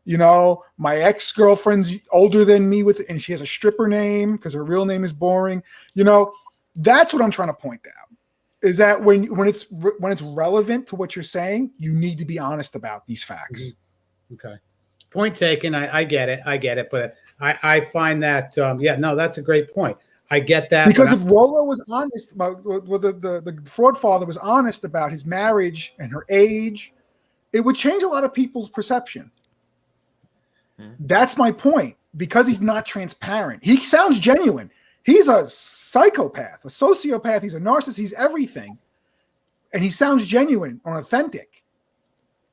My ex-girlfriend's older than me and she has a stripper name because her real name is boring. That's what I'm trying to point out, is that when it's relevant to what you're saying, you need to be honest about these facts. Okay. Point taken. I get it. But I find that, that's a great point. I get that. Because if Rolo was honest about the fraud father was honest about his marriage and her age, it would change a lot of people's perception. That's my point. Because he's not transparent. He sounds genuine. He's a psychopath, a sociopath. He's a narcissist. He's everything. And he sounds genuine or authentic.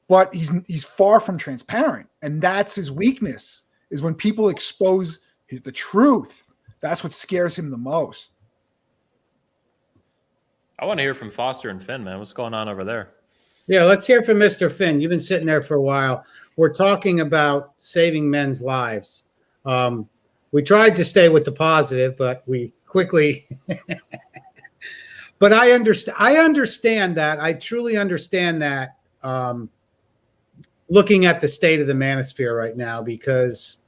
But he's far from transparent. And that's his weakness, is when people expose the truth. That's what scares him the most. I want to hear from Foster and Finn, man. What's going on over there? Yeah, let's hear from Mr. Finn. You've been sitting there for a while. We're talking about saving men's lives. We tried to stay with the positive, but we quickly. But I understand that. I truly understand that. Looking at the state of the manosphere right now, because,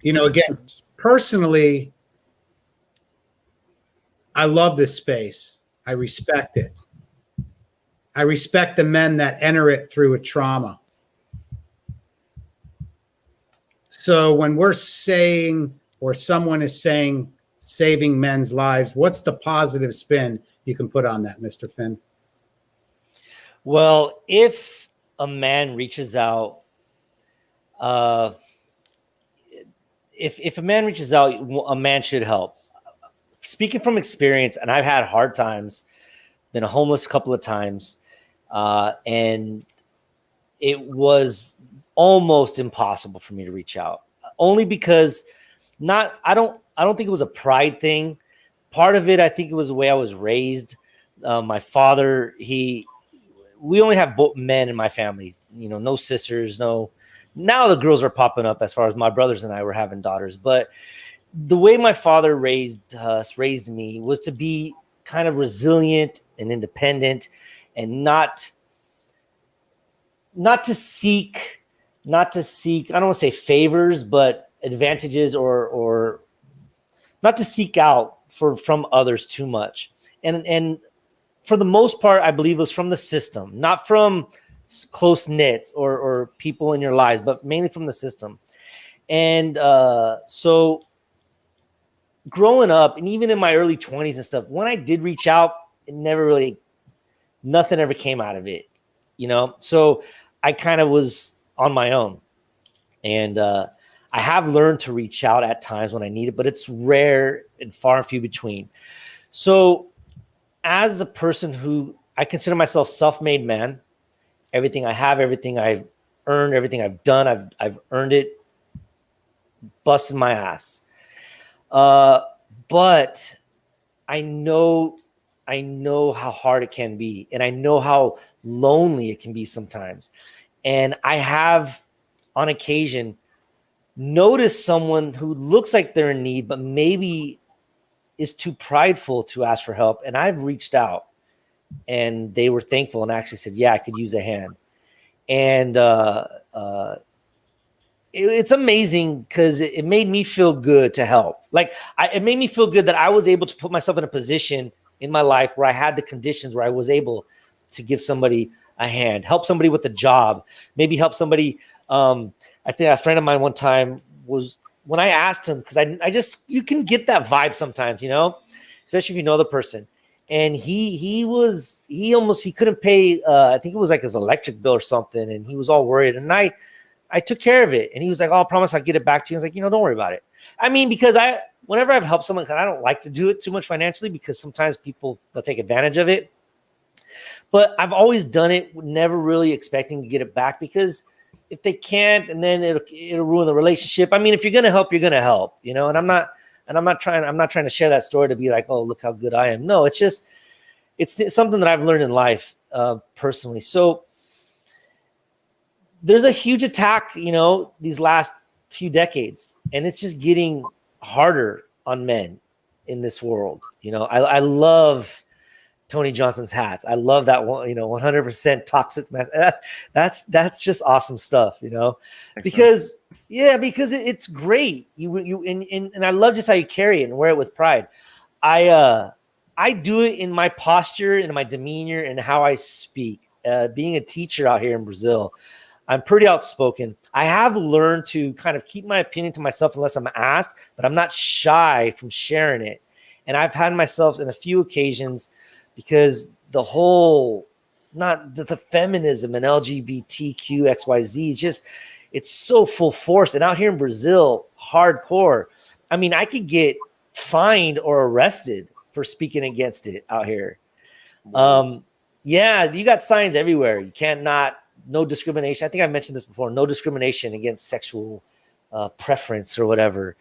again, personally, I love this space. I respect it. I respect the men that enter it through a trauma. So when we're saying, or someone is saying, saving men's lives, what's the positive spin you can put on that, Mr. Finn? Well, if a man reaches out, if a man reaches out, a man should help. Speaking from experience, and I've had hard times, been a homeless a couple of times, and it was almost impossible for me to reach out, only because I don't think it was a pride thing. Part of it, I think it was the way I was raised. My father, we only have both men in my family, no sisters, no. Now the girls are popping up as far as my brothers and I were having daughters. But the way my father raised me was to be kind of resilient and independent, and not to seek, I don't want to say favors, but advantages, or not to seek out from others too much. And for the most part, I believe it was from the system, not from close knit or people in your lives, but mainly from the system. And so growing up, and even in my early 20s and stuff, when I did reach out, nothing ever came out of it, So I kind of was on my own. And I have learned to reach out at times when I need it, but it's rare and far and few between. So as a person who I consider myself self-made man, everything I have, everything I've earned, everything I've done, I've earned it, busted my ass. But I know how hard it can be, and I know how lonely it can be sometimes. And I have, on occasion, noticed someone who looks like they're in need, but maybe is too prideful to ask for help. And I've reached out, and they were thankful and actually said, yeah, I could use a hand. And it's amazing because it made me feel good to help. Like it made me feel good that I was able to put myself in a position in my life where I had the conditions where I was able to give somebody a hand, help somebody with a job, maybe help somebody. I think a friend of mine one time was, when I asked him, because you can get that vibe sometimes, especially if you know the person. And he couldn't pay, I think it was like his electric bill or something. And he was all worried. And I took care of it. And he was like, oh, I promise I'll get it back to you. I was like, don't worry about it. I mean, because whenever I've helped someone, because I don't like to do it too much financially, because sometimes they'll take advantage of it. But I've always done it, never really expecting to get it back, because if they can't, and then it'll ruin the relationship. I mean, if you're going to help, you're going to help, and I'm not trying to share that story to be like, oh, look how good I am. No, it's something that I've learned in life, personally. So there's a huge attack, these last few decades, and it's just getting harder on men in this world. I love Tony Johnson's hats. I love that one, 100% toxic mess. That's just awesome stuff, because it's great. And I love just how you carry it and wear it with pride. I do it in my posture and my demeanor and how I speak. Being a teacher out here in Brazil, I'm pretty outspoken. I have learned to kind of keep my opinion to myself unless I'm asked, but I'm not shy from sharing it. And I've had myself in a few occasions, because the whole, not the feminism and LGBTQ XYZ, it's so full force. And out here in Brazil, hardcore. I mean, I could get fined or arrested for speaking against it out here. Yeah, you got signs everywhere. You can't no discrimination. I think I mentioned this before, no discrimination against sexual preference or whatever.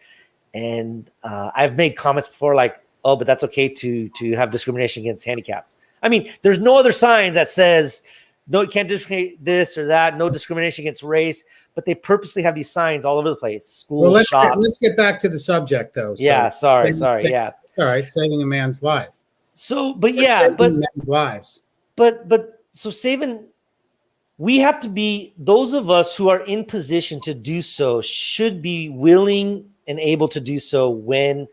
And I've made comments before like, oh, but that's okay to have discrimination against handicapped. I mean, there's no other signs that says, no, you can't discriminate this or that, no discrimination against race, but they purposely have these signs all over the place, schools, shops. Let's get back to the subject, though. Yeah, sorry, yeah. All right, saving a man's life. So, men's lives. But so we have to be, those of us who are in position to do so should be willing and able to do so when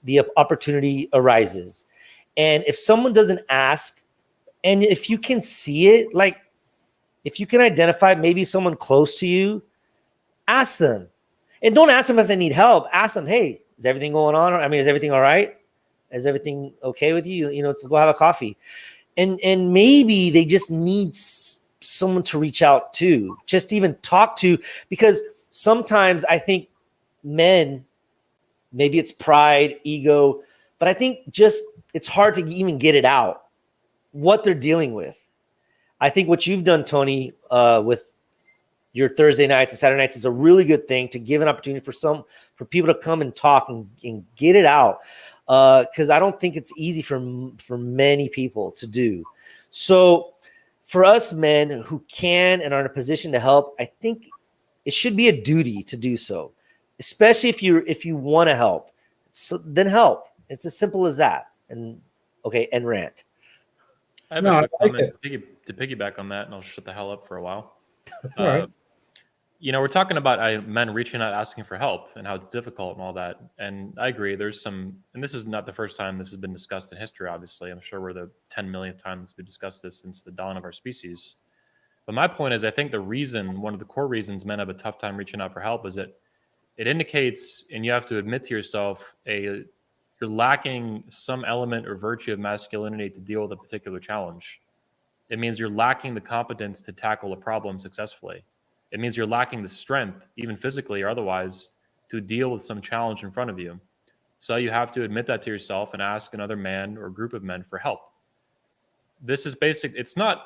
the opportunity arises. And if someone doesn't ask, and if you can see it, like if you can identify maybe someone close to you, ask them. And don't ask them if they need help. Ask them, hey, is everything going on? I mean, is everything all right? Is everything okay with you? To go have a coffee. And maybe they just need someone to reach out to, just even talk to, because sometimes I think men, maybe it's pride, ego, but I think just it's hard to even get it out what they're dealing with. I think what you've done, Tony, with your Thursday nights and Saturday nights is a really good thing to give an opportunity for people to come and talk and get it out. Because I don't think it's easy for many people to do. So for us men who can and are in a position to help, I think it should be a duty to do so, especially if you want to help. So then help. It's as simple as that. And okay, and rant. I have No, a I quick like comment to piggyback on that, and I'll shut the hell up for a while. All right. We're talking about men reaching out, asking for help, and how it's difficult and all that. And I agree. There's some, and this is not the first time this has been discussed in history. Obviously, I'm sure we're the 10 millionth times we discussed this since the dawn of our species. But my point is, I think one of the core reasons men have a tough time reaching out for help is that it indicates, and you have to admit to yourself, you're lacking some element or virtue of masculinity to deal with a particular challenge. It means you're lacking the competence to tackle a problem successfully. It means you're lacking the strength, even physically or otherwise, to deal with some challenge in front of you. So you have to admit that to yourself and ask another man or group of men for help. This is basic. It's not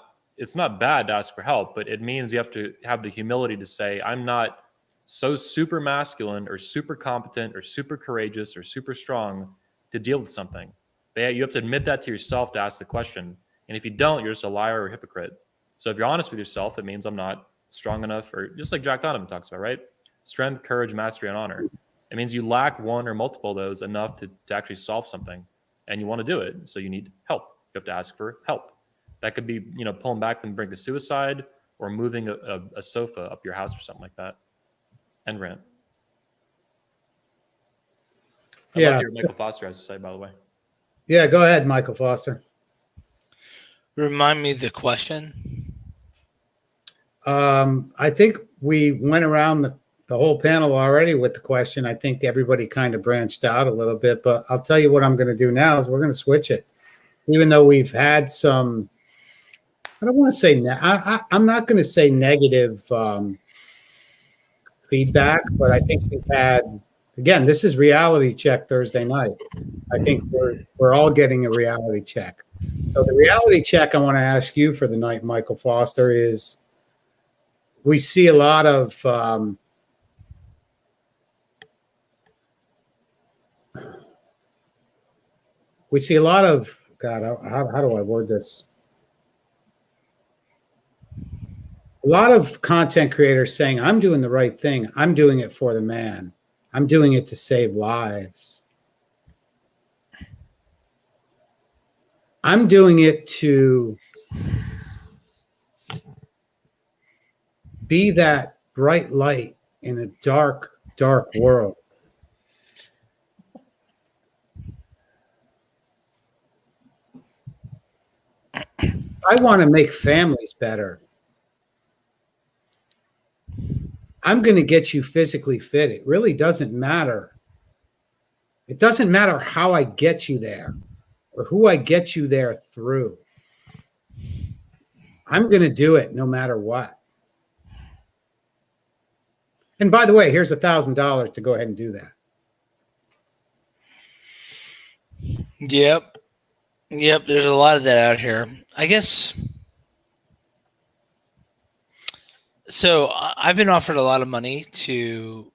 bad to ask for help, but it means you have to have the humility to say, I'm not so super masculine or super competent or super courageous or super strong to deal with something. You have to admit that to yourself to ask the question. And if you don't, you're just a liar or a hypocrite. So if you're honest with yourself, it means I'm not strong enough, or just like Jack Donovan talks about, right? Strength, courage, mastery, and honor. It means you lack one or multiple of those enough to actually solve something, and you want to do it. So you need help. You have to ask for help. That could be, pulling back from the brink of suicide, or moving a sofa up your house or something like that. End rant. I'd love to hear what Michael Foster has to say, by the way. Yeah, go ahead, Michael Foster. Remind me the question. I think we went around the whole panel already with the question. I think everybody kind of branched out a little bit, but I'll tell you what I'm going to do now is we're going to switch it. Even though we've had some, I don't want to say, I'm not going to say negative feedback, but I think we've had, again, this is reality check Thursday night. I think we're all getting a reality check. So the reality check I want to ask you for the night, Michael Foster, is we see a lot of God, how do I word this? A lot of content creators saying, I'm doing the right thing. I'm doing it for the man. I'm doing it to save lives. I'm doing it to be that bright light in a dark, dark world. I want to make families better. I'm going to get you physically fit. It really doesn't matter. It doesn't matter how I get you there or who I get you there through. I'm going to do it no matter what. And by the way, here's $1,000 to go ahead and do that. Yep. There's a lot of that out here. I guess. So I've been offered a lot of money to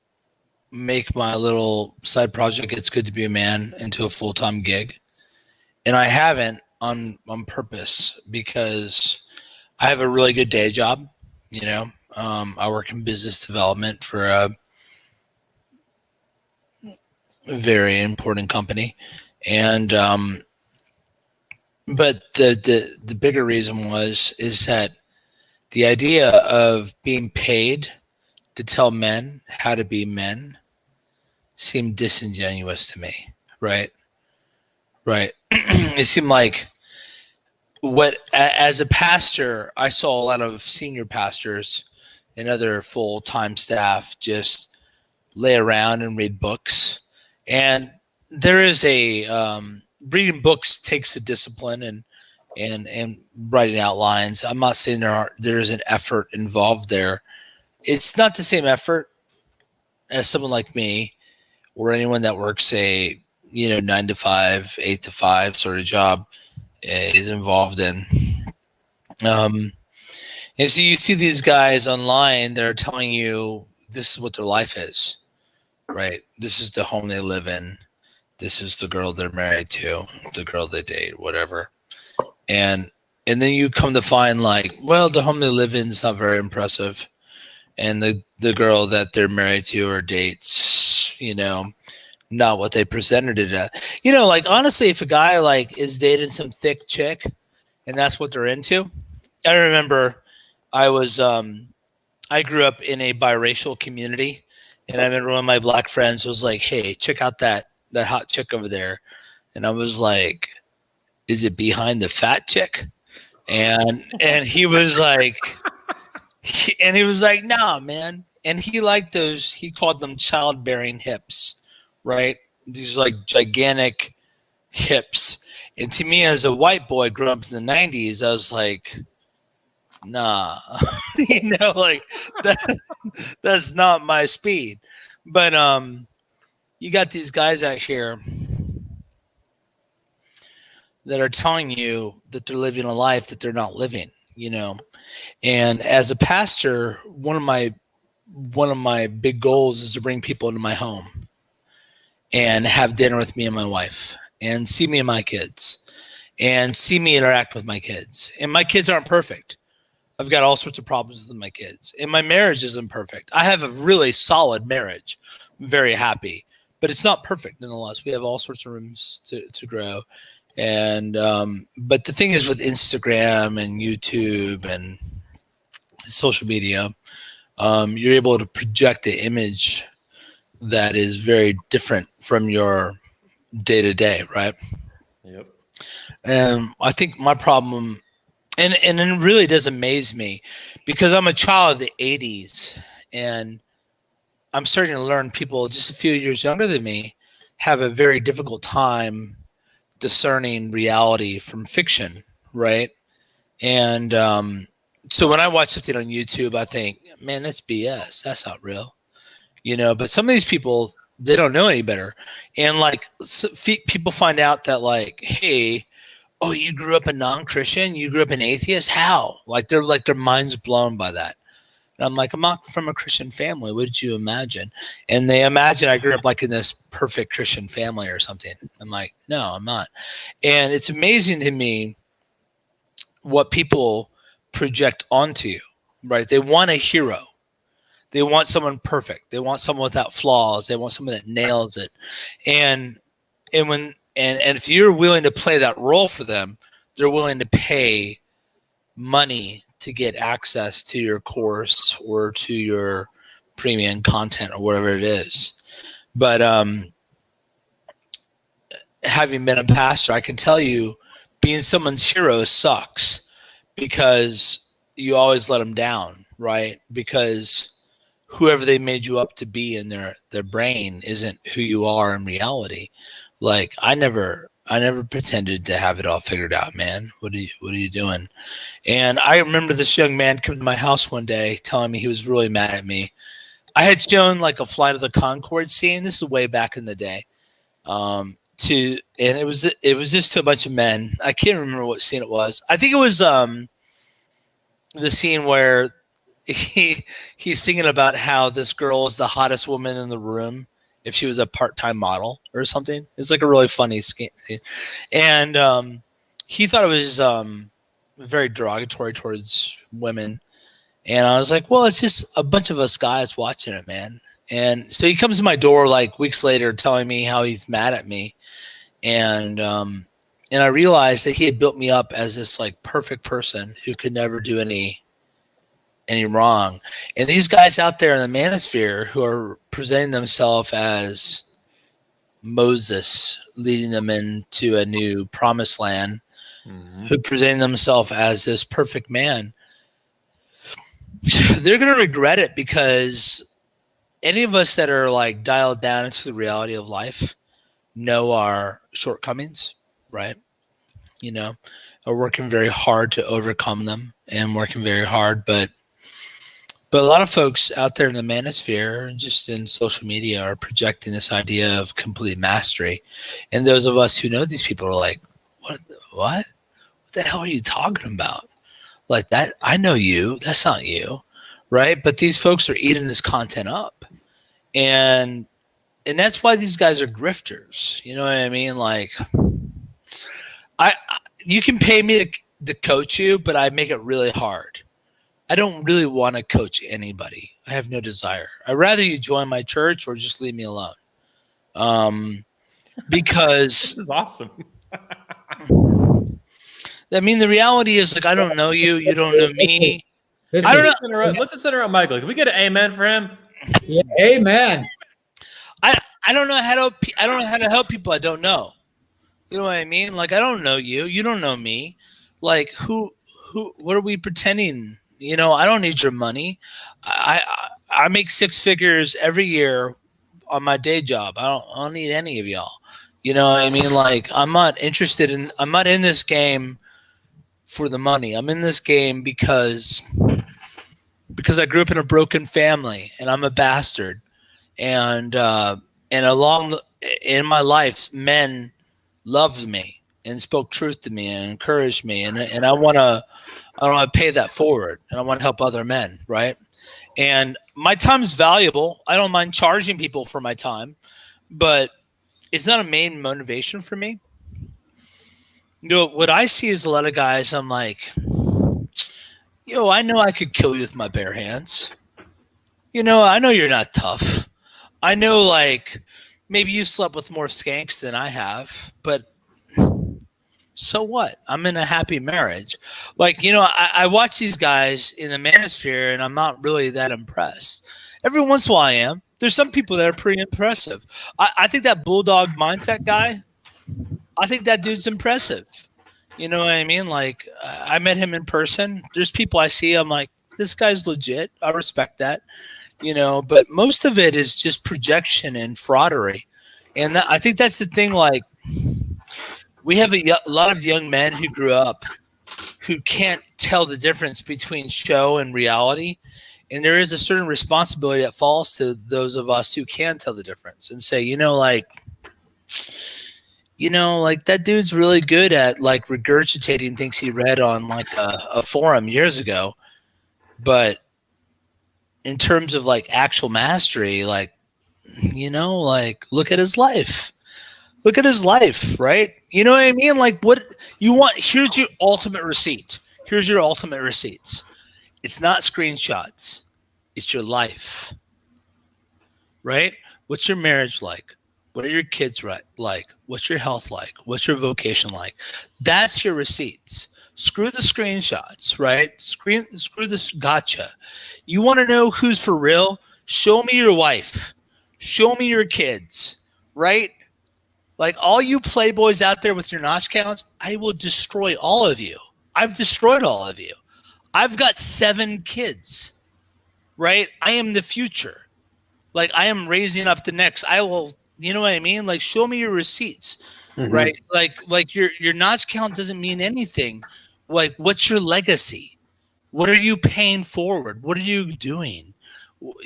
make my little side project, It's Good to Be a Man, into a full-time gig. And I haven't on purpose, because I have a really good day job. I work in business development for a very important company. And but the bigger reason is that the idea of being paid to tell men how to be men seemed disingenuous to me, right? It seemed like as a pastor, I saw a lot of senior pastors and other full-time staff just lay around and read books. And there is reading books takes a discipline and writing outlines. I'm not saying there is an effort involved there. It's not the same effort as someone like me, or anyone that works a 9 to 5, 8 to 5 sort of job is involved in. And so you see these guys online that are telling you this is what their life is, right? This is the home they live in. This is the girl they're married to, the girl they date, whatever. And then you come to find like, well, the home they live in is not very impressive. And the girl that they're married to or dates, not what they presented it as. Like honestly, if a guy like is dating some thick chick and that's what they're into. I remember I grew up in a biracial community, and I remember one of my black friends was like, "Hey, check out that hot chick over there," and I was like, "Is it behind the fat chick?" And he was like, "Nah, man." And he liked those. He called them childbearing hips, right? These like gigantic hips. And to me, as a white boy growing up in the '90s, I was like, nah, like that's not my speed. But you got these guys out here that are telling you that they're living a life that they're not living, And as a pastor, one of my big goals is to bring people into my home and have dinner with me and my wife and see me and my kids and see me interact with my kids. And my kids aren't perfect. I've got all sorts of problems with my kids, and my marriage isn't perfect. I have a really solid marriage. I'm very happy, but it's not perfect nonetheless. We have all sorts of rooms to grow. And but the thing is with Instagram and YouTube and social media, you're able to project an image that is very different from your day-to-day, right? Yep. And I think my problem, and it really does amaze me, because I'm a child of the 80s, and I'm starting to learn people just a few years younger than me have a very difficult time discerning reality from fiction, right? And so when I watch something on YouTube, I think, man, that's BS. That's not real, But some of these people, they don't know any better, and like people find out that like, hey, oh, you grew up a non-Christian? You grew up an atheist? How? Like their minds blown by that. And I'm like, I'm not from a Christian family. What did you imagine? And they imagine I grew up like in this perfect Christian family or something. I'm like, no, I'm not. And it's amazing to me what people project onto you, right? They want a hero. They want someone perfect. They want someone without flaws. They want someone that nails it. And if you're willing to play that role for them, they're willing to pay money to get access to your course or to your premium content or whatever it is. But having been a pastor, I can tell you being someone's hero sucks, because you always let them down, right? Because whoever they made you up to be in their brain isn't who you are in reality. Like I never pretended to have it all figured out, man. What are you doing? And I remember this young man come to my house one day telling me he was really mad at me. I had shown like a Flight of the Conchords scene. This is way back in the day. And it was just a bunch of men. I can't remember what scene it was. I think it was the scene where he's singing about how this girl is the hottest woman in the room if she was a part-time model or something. It's like a really funny scene. And he thought it was very derogatory towards women. And I was like, well, it's just a bunch of us guys watching it, man. And so he comes to my door like weeks later telling me how he's mad at me. And I realized that he had built me up as this like perfect person who could never do any wrong. And these guys out there in the Manosphere who are presenting themselves as Moses leading them into a new promised land, who presenting themselves as this perfect man, they're going to regret it, because any of us that are like dialed down into the reality of life know our shortcomings, right? Are working very hard to overcome them and working very hard, but But a lot of folks out there in the manosphere and just in social media are projecting this idea of complete mastery. And those of us who know these people are like, what? What the hell are you talking about? Like that, I know you. That's not you, right? But these folks are eating this content up. And that's why these guys are grifters. You know what I mean? Like, you can pay me to coach you, but I make it really hard. I don't really want to coach anybody. I have no desire. I'd rather you join my church or just leave me alone. Because This is awesome. I mean, the reality is, like, I don't know you. You don't know me. I don't know. Let's just interrupt Michael. Can we get an amen for him? Yeah, amen. I don't know how to. I don't know how to help people I don't know. You know what I mean? Like, I don't know you. You don't know me. Like, who? What are we pretending? You know, I don't need your money. I make 6 figures every year on my day job. I don't need any of y'all. You know what I mean? Like, I'm not in this game for the money. I'm in this game because I grew up in a broken family and I'm a bastard. And in my life, men loved me and spoke truth to me and encouraged me. And I want to pay that forward, and I want to help other men. Right. And my time is valuable. I don't mind charging people for my time, but it's not a main motivation for me. You know, what I see is a lot of guys, I'm like, I know I could kill you with my bare hands. I know you're not tough. I know, like, maybe you slept with more skanks than I have, but so what? I'm in a happy marriage. Like, I watch these guys in the manosphere and I'm not really that impressed. Every once in a while I am. There's some people that are pretty impressive. I think that bulldog mindset guy, I think that dude's impressive. You know what I mean? Like, I met him in person. There's people I see, I'm like, this guy's legit. I respect that. But most of it is just projection and fraudery. And I think that's the thing. Like, we have a lot of young men who grew up who can't tell the difference between show and reality. And there is a certain responsibility that falls to those of us who can tell the difference and say, like that dude's really good at, like, regurgitating things he read on, like, a forum years ago. But in terms of, like, actual mastery, like, like, look at his life. Look at his life, right? You know what I mean? Like, what you want, here's your ultimate receipt. Here's your ultimate receipts. It's not screenshots. It's your life, right? What's your marriage like? What are your kids like? What's your health like? What's your vocation like? That's your receipts. Screw the screenshots, right? Screw this gotcha. You want to know who's for real? Show me your wife. Show me your kids, right? Like, all you playboys out there with your notch counts, I will destroy all of you. I've destroyed all of you. I've got 7 kids, right? I am the future. Like, I am raising up the next. I will, you know what I mean? Like, show me your receipts, right? Like your notch count doesn't mean anything. Like, what's your legacy? What are you paying forward? What are you doing?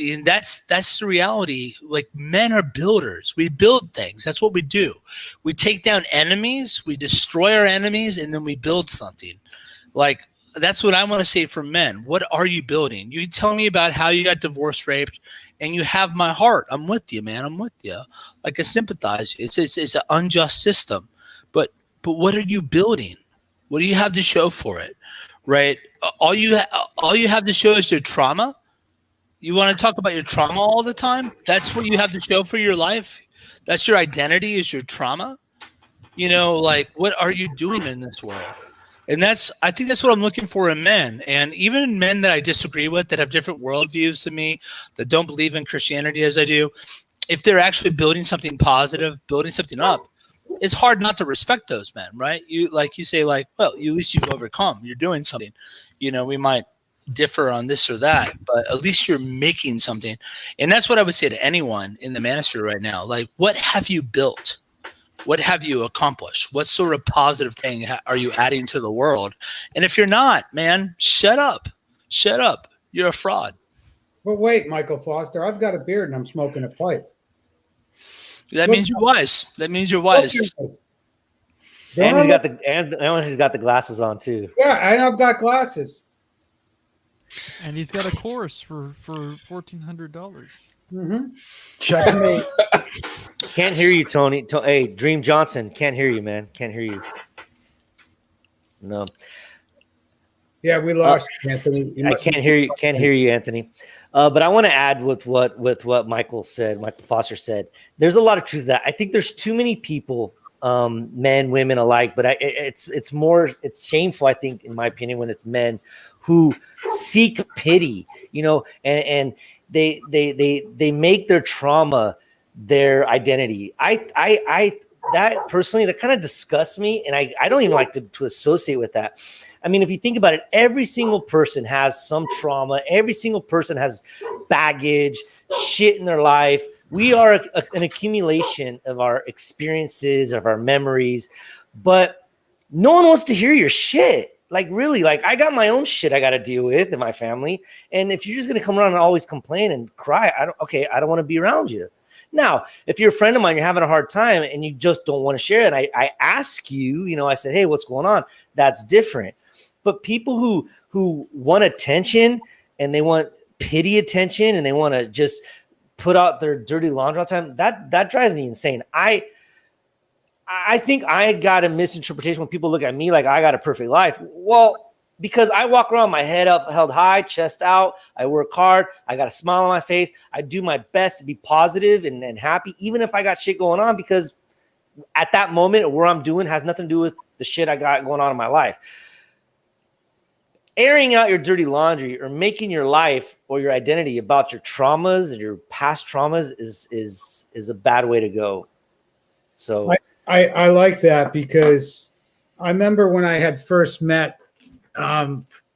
And that's the reality. Like, men are builders. We build things. That's what we do. We take down enemies, we destroy our enemies, and then we build something. Like, that's what I want to say for men. What are you building? You tell me about how you got divorced, raped, and you have my heart. I'm with you, man. I'm with you. Like, I sympathize. It's an unjust system, but what are you building? What do you have to show for it, right? All you have to show is your trauma. You want to talk about your trauma all the time? That's what you have to show for your life? That's your identity, is your trauma? Like, what are you doing in this world? And I think that's what I'm looking for in men. And even men that I disagree with, that have different worldviews than me, that don't believe in Christianity as I do, if they're actually building something positive, building something up, it's hard not to respect those men, right? You say, like, well, at least you've overcome. You're doing something. We might differ on this or that, but at least you're making something. And that's what I would say to anyone in the manosphere right now. Like, what have you built? What have you accomplished? What sort of positive thing are you adding to the world? And if you're not, man, shut up. Shut up. You're a fraud. But wait, Michael Foster, I've got a beard and I'm smoking a pipe. That Look- means you're wise. That means you're wise. And he's got the glasses on too. Yeah, and I've got glasses. And he's got a course for $1,400. Mm-hmm. Checkmate. Can't hear you, Tony. Hey, Dream Johnson, can't hear you, man. Can't hear you. No, Yeah, we lost Anthony. You I must- can't hear you. Can't hear you, Anthony. But I want to add with what Michael said. Michael Foster said. There's a lot of truth to that. I think there's too many people, men, women alike. But it's shameful. I think, in my opinion, when it's men who seek pity, and they make their trauma their identity. That personally, that kind of disgusts me, and I don't even like to associate with that. I mean, if you think about it, every single person has some trauma. Every single person has baggage, shit in their life. We are an accumulation of our experiences, of our memories, but no one wants to hear your shit. Like, really, like, I got my own shit I got to deal with in my family. And if you're just going to come around and always complain and cry, I don't want to be around you. Now, if you're a friend of mine, you're having a hard time and you just don't want to share it, and I ask you, I said, hey, what's going on? That's different. But people who want attention and they want pity attention and they want to just put out their dirty laundry all the time, that drives me insane. I think I got a misinterpretation when people look at me like I got a perfect life. Well, because I walk around my head up, held high, chest out. I work hard. I got a smile on my face. I do my best to be positive and happy, even if I got shit going on, because at that moment, where I'm doing has nothing to do with the shit I got going on in my life. Airing out your dirty laundry or making your life or your identity about your traumas and your past traumas is a bad way to go. So I like that, because I remember when I had first met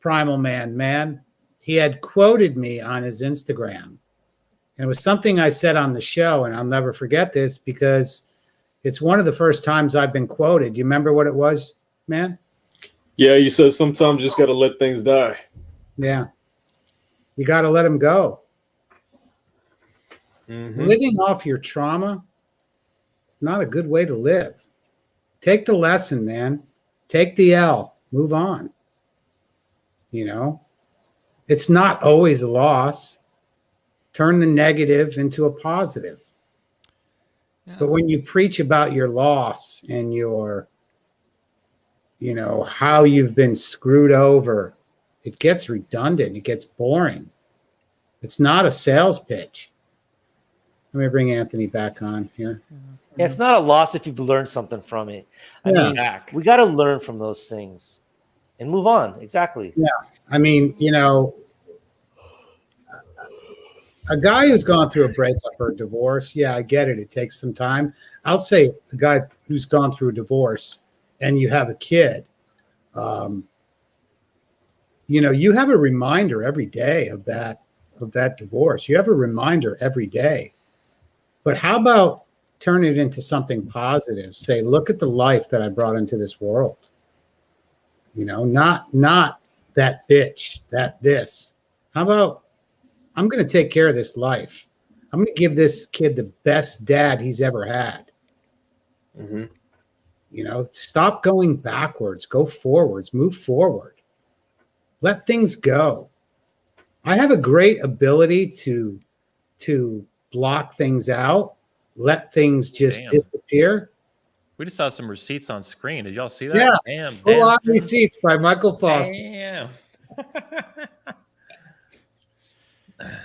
Primal Man, he had quoted me on his Instagram. And it was something I said on the show, and I'll never forget this because it's one of the first times I've been quoted. Do you remember what it was, man? Yeah, you said sometimes you just got to let things die. Yeah. You got to let them go. Mm-hmm. Living off your trauma, it's not a good way to live. Take the lesson, man. Take the L. Move on. It's not always a loss. Turn the negative into a positive. Yeah. But when you preach about your loss and your, how you've been screwed over, it gets redundant. It gets boring. It's not a sales pitch. Let me bring Anthony back on here. yeah, it's not a loss if you've learned something from it. I Yeah. mean, we got to learn from those things and move on. Exactly. Yeah. I mean, a guy who's gone through a breakup or a divorce, yeah, I get it. It takes some time. I'll say the guy who's gone through a divorce and you have a kid, you have a reminder every day of that divorce. You have a reminder every day. But how about turn it into something positive? Say, look at the life that I brought into this world. Not that bitch, this. How about I'm going to take care of this life. I'm going to give this kid the best dad he's ever had. Mm-hmm. Stop going backwards, go forwards, move forward. Let things go. I have a great ability to block things out, let things just Damn. disappear. We just saw some receipts on screen. Did y'all see that? Yeah. Damn. Full on receipts by Michael Foster. Damn.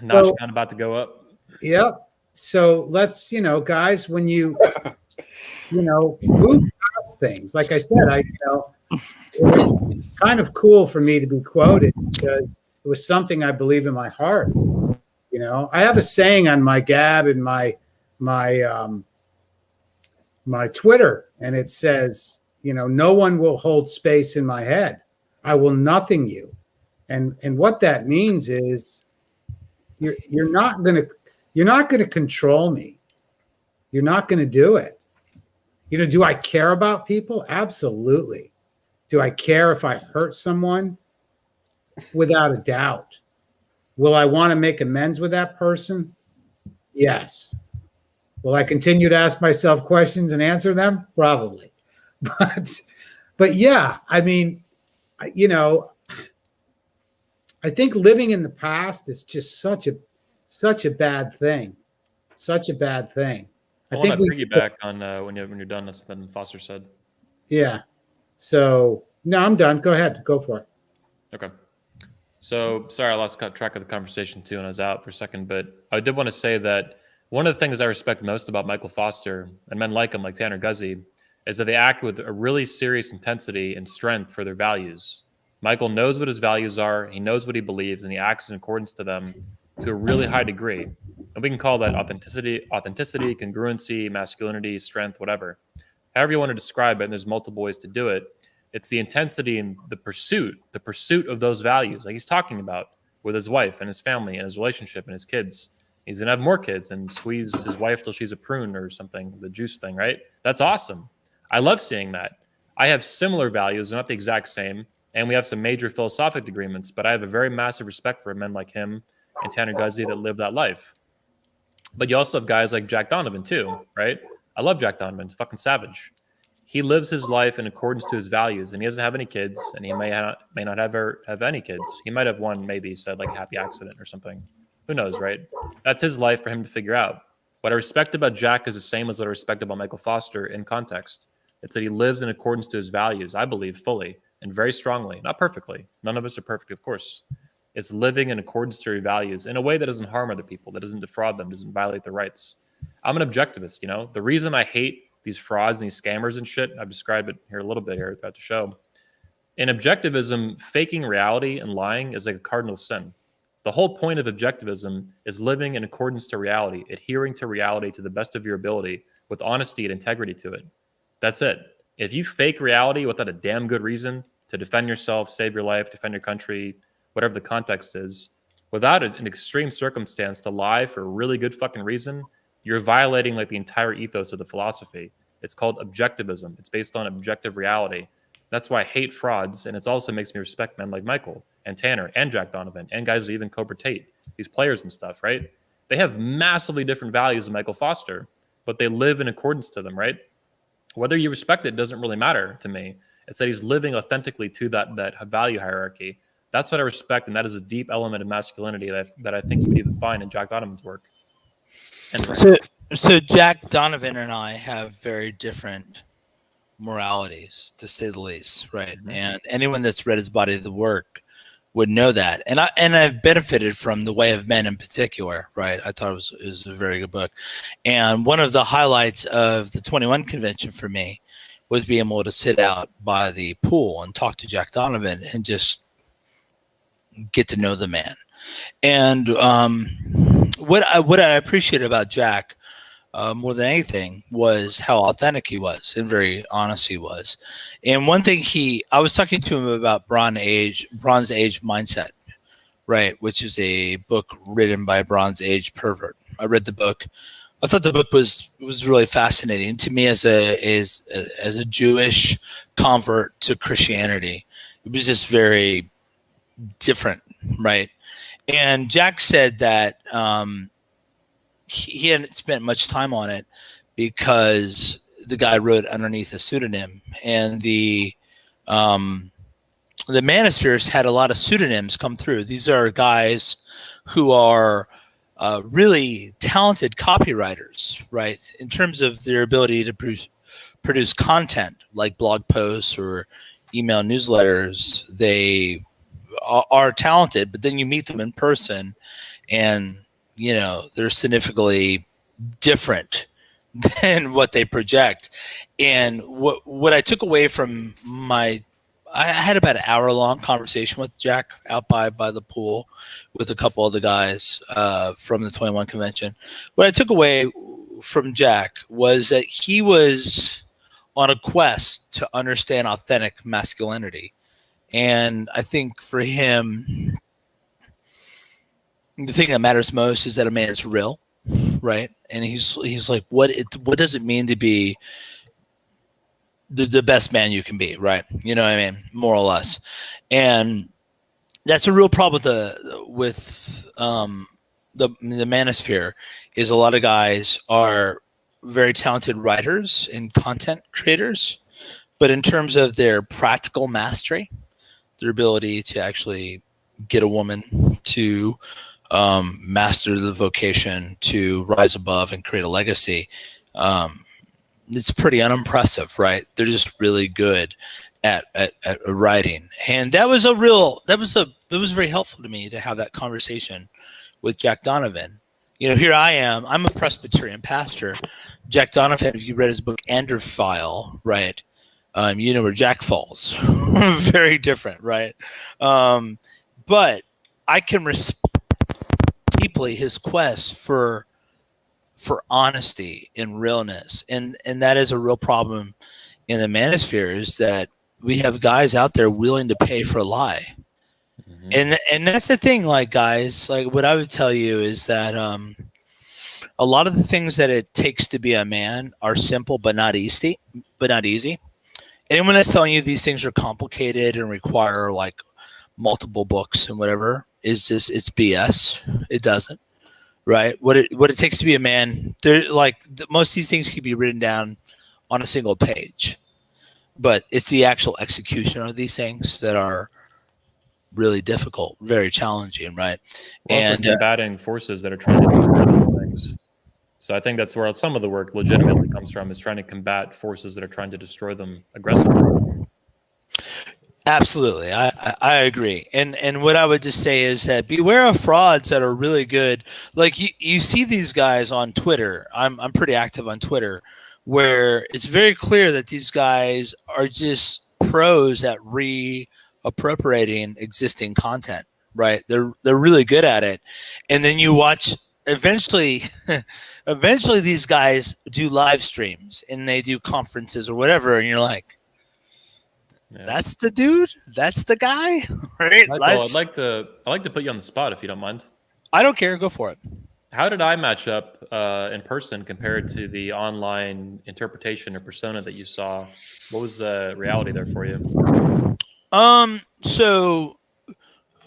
Notch count about to go up. Yep. So let's, guys, when you, move past things. Like I said, it was kind of cool for me to be quoted because it was something I believe in my heart. I have a saying on my Gab and my Twitter, and it says, no one will hold space in my head. I will nothing you. And what that means is you're not going to control me. You're not going to do it. Do I care about people? Absolutely. Do I care if I hurt someone? Without a doubt. Will I want to make amends with that person? Yes. Will I continue to ask myself questions and answer them? Probably. But yeah, I mean, you know, I think living in the past is just such a bad thing. Such a bad thing. I I want think to we, piggyback on when you're done. That's something Foster said. yeah. So no, I'm done. Go ahead. Go for it. Okay. So sorry, I lost track of the conversation too, and I was out for a second. But I did want to say that one of the things I respect most about Michael Foster and men like him, like Tanner Guzzi, is that they act with a really serious intensity and strength for their values. Michael knows what his values are, he knows what he believes, and he acts in accordance to them to a really high degree. And we can call that authenticity, congruency, masculinity, strength, whatever. However you want to describe it, and there's multiple ways to do it. It's the intensity and the pursuit of those values, like he's talking about with his wife and his family and his relationship and his kids. He's gonna have more kids and squeeze his wife till she's a prune or something, the juice thing, right? That's awesome. I love seeing that. I have similar values, not the exact same, and we have some major philosophic agreements, but I have a very massive respect for men like him and Tanner Guzzi that live that life. But you also have guys like Jack Donovan too, right? I love Jack Donovan. He's fucking savage. He lives his life in accordance to his values, and he doesn't have any kids, and he may not have any kids. He might have one, maybe he said like a happy accident or something. Who knows, right? That's his life for him to figure out. What I respect about Jack is the same as what I respect about Michael Foster in context. It's that he lives in accordance to his values, I believe, fully and very strongly. Not perfectly. None of us are perfect, of course. It's living in accordance to your values in a way that doesn't harm other people, that doesn't defraud them, doesn't violate their rights. I'm an objectivist, you know? The reason I hate these frauds and these scammers and shit, I've described it here a little bit here throughout the show. In objectivism, faking reality and lying is like a cardinal sin. The whole point of objectivism is living in accordance to reality, adhering to reality to the best of your ability with honesty and integrity to it. That's it. If you fake reality without a damn good reason to defend yourself, save your life, defend your country, whatever the context is, without an extreme circumstance to lie for a really good fucking reason, you're violating like the entire ethos of the philosophy. It's called objectivism. It's based on objective reality. That's why I hate frauds, and it also makes me respect men like Michael and Tanner and Jack Donovan and guys like even Cobra Tate, these players and stuff, right? They have massively different values than Michael Foster, but they live in accordance to them, right? Whether you respect it doesn't really matter to me. It's that he's living authentically to that value hierarchy. That's what I respect, and that is a deep element of masculinity that I think you would even find in Jack Donovan's work. Anyway. So Jack Donovan and I have very different moralities, to say the least, right? Mm-hmm. And anyone that's read his body of the work would know that. And I've benefited from The Way of Men in particular, right? I thought it was a very good book. And one of the highlights of the 21 convention for me was being able to sit out by the pool and talk to Jack Donovan and just get to know the man. And what I appreciated about Jack more than anything was how authentic he was and very honest he was. And one thing I was talking to him about Bronze Age Mindset, right, which is a book written by a Bronze Age pervert. I read the book. I thought the book was really fascinating to me as a Jewish convert to Christianity. It was just very different, right? And Jack said that he hadn't spent much time on it because the guy wrote underneath a pseudonym, and the Manospheres had a lot of pseudonyms come through. These are guys who are really talented copywriters, right? In terms of their ability to produce content like blog posts or email newsletters, they are talented, but then you meet them in person and they're significantly different than what they project. And what I took away from I had about an hour-long conversation with Jack out by the pool with a couple of the guys from the 21 convention. What I took away from Jack was that he was on a quest to understand authentic masculinity. And I think for him, the thing that matters most is that a man is real, right? And he's like, what does it mean to be the best man you can be, right? You know what I mean? More or less. And that's a real problem with the Manosphere is a lot of guys are very talented writers and content creators, but in terms of their practical mastery, their ability to actually get a woman to master the vocation, to rise above and create a legacy, it's pretty unimpressive, right? They're just really good at writing, and it was very helpful to me to have that conversation with Jack Donovan. You know, here I am. I'm a Presbyterian pastor. Jack Donovan, if you read his book Anderfile, right? You know where Jack falls. Very different, right? But I can respect deeply his quest for honesty and realness, and that is a real problem in the Manosphere, is that we have guys out there willing to pay for a lie. And that's the thing, like, guys, like, what I would tell you is that a lot of the things that it takes to be a man are simple but not easy. Anyone that's telling you these things are complicated and require like multiple books and whatever is just, it's BS. It doesn't. Right? What it takes to be a man, there, like, most of these things can be written down on a single page, but it's the actual execution of these things that are really difficult, very challenging, right? We're also And combating forces that are trying to destroy these things. So I think that's where some of the work legitimately comes from, is trying to combat forces that are trying to destroy them aggressively. absolutely, I agree. And what I would just say is that beware of frauds that are really good. Like, you see these guys on Twitter. I'm pretty active on Twitter, where it's very clear that these guys are just pros at reappropriating existing content, right? They're really good at it. And then you watch, eventually these guys do live streams and they do conferences or whatever, and you're like, Yeah. that's the dude, that's the guy, right? Michael, I'd like to put you on the spot if you don't mind. I don't care, go for it. How did I match up in person compared to the online interpretation or persona that you saw? What was the reality there for you? So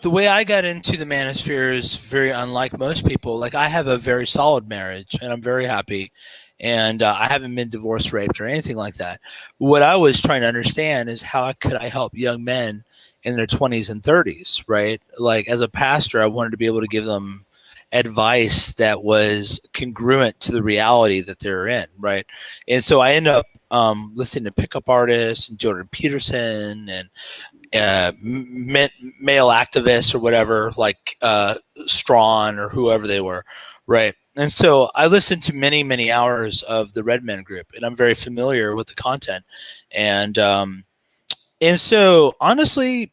the way I got into the Manosphere is very unlike most people. Like, I have a very solid marriage and I'm very happy, and I haven't been divorced, raped, or anything like that. What I was trying to understand is how could I help young men in their 20s and 30s, right? Like, as a pastor, I wanted to be able to give them advice that was congruent to the reality that they're in, right? And so I ended up listening to pickup artists and Jordan Peterson and male activists or whatever, like Strawn or whoever they were, right? And so I listened to many hours of the Red Men Group, and I'm very familiar with the content. And so honestly,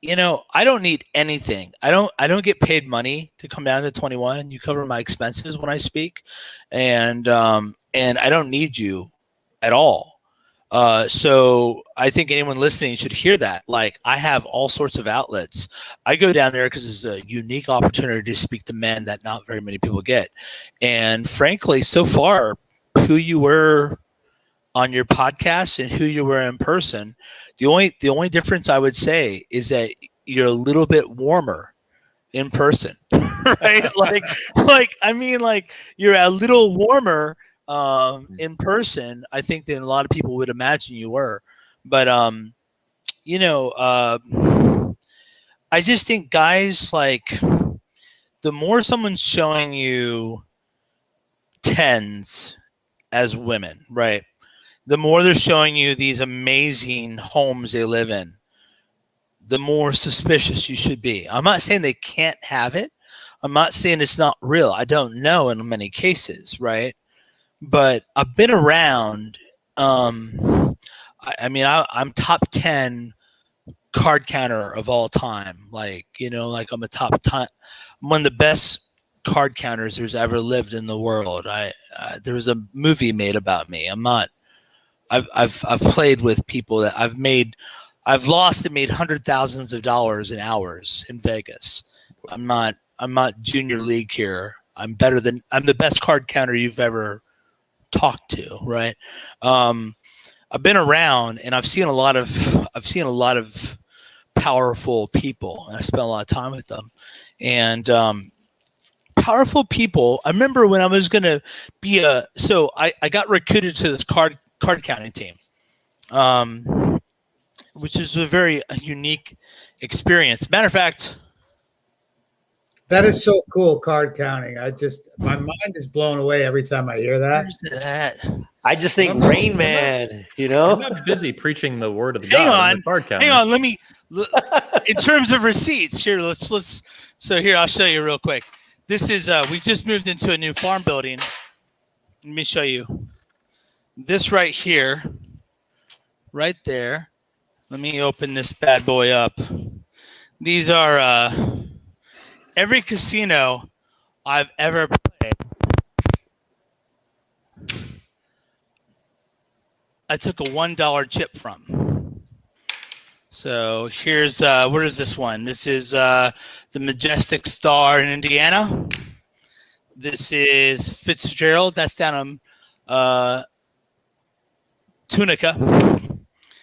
you know, I don't need anything. I don't get paid money to come down to 21. You cover my expenses when I speak, and I don't need you at all. So I think anyone listening should hear that. Like, I have all sorts of outlets. I go down there because it's a unique opportunity to speak to men that not very many people get. And frankly, so far, who you were on your podcast and who you were in person, the only difference I would say is that you're a little bit warmer in person, right? like I mean, like, you're a little warmer in person, I think, than a lot of people would imagine you were. But you know, I just think, guys, like, the more someone's showing you tens as women, right? The more they're showing you these amazing homes they live in, the more suspicious you should be. I'm not saying they can't have it. I'm not saying it's not real. I don't know in many cases, right? But I've been around. I mean, I'm top 10 card counter of all time. Like, you know, like, I'm I'm one of the best card counters there's ever lived in the world. There was a movie made about me. I've played with people that I've lost and made $100,000s of dollars in hours in Vegas. I'm not junior league here. I'm the best card counter you've ever talked to, right? I've been around and I've seen a lot of powerful people, and I spent a lot of time with them. And powerful people. I remember when I was gonna be I got recruited to this card counting team, which is a very unique experience. Matter of fact, That is so cool, card counting. My mind is blown away every time I hear that. where's that? I just think I'm Rain Man, you know? I'm not busy preaching the word of Hang God. on, in the card counter. Hang on, in terms of receipts here, so here I'll show you real quick. This is we just moved into a new farm building. Let me show you this right here, right there. Let me open this bad boy up. These are every casino I've ever played. I took a $1 chip from. So here's where is this one? This is the Majestic Star in Indiana. This is Fitzgerald. That's down in Tunica.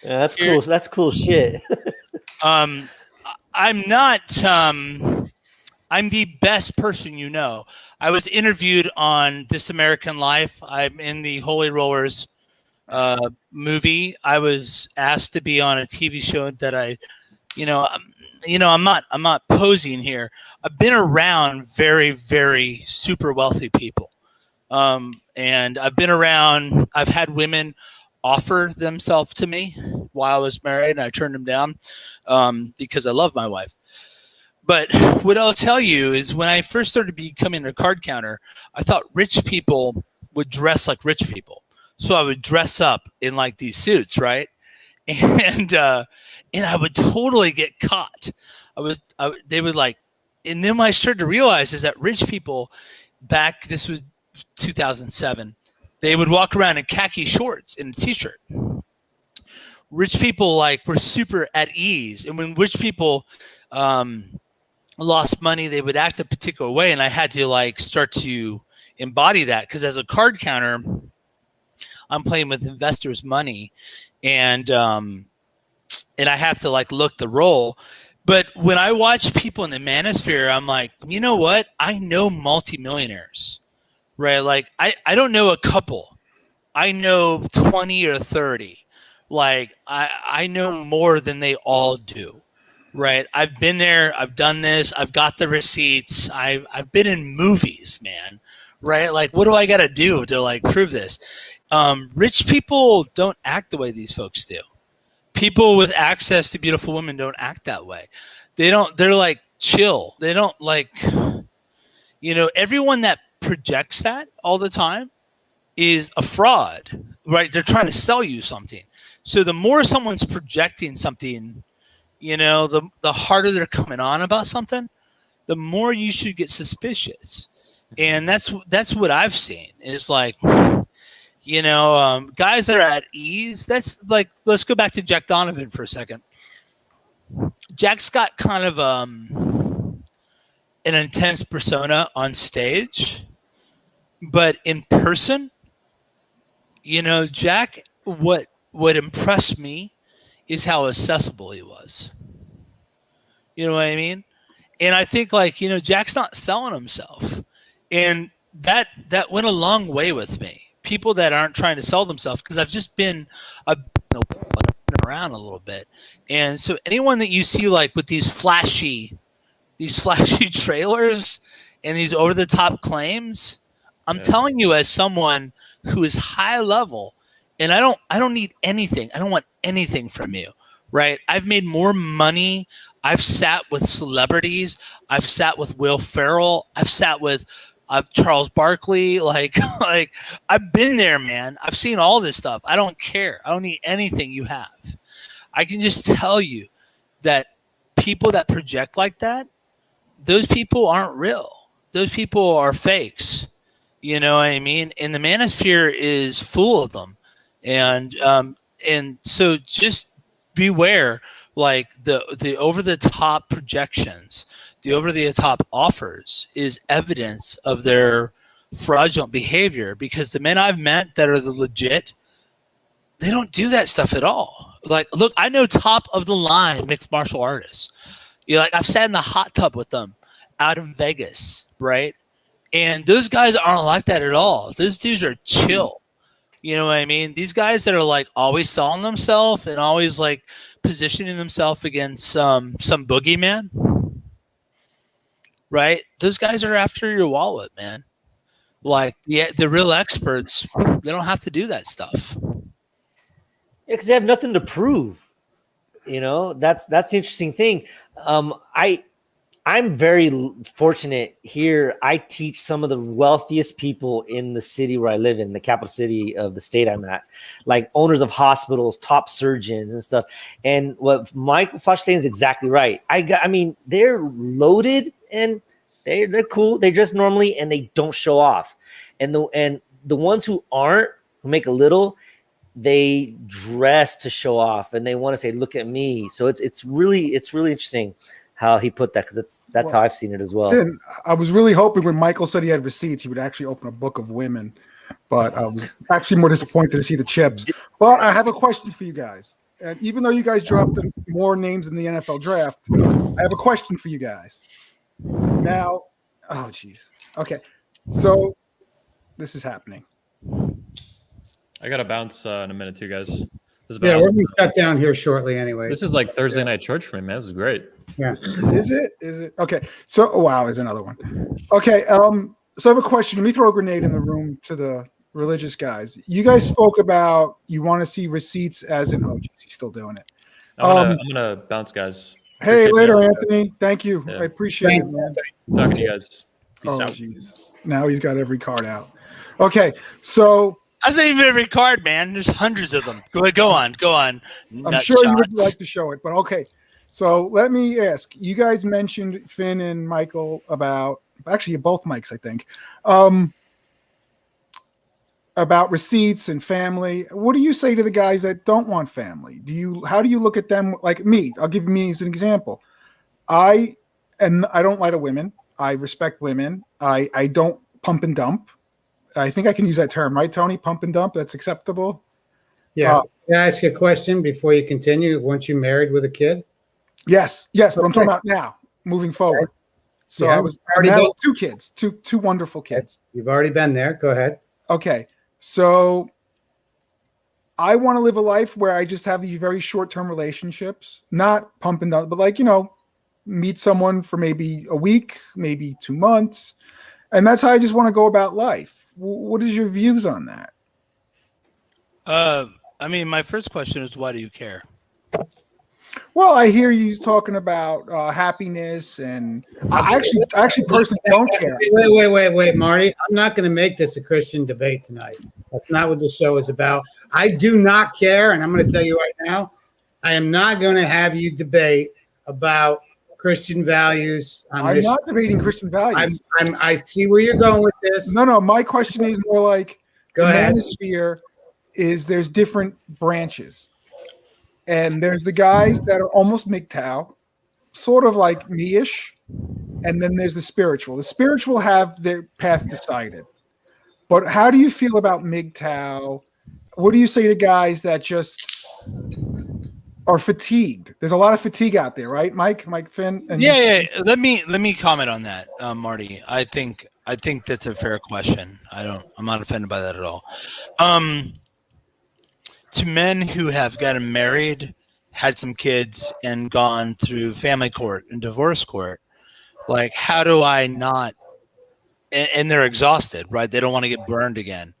Yeah, that's cool. That's cool shit. I'm not. I'm the best person you know. I was interviewed on This American Life. I'm in the Holy Rollers movie. I was asked to be on a TV show that I'm not posing here. I've been around very, very super wealthy people, and I've been around. I've had women offer themselves to me while I was married, and I turned them down because I love my wife. But what I'll tell you is when I first started becoming a card counter, I thought rich people would dress like rich people. So I would dress up in like these suits, right? And I would totally get caught. They would like, and then what I started to realize is that rich people this was 2007, they would walk around in khaki shorts and a t-shirt. Rich people were super at ease. And when rich people lost money, they would act a particular way. And I had to start to embody that because as a card counter, I'm playing with investors' money, and I have to look the role. But when I watch people in the Manosphere, I'm like, you know what? I know multimillionaires, right? I don't know a couple. I know 20 or 30. I know more than they all do, right? I've been there. I've done this. I've got the receipts. I've been in movies, man, right? What do I got to do to prove this? Rich people don't act the way these folks do. People with access to beautiful women don't act that way. They're chill. They don't everyone that projects that all the time is a fraud, right? They're trying to sell you something. So the more someone's projecting something, the harder they're coming on about something, the more you should get suspicious. And that's what I've seen is guys that are at ease. That's let's go back to Jack Donovan for a second. Jack's got kind of an intense persona on stage, but in person, Jack, what impressed me is how accessible he was. You know what I mean? And I think Jack's not selling himself, and that went a long way with me. People that aren't trying to sell themselves, because I've been around a little bit, and so anyone that you see with these flashy trailers and these over the top claims, I'm telling you as someone who is high level, and I don't need anything. I don't want anything from you, right? I've made more money. I've sat with celebrities. I've sat with Will Ferrell. I've sat with Charles Barkley. I've been there, man. I've seen all this stuff. I don't care. I don't need anything you have. I can just tell you that people that project like that, those people aren't real. Those people are fakes. You know what I mean? And the Manosphere is full of them. And so just beware, the over the top projections, the over the top offers is evidence of their fraudulent behavior, because the men I've met that are the legit, they don't do that stuff at all. Like, look, I know top of the line mixed martial artists. Like I've sat in the hot tub with them out in Vegas, right? And those guys aren't like that at all. Those dudes are chill. You know what I mean? These guys that are like always selling themselves and always like positioning themselves against some boogeyman, right? Those guys are after your wallet, man. Like the real experts, they don't have to do that stuff. Yeah, because they have nothing to prove. You know, that's the interesting thing. I'm very fortunate here. I teach some of the wealthiest people in the city where I live in, the capital city of the state I'm at, like owners of hospitals, top surgeons and stuff. And what Michael Fosh is saying is exactly right. I mean, they're loaded and they're cool. They dress normally and they don't show off. And the ones who aren't, who make a little, they dress to show off and they want to say, look at me. So it's really interesting how he put that, because that's how I've seen it as well. Finn, I was really hoping when Michael said he had receipts, he would actually open a book of women, but I was actually more disappointed to see the chips. But I have a question for you guys. And even though you guys dropped more names in the NFL draft, I have a question for you guys. Now, oh, geez. Okay. So this is happening. I got to bounce in a minute too, guys. This is Yeah, about we're going to shut down here shortly anyway. This is like Thursday night church for me, man. This is great. Yeah. Is it? Okay. So, oh, wow, is another one. Okay. So I have a question. Let me throw a grenade in the room to the religious guys. You guys spoke about you want to see receipts as in, oh, geez, he's still doing it. I'm gonna bounce, guys. Hey, Appreciate later, you. Anthony. Thank you. Yeah. I appreciate Thanks, it, man. Anthony. Talking to you guys. Peace Oh, out. jeez. Now he's got every card out. Okay. So That's not even every card, man. There's hundreds of them. Go on. I'm sure you would like to show it, but okay. So let me ask. You guys mentioned Finn and Michael about actually both Mikes, I think, about receipts and family. What do you say to the guys that don't want family? How do you look at them? Like me, I'll give me as an example. I don't lie to women. I respect women. I don't pump and dump. I think I can use that term, right, Tony? Pump and dump. That's acceptable. Yeah. Can I ask you a question before you continue? Once you married with a kid? Yes, but I'm talking about now, moving forward. So Yeah, I was married with 2 kids, two wonderful kids. You've already been there. Go ahead. Okay, so I want to live a life where I just have these very short-term relationships, not pump and dump, but like, meet someone for maybe a week, maybe 2 months, and that's how I just want to go about life. What is your views on that? I mean, my first question is, why do you care? Well, I hear you talking about happiness, and I actually personally don't care. Wait, Marty. I'm not going to make this a Christian debate tonight. That's not what the show is about. I do not care, and I'm going to tell you right now, I am not going to have you debate about Christian values. I'm not debating Christian values. I see where you're going with this. No. My question is more like Go ahead. Manosphere there's different branches. And there's the guys that are almost MGTOW, sort of like me-ish. And then there's the spiritual. The spiritual have their path decided. But how do you feel about MGTOW? What do you say to guys that just are fatigued? There's a lot of fatigue out there, right, Mike Finn? And Yeah. Let me comment on that, Marty. I think that's a fair question. I'm not offended by that at all. To men who have gotten married, had some kids, and gone through family court and divorce court, like, how do I not? And they're exhausted, right? They don't want to get burned again.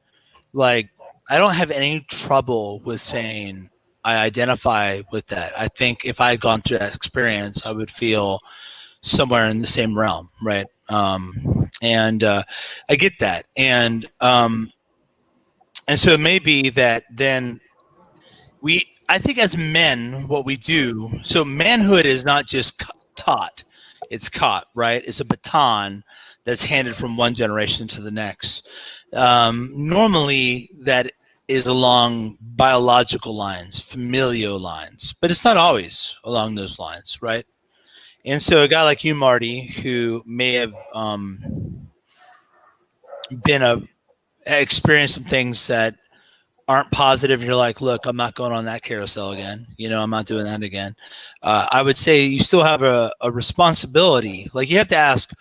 Like, I don't have any trouble with saying I identify with that. I think if I had gone through that experience, I would feel somewhere in the same realm, right? And I get that, and so it may be that then. I think as men, what we do, so manhood is not just taught, it's caught, right? It's a baton that's handed from one generation to the next. Normally, that is along biological lines, familial lines, but it's not always along those lines, right? And so a guy like you, Marty, who may have experienced some things that aren't positive. You're like, look, I'm not going on that carousel again. You know, I'm not doing that again. I would say you still have a responsibility. Like you have to ask,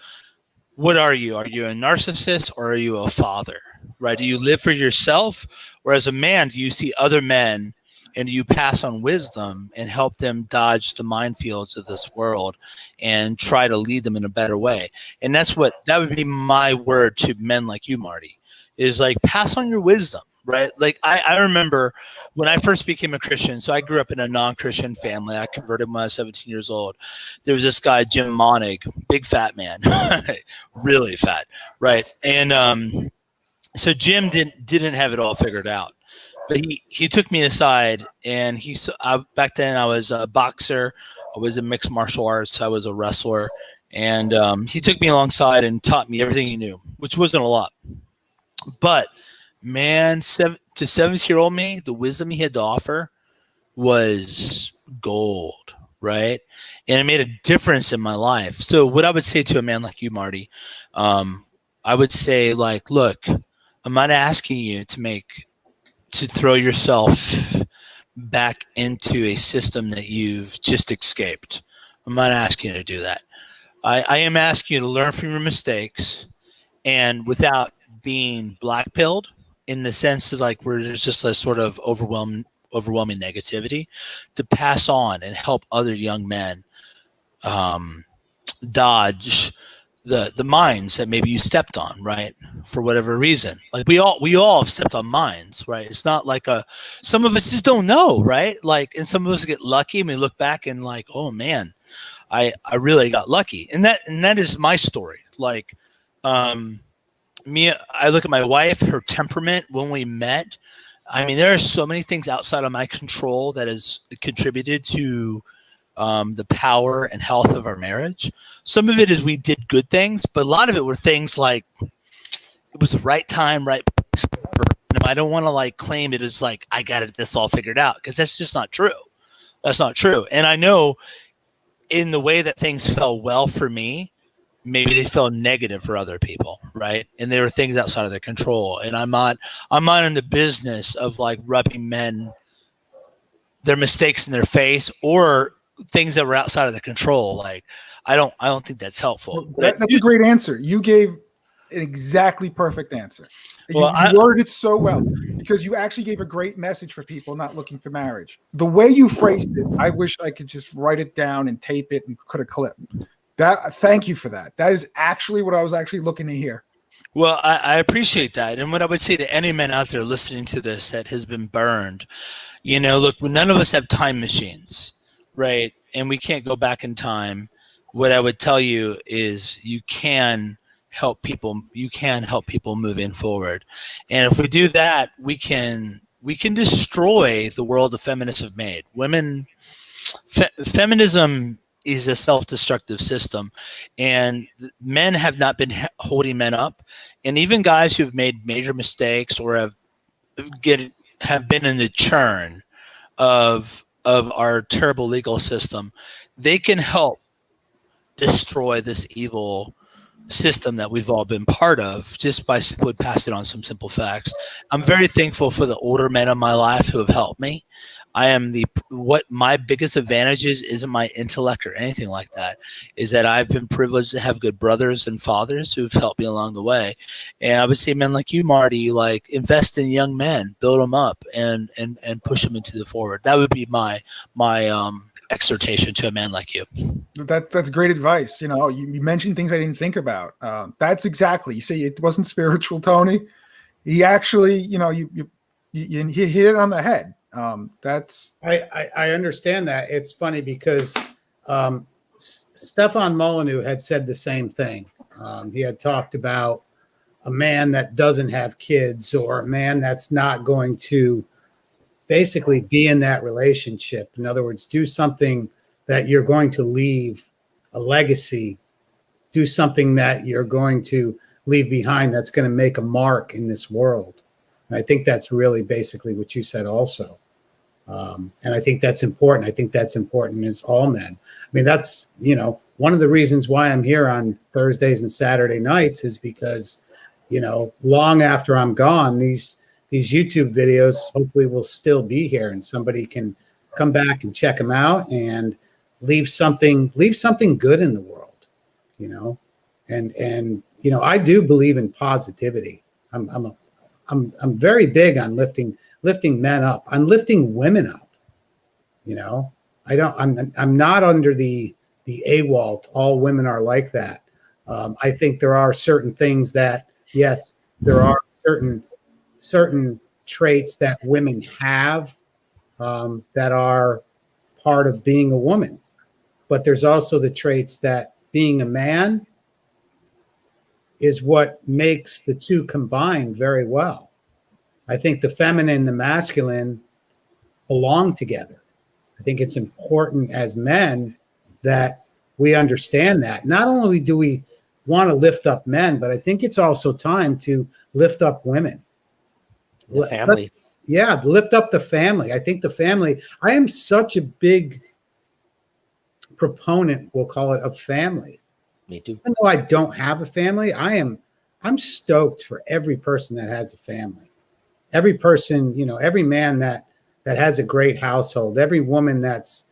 what are you? Are you a narcissist or are you a father? Right? Do you live for yourself, or as a man, do you see other men and do you pass on wisdom and help them dodge the minefields of this world and try to lead them in a better way? And that would be my word to men like you, Marty, is like pass on your wisdom. Right. Like I remember when I first became a Christian. So I grew up in a non-Christian family. I converted when I was 17 years old. There was this guy, Jim Monig, big fat man, really fat. Right. And so Jim didn't have it all figured out. But he took me aside, and back then I was a boxer. I was in mixed martial arts. I was a wrestler. And he took me alongside and taught me everything he knew, which wasn't a lot. But man, to 17-year-old me, the wisdom he had to offer was gold, right? And it made a difference in my life. So what I would say to a man like you, Marty, I would say, like, look, I'm not asking you to throw yourself back into a system that you've just escaped. I'm not asking you to do that. I am asking you to learn from your mistakes, and without being black-pilled, in the sense that like where there's just a sort of overwhelming negativity, to pass on and help other young men dodge the mines that maybe you stepped on, right? For whatever reason. Like we all have stepped on mines, right? It's not like some of us just don't know, right? Like, and some of us get lucky and we look back and like, oh man, I really got lucky. And that is my story. Like, I look at my wife, her temperament when we met. I mean, there are so many things outside of my control that has contributed to the power and health of our marriage. Some of it is we did good things, but a lot of it were things like it was the right time, right place. I don't want to like claim it as like I got this all figured out, because that's just not true. That's not true. And I know in the way that things fell well for me, maybe they felt negative for other people, right? And there were things outside of their control. And I'm not in the business of like rubbing men their mistakes in their face or things that were outside of their control. Like I don't think that's helpful. That's a great answer. You gave an exactly perfect answer. Well, you worded it so well, because you actually gave a great message for people not looking for marriage. The way you phrased it, I wish I could just write it down and tape it and put a clip. Thank you for that. That is actually what I was actually looking to hear. Well, I appreciate that. And what I would say to any man out there listening to this that has been burned, look, none of us have time machines, right? And we can't go back in time. What I would tell you is you can help people. You can help people moving forward. And if we do that, we can destroy the world the feminists have made. Feminism is a self-destructive system, and men have not been holding men up. And even guys who've made major mistakes or have been in the churn of our terrible legal system, they can help destroy this evil system that we've all been part of just by simply passing on some simple facts. I'm very thankful for the older men in my life who have helped me. What my biggest advantage isn't my intellect or anything like that, is that I've been privileged to have good brothers and fathers who've helped me along the way. And I would say men like you, Marty, like invest in young men, build them up and push them into the forward. That would be my exhortation to a man like you. That's great advice. You mentioned things I didn't think about. That's exactly, you say it wasn't spiritual, Tony. He actually, he hit it on the head. I understand that. It's funny because Stefan Molyneux had said the same thing. He had talked about a man that doesn't have kids, or a man that's not going to basically be in that relationship. In other words, do something that you're going to leave a legacy, do something that you're going to leave behind that's going to make a mark in this world. And I think that's really basically what you said also. And I think that's important. I think that's important as all men. I mean, that's, one of the reasons why I'm here on Thursdays and Saturday nights is because, long after I'm gone, these these YouTube videos hopefully will still be here, and somebody can come back and check them out and leave something good in the world, you know. And you know, I do believe in positivity. I'm very big on lifting men up. I'm lifting women up. You know, I'm not under the AWOL. All women are like that. I think there are certain things that, yes, there are certain traits that women have that are part of being a woman, but there's also the traits that being a man is what makes the two combine very well. I think the feminine and the masculine belong together. I think it's important as men that we understand that. Not only do we want to lift up men, but I think it's also time to lift up women. The family. Yeah, lift up the family. I think the family, I am such a big proponent, we'll call it, of family. Me too. Even though I don't have a family, I'm stoked for every person that has a family. Every person, you know, every man that has a great household, every woman that's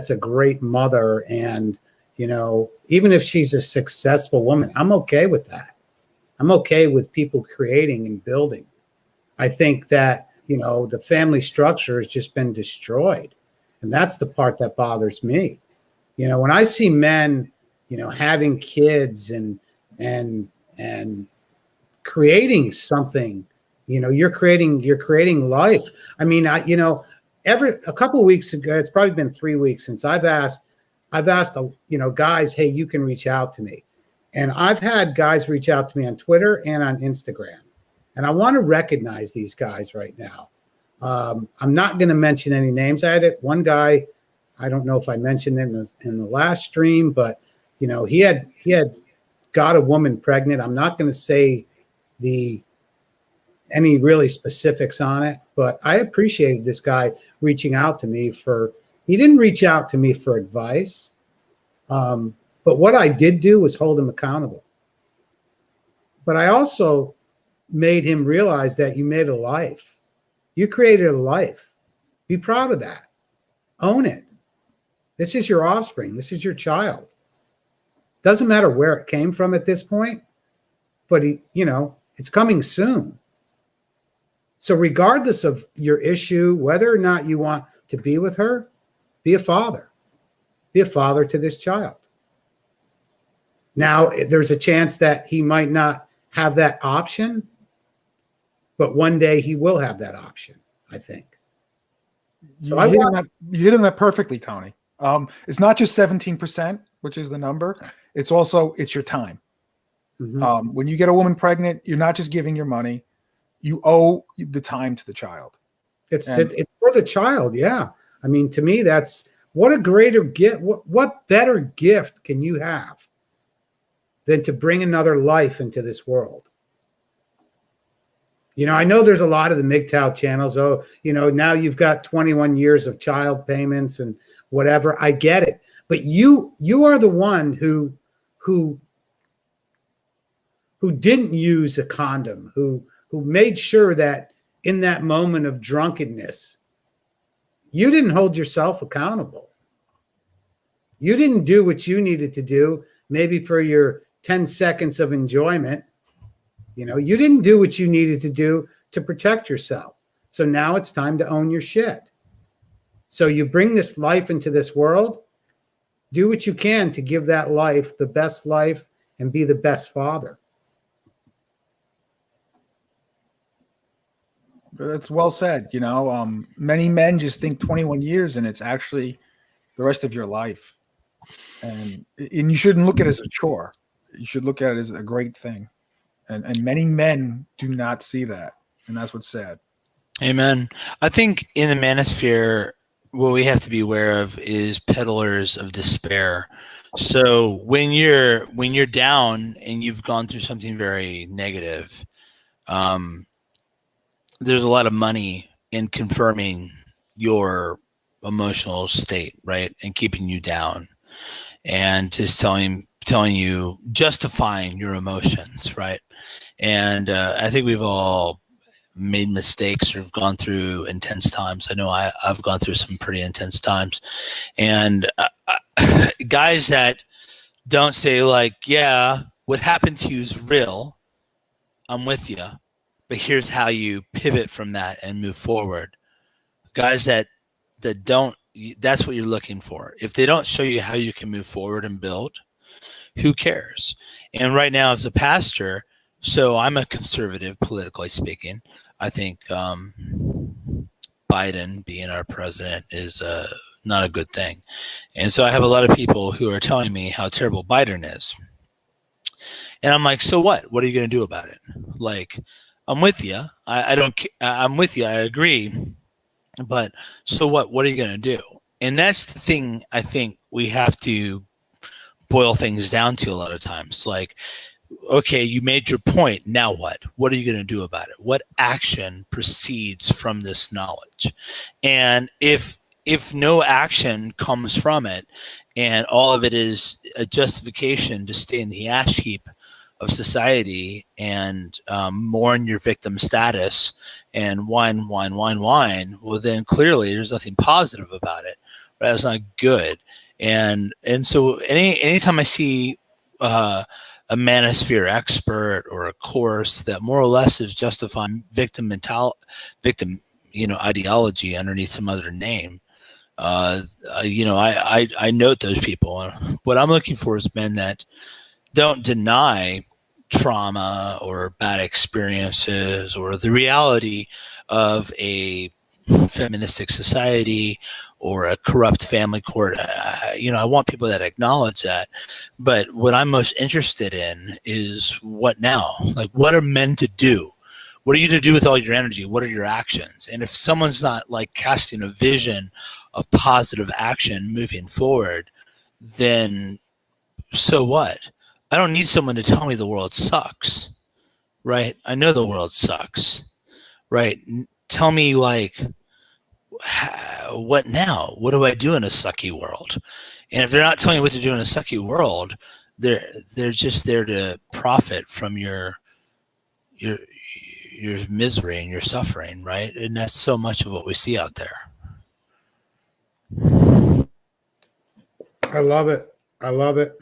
a great mother, and you know, even if she's a successful woman, I'm okay with that. I'm okay with people creating and building. I think that, you know, the family structure has just been destroyed, and that's the part that bothers me. You know, when I see men, you know, having kids and creating something, you know, you're creating life. I mean, you know, a couple of weeks ago, it's probably been 3 weeks since I've asked, you know, guys, hey, you can reach out to me. And I've had guys reach out to me on Twitter and on Instagram. And I want to recognize these guys right now. I'm not going to mention any names. I had one guy, I don't know if I mentioned him in the last stream, but you know, he had got a woman pregnant. I'm not going to say any really specifics on it, but I appreciated this guy reaching out to me he didn't reach out to me for advice. But what I did do was hold him accountable. But I also made him realize that you made a life. You created a life. Be proud of that. Own it. This is your offspring. This is your child. Doesn't matter where it came from at this point, but you know, it's coming soon. So regardless of your issue, whether or not you want to be with her, be a father. Be a father to this child. Now, there's a chance that he might not have that option, but one day he will have that option, I think. So you hit on that perfectly, Tony. It's not just 17%, which is the number. It's your time. Mm-hmm. When you get a woman pregnant, you're not just giving your money. You owe the time to the child. It's for the child. Yeah. I mean, to me, that's what a greater gift. What better gift can you have than to bring another life into this world? You know, I know there's a lot of the MGTOW channels. Oh, you know, now you've got 21 years of child payments and whatever. I get it. But you are the one who didn't use a condom, who made sure that in that moment of drunkenness, you didn't hold yourself accountable. You didn't do what you needed to do, maybe for your 10 seconds of enjoyment. You know, you didn't do what you needed to do to protect yourself. So now it's time to own your shit. So you bring this life into this world, do what you can to give that life the best life and be the best father. That's well said. You know, many men just think 21 years and it's actually the rest of your life. And you shouldn't look at it as a chore. You should look at it as a great thing. And many men do not see that. And that's what's sad. Amen. I think in the Manosphere, what we have to be aware of is peddlers of despair. So when you're down and you've gone through something very negative, there's a lot of money in confirming your emotional state, right? And keeping you down and just telling you, justifying your emotions, right? And I think we've all made mistakes or have gone through intense times. I know I've gone through some pretty intense times, and guys that don't say like, yeah, what happened to you is real. I'm with you, but here's how you pivot from that and move forward. Guys that don't, that's what you're looking for. If they don't show you how you can move forward and build, who cares? And right now, as a pastor, so I'm a conservative, politically speaking. I think Biden being our president is not a good thing. And so I have a lot of people who are telling me how terrible Biden is. And I'm like, so what? What are you going to do about it? Like, I'm with you. I don't. I'm with you. I agree. But so what? What are you going to do? And that's the thing. I think we have to boil things down to a lot of times. Like, okay, you made your point. Now what? What are you going to do about it? What action proceeds from this knowledge? And if no action comes from it, and all of it is a justification to stay in the ash heap of society and mourn your victim status and whine, well, then clearly there's nothing positive about it. Right? That's not good. And so anytime I see a Manosphere expert or a course that more or less is justifying victim ideology underneath some other name, I note those people. What I'm looking for is men that don't deny trauma or bad experiences or the reality of a feministic society or a corrupt family court. I want people that acknowledge that. But what I'm most interested in is what now? Like, what are men to do? What are you to do with all your energy? What are your actions? And if someone's not like casting a vision of positive action moving forward, then so what? I don't need someone to tell me the world sucks, right? I know the world sucks, right? Tell me, like, what now? What do I do in a sucky world? And if they're not telling you what to do in a sucky world, they're just there to profit from your misery and your suffering, right? And that's so much of what we see out there. I love it. I love it.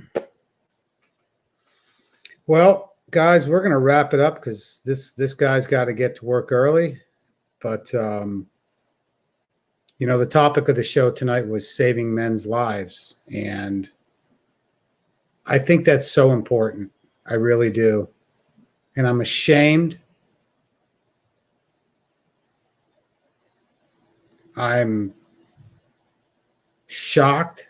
Well, guys, we're going to wrap it up because this guy's got to get to work early. But, the topic of the show tonight was saving men's lives. And I think that's so important. I really do. And I'm ashamed. I'm shocked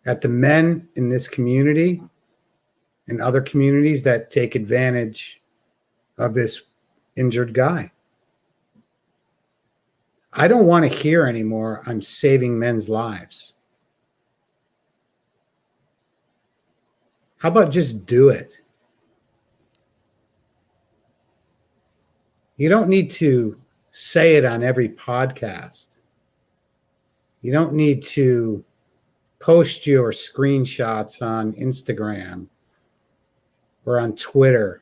at the men in this community and other communities that take advantage of this injured guy. I don't want to hear anymore, I'm saving men's lives. How about just do it? You don't need to say it on every podcast. You don't need to post your screenshots on Instagram or on Twitter.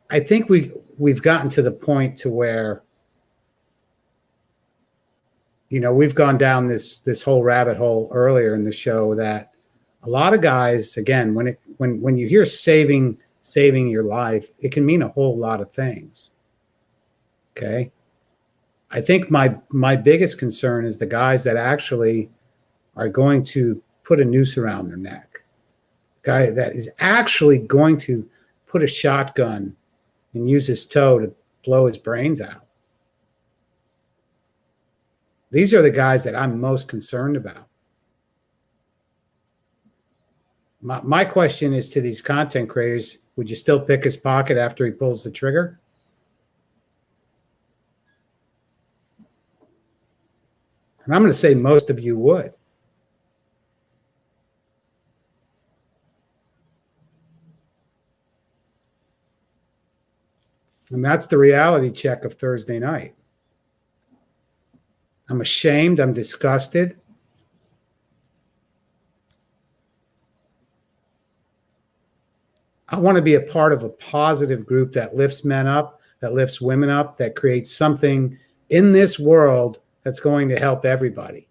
I think we've gotten to the point to where, we've gone down this whole rabbit hole earlier in the show that a lot of guys, again, when you hear saving your life, it can mean a whole lot of things. Okay. I think my biggest concern is the guys that actually are going to put a noose around their neck. The guy that is actually going to put a shotgun and use his toe to blow his brains out. These are the guys that I'm most concerned about. My question is to these content creators, would you still pick his pocket after he pulls the trigger? And I'm going to say most of you would. And that's the reality check of Thursday night. I'm ashamed. I'm disgusted. I want to be a part of a positive group that lifts men up, that lifts women up, that creates something in this world that's going to help everybody.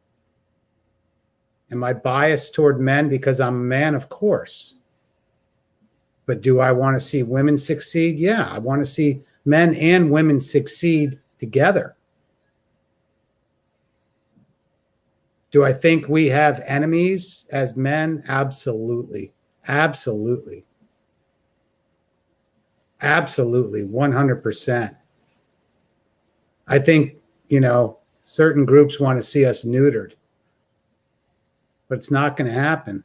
Am I biased toward men because I'm a man? Of course. But do I want to see women succeed? Yeah, I want to see men and women succeed together. Do I think we have enemies as men? Absolutely. Absolutely. Absolutely. 100%. I think, certain groups want to see us neutered, but it's not going to happen.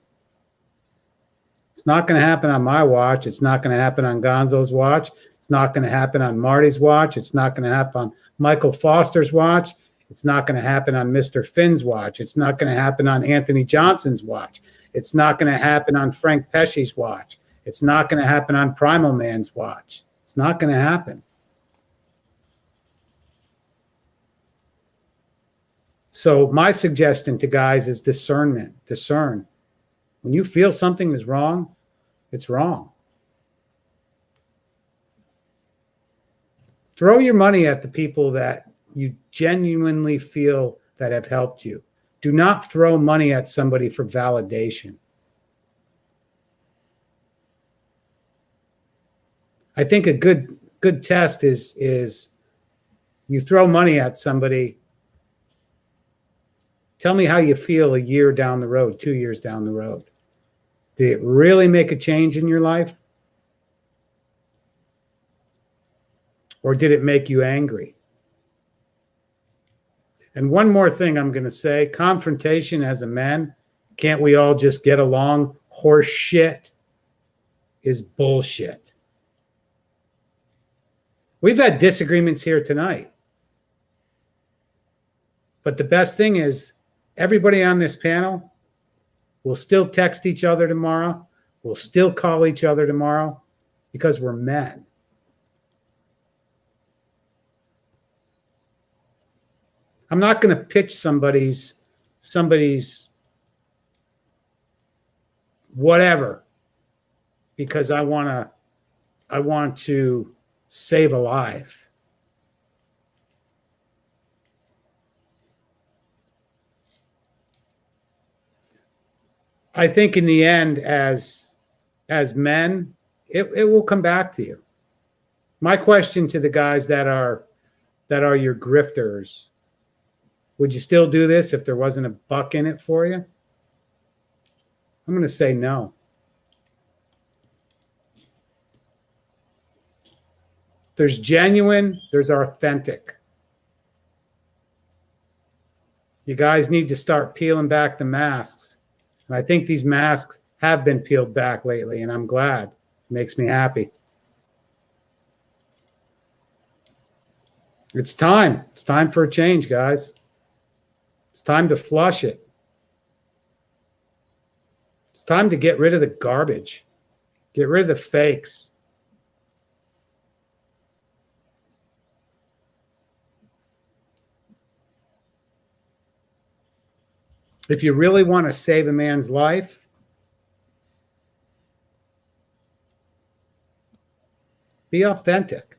It's not going to happen on my watch. It's not going to happen on Gonzo's watch. It's not going to happen on Marty's watch. It's not going to happen on Michael Foster's watch. It's not going to happen on Mr. Finn's watch. It's not going to happen on Anthony Johnson's watch. It's not going to happen on Frank Pesci's watch. It's not going to happen on Primal Man's watch. It's not going to happen. So my suggestion to guys is discernment. Discern. When you feel something is wrong, it's wrong. Throw your money at the people that you genuinely feel that have helped you. Do not throw money at somebody for validation. I think a good test is you throw money at somebody. Tell me how you feel a year down the road, 2 years down the road. Did it really make a change in your life? Or did it make you angry? And one more thing I'm going to say, confrontation as a man, can't we all just get along? Horse shit is bullshit. We've had disagreements here tonight. But the best thing is everybody on this panel will still text each other tomorrow. We'll still call each other tomorrow because we're men. I'm not going to pitch somebody's whatever because I want to save a life. I think in the end, as men, it will come back to you. My question to the guys that are your grifters, would you still do this if there wasn't a buck in it for you? I'm going to say no. There's genuine, there's authentic. You guys need to start peeling back the masks. And I think these masks have been peeled back lately, and I'm glad. It makes me happy. It's time. It's time for a change, guys. It's time to flush it. It's time to get rid of the garbage. Get rid of the fakes. If you really want to save a man's life, be authentic.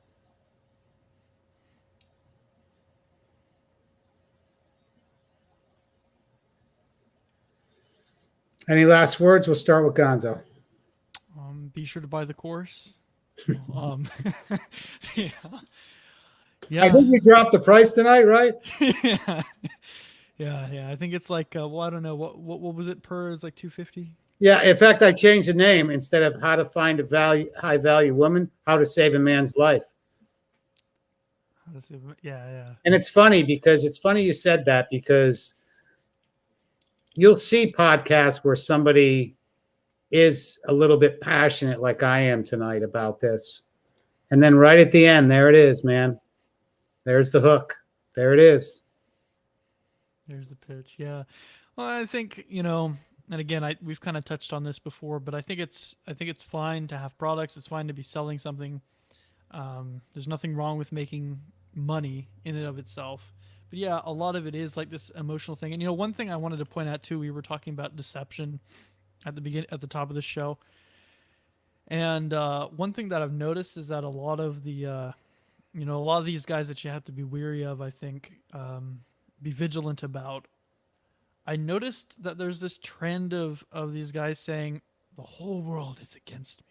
Any last words? We'll start with Gonzo. Be sure to buy the course. Yeah. I think we dropped the price tonight, right? Yeah. Yeah. I think it's like, I don't know, what was it per? It's like $250. Yeah. In fact, I changed the name instead of how to find a high value woman, how to save a man's life. Yeah. And it's funny you said that because you'll see podcasts where somebody is a little bit passionate like I am tonight about this. And then right at the end, there it is, man. There's the hook. There it is. There's the pitch. Yeah. Well, I think, and again, we've kind of touched on this before, but I think it's fine to have products. It's fine to be selling something. There's nothing wrong with making money in and of itself. But yeah, a lot of it is like this emotional thing. And one thing I wanted to point out too, we were talking about deception at the top of the show. And one thing that I've noticed is that a lot of the, a lot of these guys that you have to be weary of, I think, be vigilant about. I noticed that there's this trend of these guys saying the whole world is against me.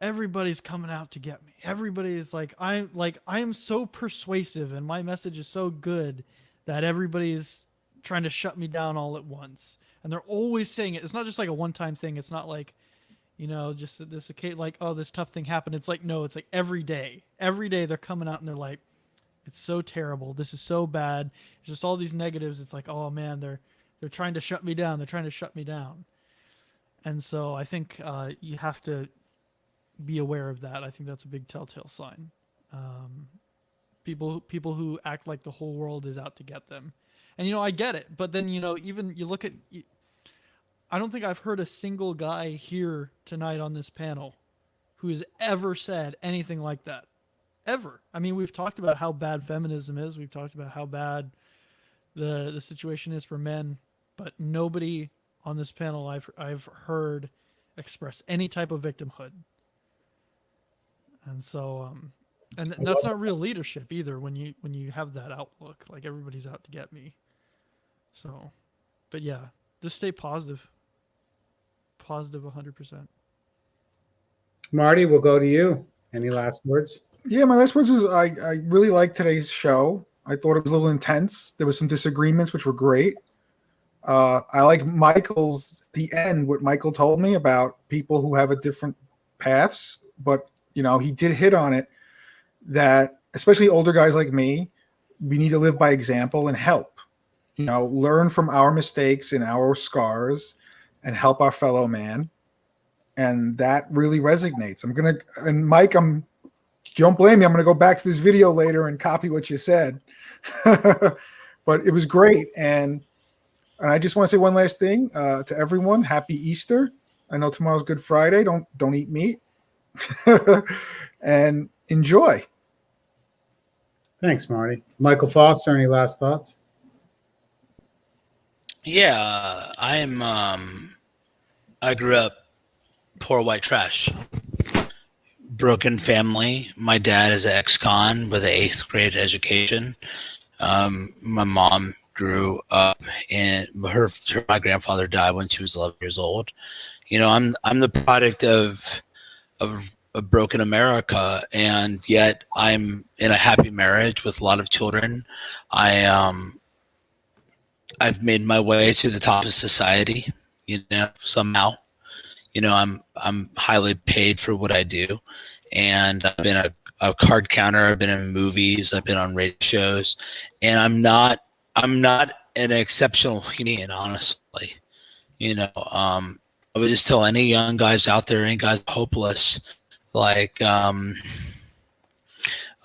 Everybody's coming out to get me. Everybody is I am so persuasive and my message is so good that everybody's trying to shut me down all at once. And they're always saying it. It's not just like a one-time thing. It's not like, just this like, oh, this tough thing happened. It's like, no, it's like every day. Every day they're coming out and they're like, it's so terrible. This is so bad. It's just all these negatives. It's like, oh man, they're trying to shut me down. They're trying to shut me down. And so I think you have to be aware of that. I think that's a big telltale sign. People who act like the whole world is out to get them. And I get it. But then even you look at. I don't think I've heard a single guy here tonight on this panel who has ever said anything like that. Ever. I mean, we've talked about how bad feminism is. We've talked about how bad the situation is for men, but nobody on this panel I've heard express any type of victimhood. And so, and that's not real leadership either. When you have that outlook, like everybody's out to get me. So, but yeah, just stay positive. Positive 100%. Marty, we'll go to you. Any last words? Yeah, my last words is I really liked today's show. I thought it was a little intense. There was some disagreements, which were great. I like Michael's the end, what Michael told me about people who have a different paths, but he did hit on it that especially older guys like me, we need to live by example and help. Learn from our mistakes and our scars and help our fellow man. And that really resonates. And Mike, don't blame me. I'm going to go back to this video later and copy what you said. But it was great. And I just want to say one last thing to everyone. Happy Easter. I know tomorrow's Good Friday. Don't eat meat. And enjoy. Thanks, Marty. Michael Foster, any last thoughts? Yeah, I grew up poor white trash. Broken family. My dad is an ex-con with an 8th grade education. My mom grew up in my grandfather died when she was 11 years old. I'm the product of a broken America, and yet I'm in a happy marriage with a lot of children. I've made my way to the top of society, somehow. I'm highly paid for what I do, and I've been a card counter. I've been in movies. I've been on radio shows, and I'm not an exceptional human, honestly. I would just tell any young guys out there, any guys hopeless,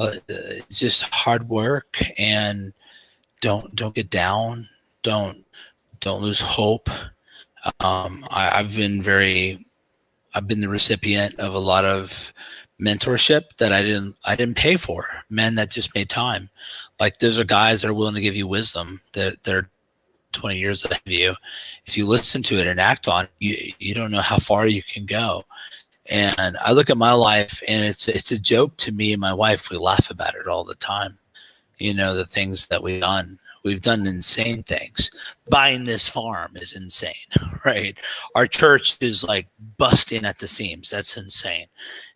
it's just hard work, and don't get down. Don't lose hope. I've been the recipient of a lot of mentorship that I didn't pay for. Men that just made time. Like, those are guys that are willing to give you wisdom that they're 20 years ahead of you. If you listen to it and act on it, you don't know how far you can go. And I look at my life, and it's a joke to me and my wife. We laugh about it all the time. The things that we've done. We've done insane things. Buying this farm is insane, right? Our church is like busting at the seams. That's insane.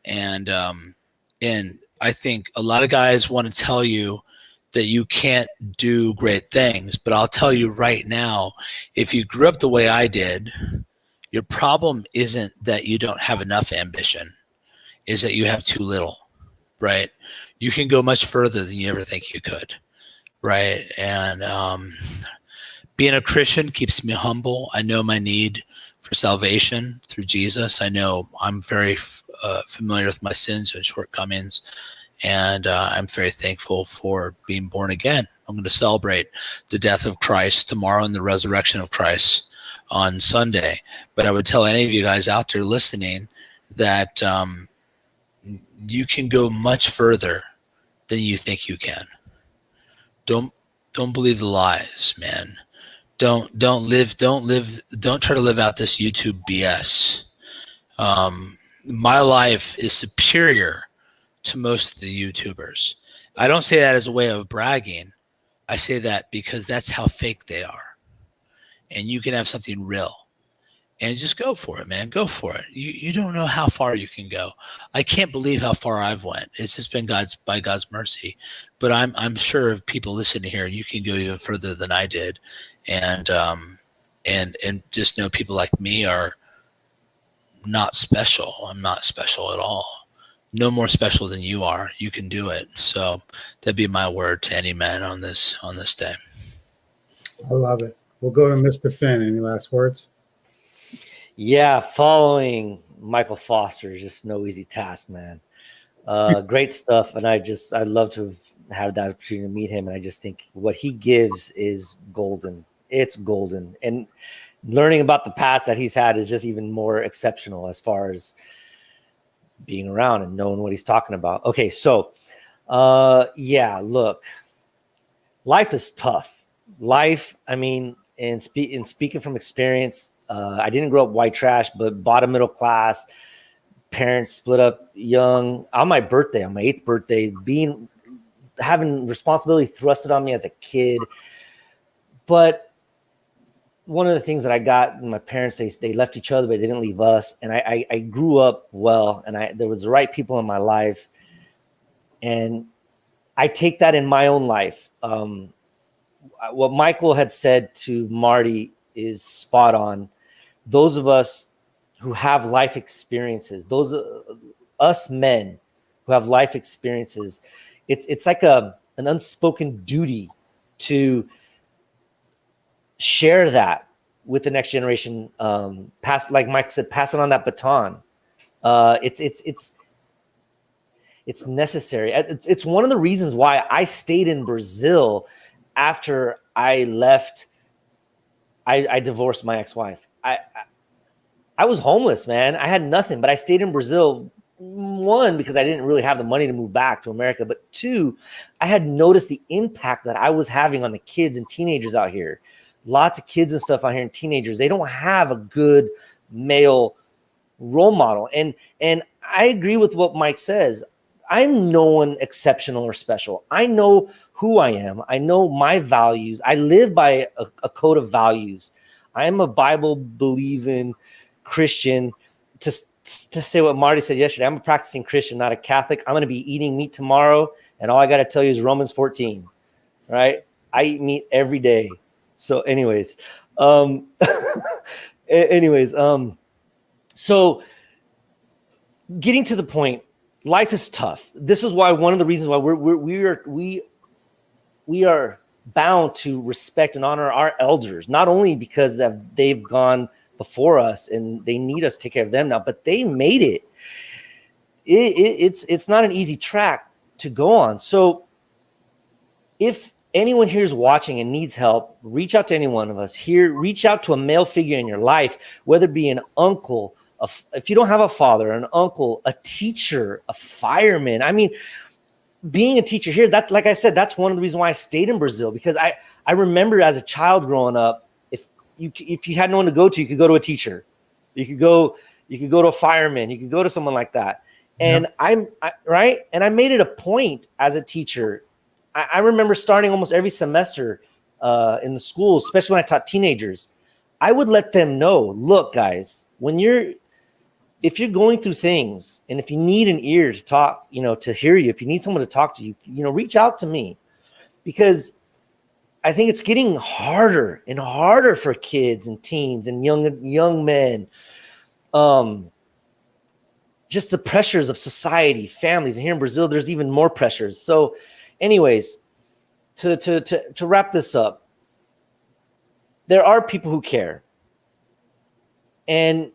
And I think a lot of guys want to tell you that you can't do great things, but I'll tell you right now, if you grew up the way I did, your problem isn't that you don't have enough ambition, is that you have too little, right? You can go much further than you ever think you could. Right. And being a Christian keeps me humble. I know my need for salvation through Jesus. I know I'm very familiar with my sins and shortcomings. And I'm very thankful for being born again. I'm going to celebrate the death of Christ tomorrow and the resurrection of Christ on Sunday. But I would tell any of you guys out there listening that you can go much further than you think you can. Don't believe the lies, man. Don't try to live out this YouTube BS. my life is superior to most of the YouTubers. I don't say that as a way of bragging. I say that because that's how fake they are. And you can have something real. And just go for it, man. Go for it. You don't know how far you can go. I can't believe how far I've went. It's just been by God's mercy. But I'm sure of people listening here, you can go even further than I did. And just know people like me are not special. I'm not special at all. No more special than you are. You can do it. So that'd be my word to any man on this day. I love it. We'll go to Mr. Finn. Any last words? Yeah, following Michael Foster is just no easy task, man. Great stuff, and I'd love to have that opportunity to meet him. And I just think what he gives is golden. It's golden, and learning about the past that he's had is just even more exceptional as far as being around and knowing what he's talking about. Okay, so yeah, look, life is tough. Life, I mean, and speaking from experience. I didn't grow up white trash, but bottom middle class. Parents split up young. On my 8th birthday, having responsibility thrusted on me as a kid. But one of the things that I got, my parents, they left each other, but they didn't leave us. And I grew up well, and there was the right people in my life. And I take that in my own life. What Michael had said to Marty is spot on. Those of us who have life experiences, us men who have life experiences, it's like an unspoken duty to share that with the next generation. Like Mike said, passing on that baton. It's necessary. It's one of the reasons why I stayed in Brazil after I left. I divorced my ex-wife. I was homeless, man. I had nothing, but I stayed in Brazil. One, because I didn't really have the money to move back to America, but two, I had noticed the impact that I was having on the kids and teenagers out here. Lots of kids and stuff out here and teenagers, they don't have a good male role model. And I agree with what Mike says. I'm no one exceptional or special. I know who I am. I know my values. I live by a code of values. I am a Bible believing Christian. To say what Marty said yesterday, I'm a practicing Christian, not a Catholic. I'm going to be eating meat tomorrow, and all I got to tell you is Romans 14, right? I eat meat every day. So anyways, so getting to the point, life is tough. This is why one of the reasons why we are bound to respect and honor our elders, not only because they've gone before us and they need us to take care of them now, but they made it. It's not an easy track to go on. So if anyone here is watching and needs help, reach out to any one of us here. Reach out to a male figure in your life, whether it be an uncle, if you don't have a father, an uncle, a teacher, a fireman. I mean, being a teacher here, that, like I said, that's one of the reasons why I stayed in Brazil, because I remember as a child growing up, if you had no one to go to, you could go to a teacher, you could go to a fireman, you could go to someone like that. And right. And I made it a point as a teacher. I remember starting almost every semester in the school, especially when I taught teenagers, I would let them know, look, guys, if you're going through things and if you need an ear to talk, to hear you, if you need someone to talk to you, reach out to me, because I think it's getting harder and harder for kids and teens and young men. Just the pressures of society, families, and here in Brazil, there's even more pressures. So anyways, to wrap this up, there are people who care. And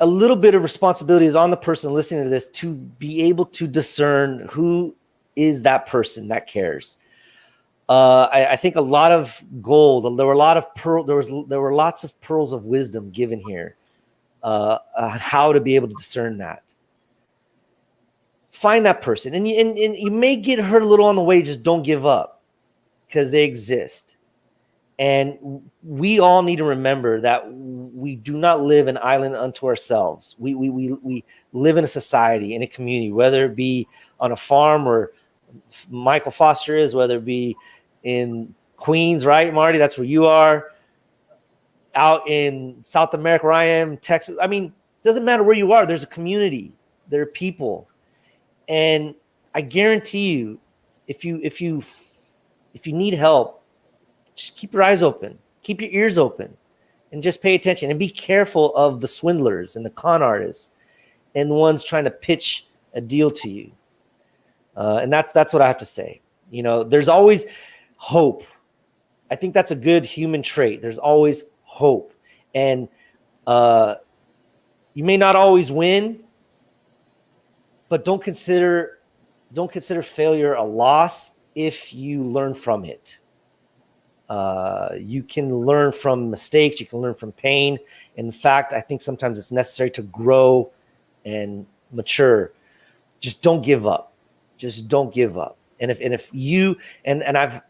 a little bit of responsibility is on the person listening to this to be able to discern who is that person that cares. I think a lot of gold. There were lots of pearls of wisdom given here on how to be able to discern that. Find that person, and you may get hurt a little on the way. Just don't give up, because they exist. And we all need to remember that we do not live an island unto ourselves. We live in a society, in a community, whether it be on a farm or Michael Foster is, whether it be in Queens, right, Marty? That's where you are. Out in South America, where I am, Texas. I mean, it doesn't matter where you are. There's a community. There are people. And I guarantee you, if you need help, just keep your eyes open, keep your ears open, and just pay attention and be careful of the swindlers and the con artists and the ones trying to pitch a deal to you. And that's what I have to say. You know, there's always hope. I think that's a good human trait. There's always hope. And you may not always win, but don't consider failure a loss if you learn from it. You can learn from mistakes. You can learn from pain. In fact, I think sometimes it's necessary to grow and mature. Just don't give up. Just don't give up. And if you and I've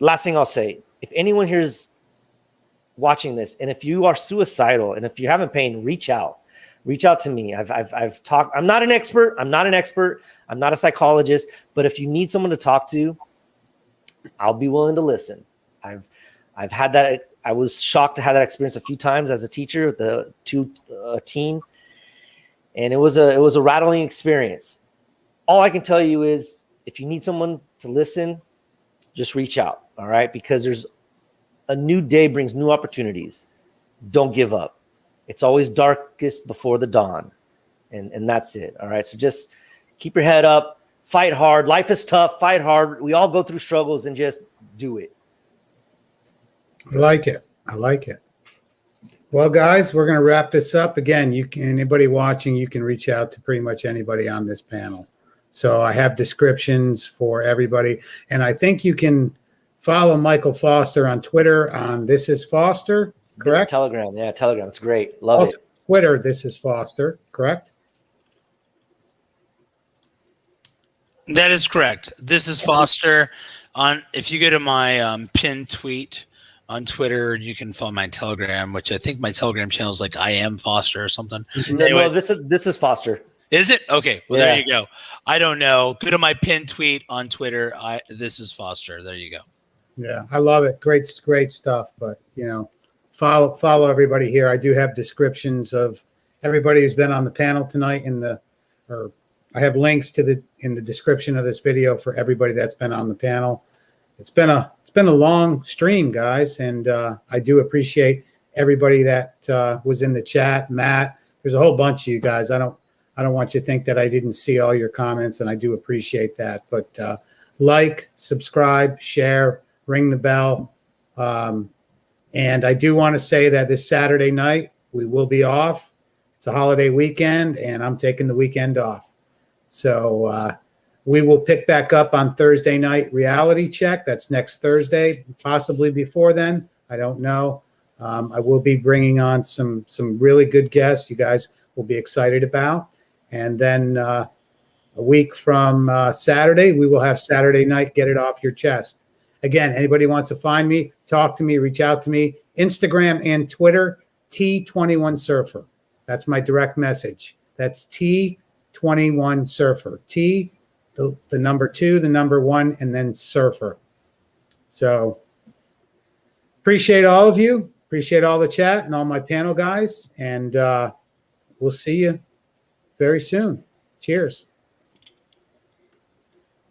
last thing I'll say, if anyone here is watching this, and if you are suicidal, and if you're having pain, reach out to me. I've talked. I'm not an expert. I'm not a psychologist. But if you need someone to talk to, I'll be willing to listen. I've had that. I was shocked to have that experience a few times as a teacher with the teen, and it was a rattling experience. All I can tell you is, if you need someone to listen, just reach out. All right, because there's a new day brings new opportunities. Don't give up. It's always darkest before the dawn, and that's it. All right, so just keep your head up, fight hard. Life is tough. Fight hard. We all go through struggles, and just do it. I like it. Well, guys, we're going to wrap this up. Again, anybody watching, you can reach out to pretty much anybody on this panel. So I have descriptions for everybody. And I think you can follow Michael Foster on Twitter on This Is Foster, correct? This is Telegram. Yeah, Telegram. It's great. Love Also, it. Twitter, This Is Foster, correct? That is correct. This is Foster. If you go to my pinned tweet on Twitter, you can follow my Telegram, which I think my Telegram channel is like I Am Foster or something. No, this is Foster. Is it? Okay. Well, Yeah. There you go. I don't know. Go to my pinned tweet on Twitter. This is Foster. There you go. Yeah, I love it. Great stuff. But, follow everybody here. I do have descriptions of everybody who's been on the panel tonight I have links in the description of this video for everybody that's been on the panel. It's been a long stream, guys, and I do appreciate everybody that was in the chat. Matt, there's a whole bunch of you guys. I don't want you to think that I didn't see all your comments, and I do appreciate that. But like, subscribe, share, ring the bell. And I do want to say that this Saturday night we will be off. It's a holiday weekend, and I'm taking the weekend off. So we will pick back up on Thursday night reality check. That's next Thursday, possibly before then. I don't know. I will be bringing on some really good guests you guys will be excited about. And then a week from Saturday, we will have Saturday night, Get It Off Your Chest. Again, anybody wants to find me, talk to me, reach out to me. Instagram and Twitter, T21Surfer. That's my direct message. That's T21Surfer. T, the number 2, the number 1, and then Surfer. So appreciate all of you. Appreciate all the chat and all my panel guys. And we'll see you very soon. Cheers.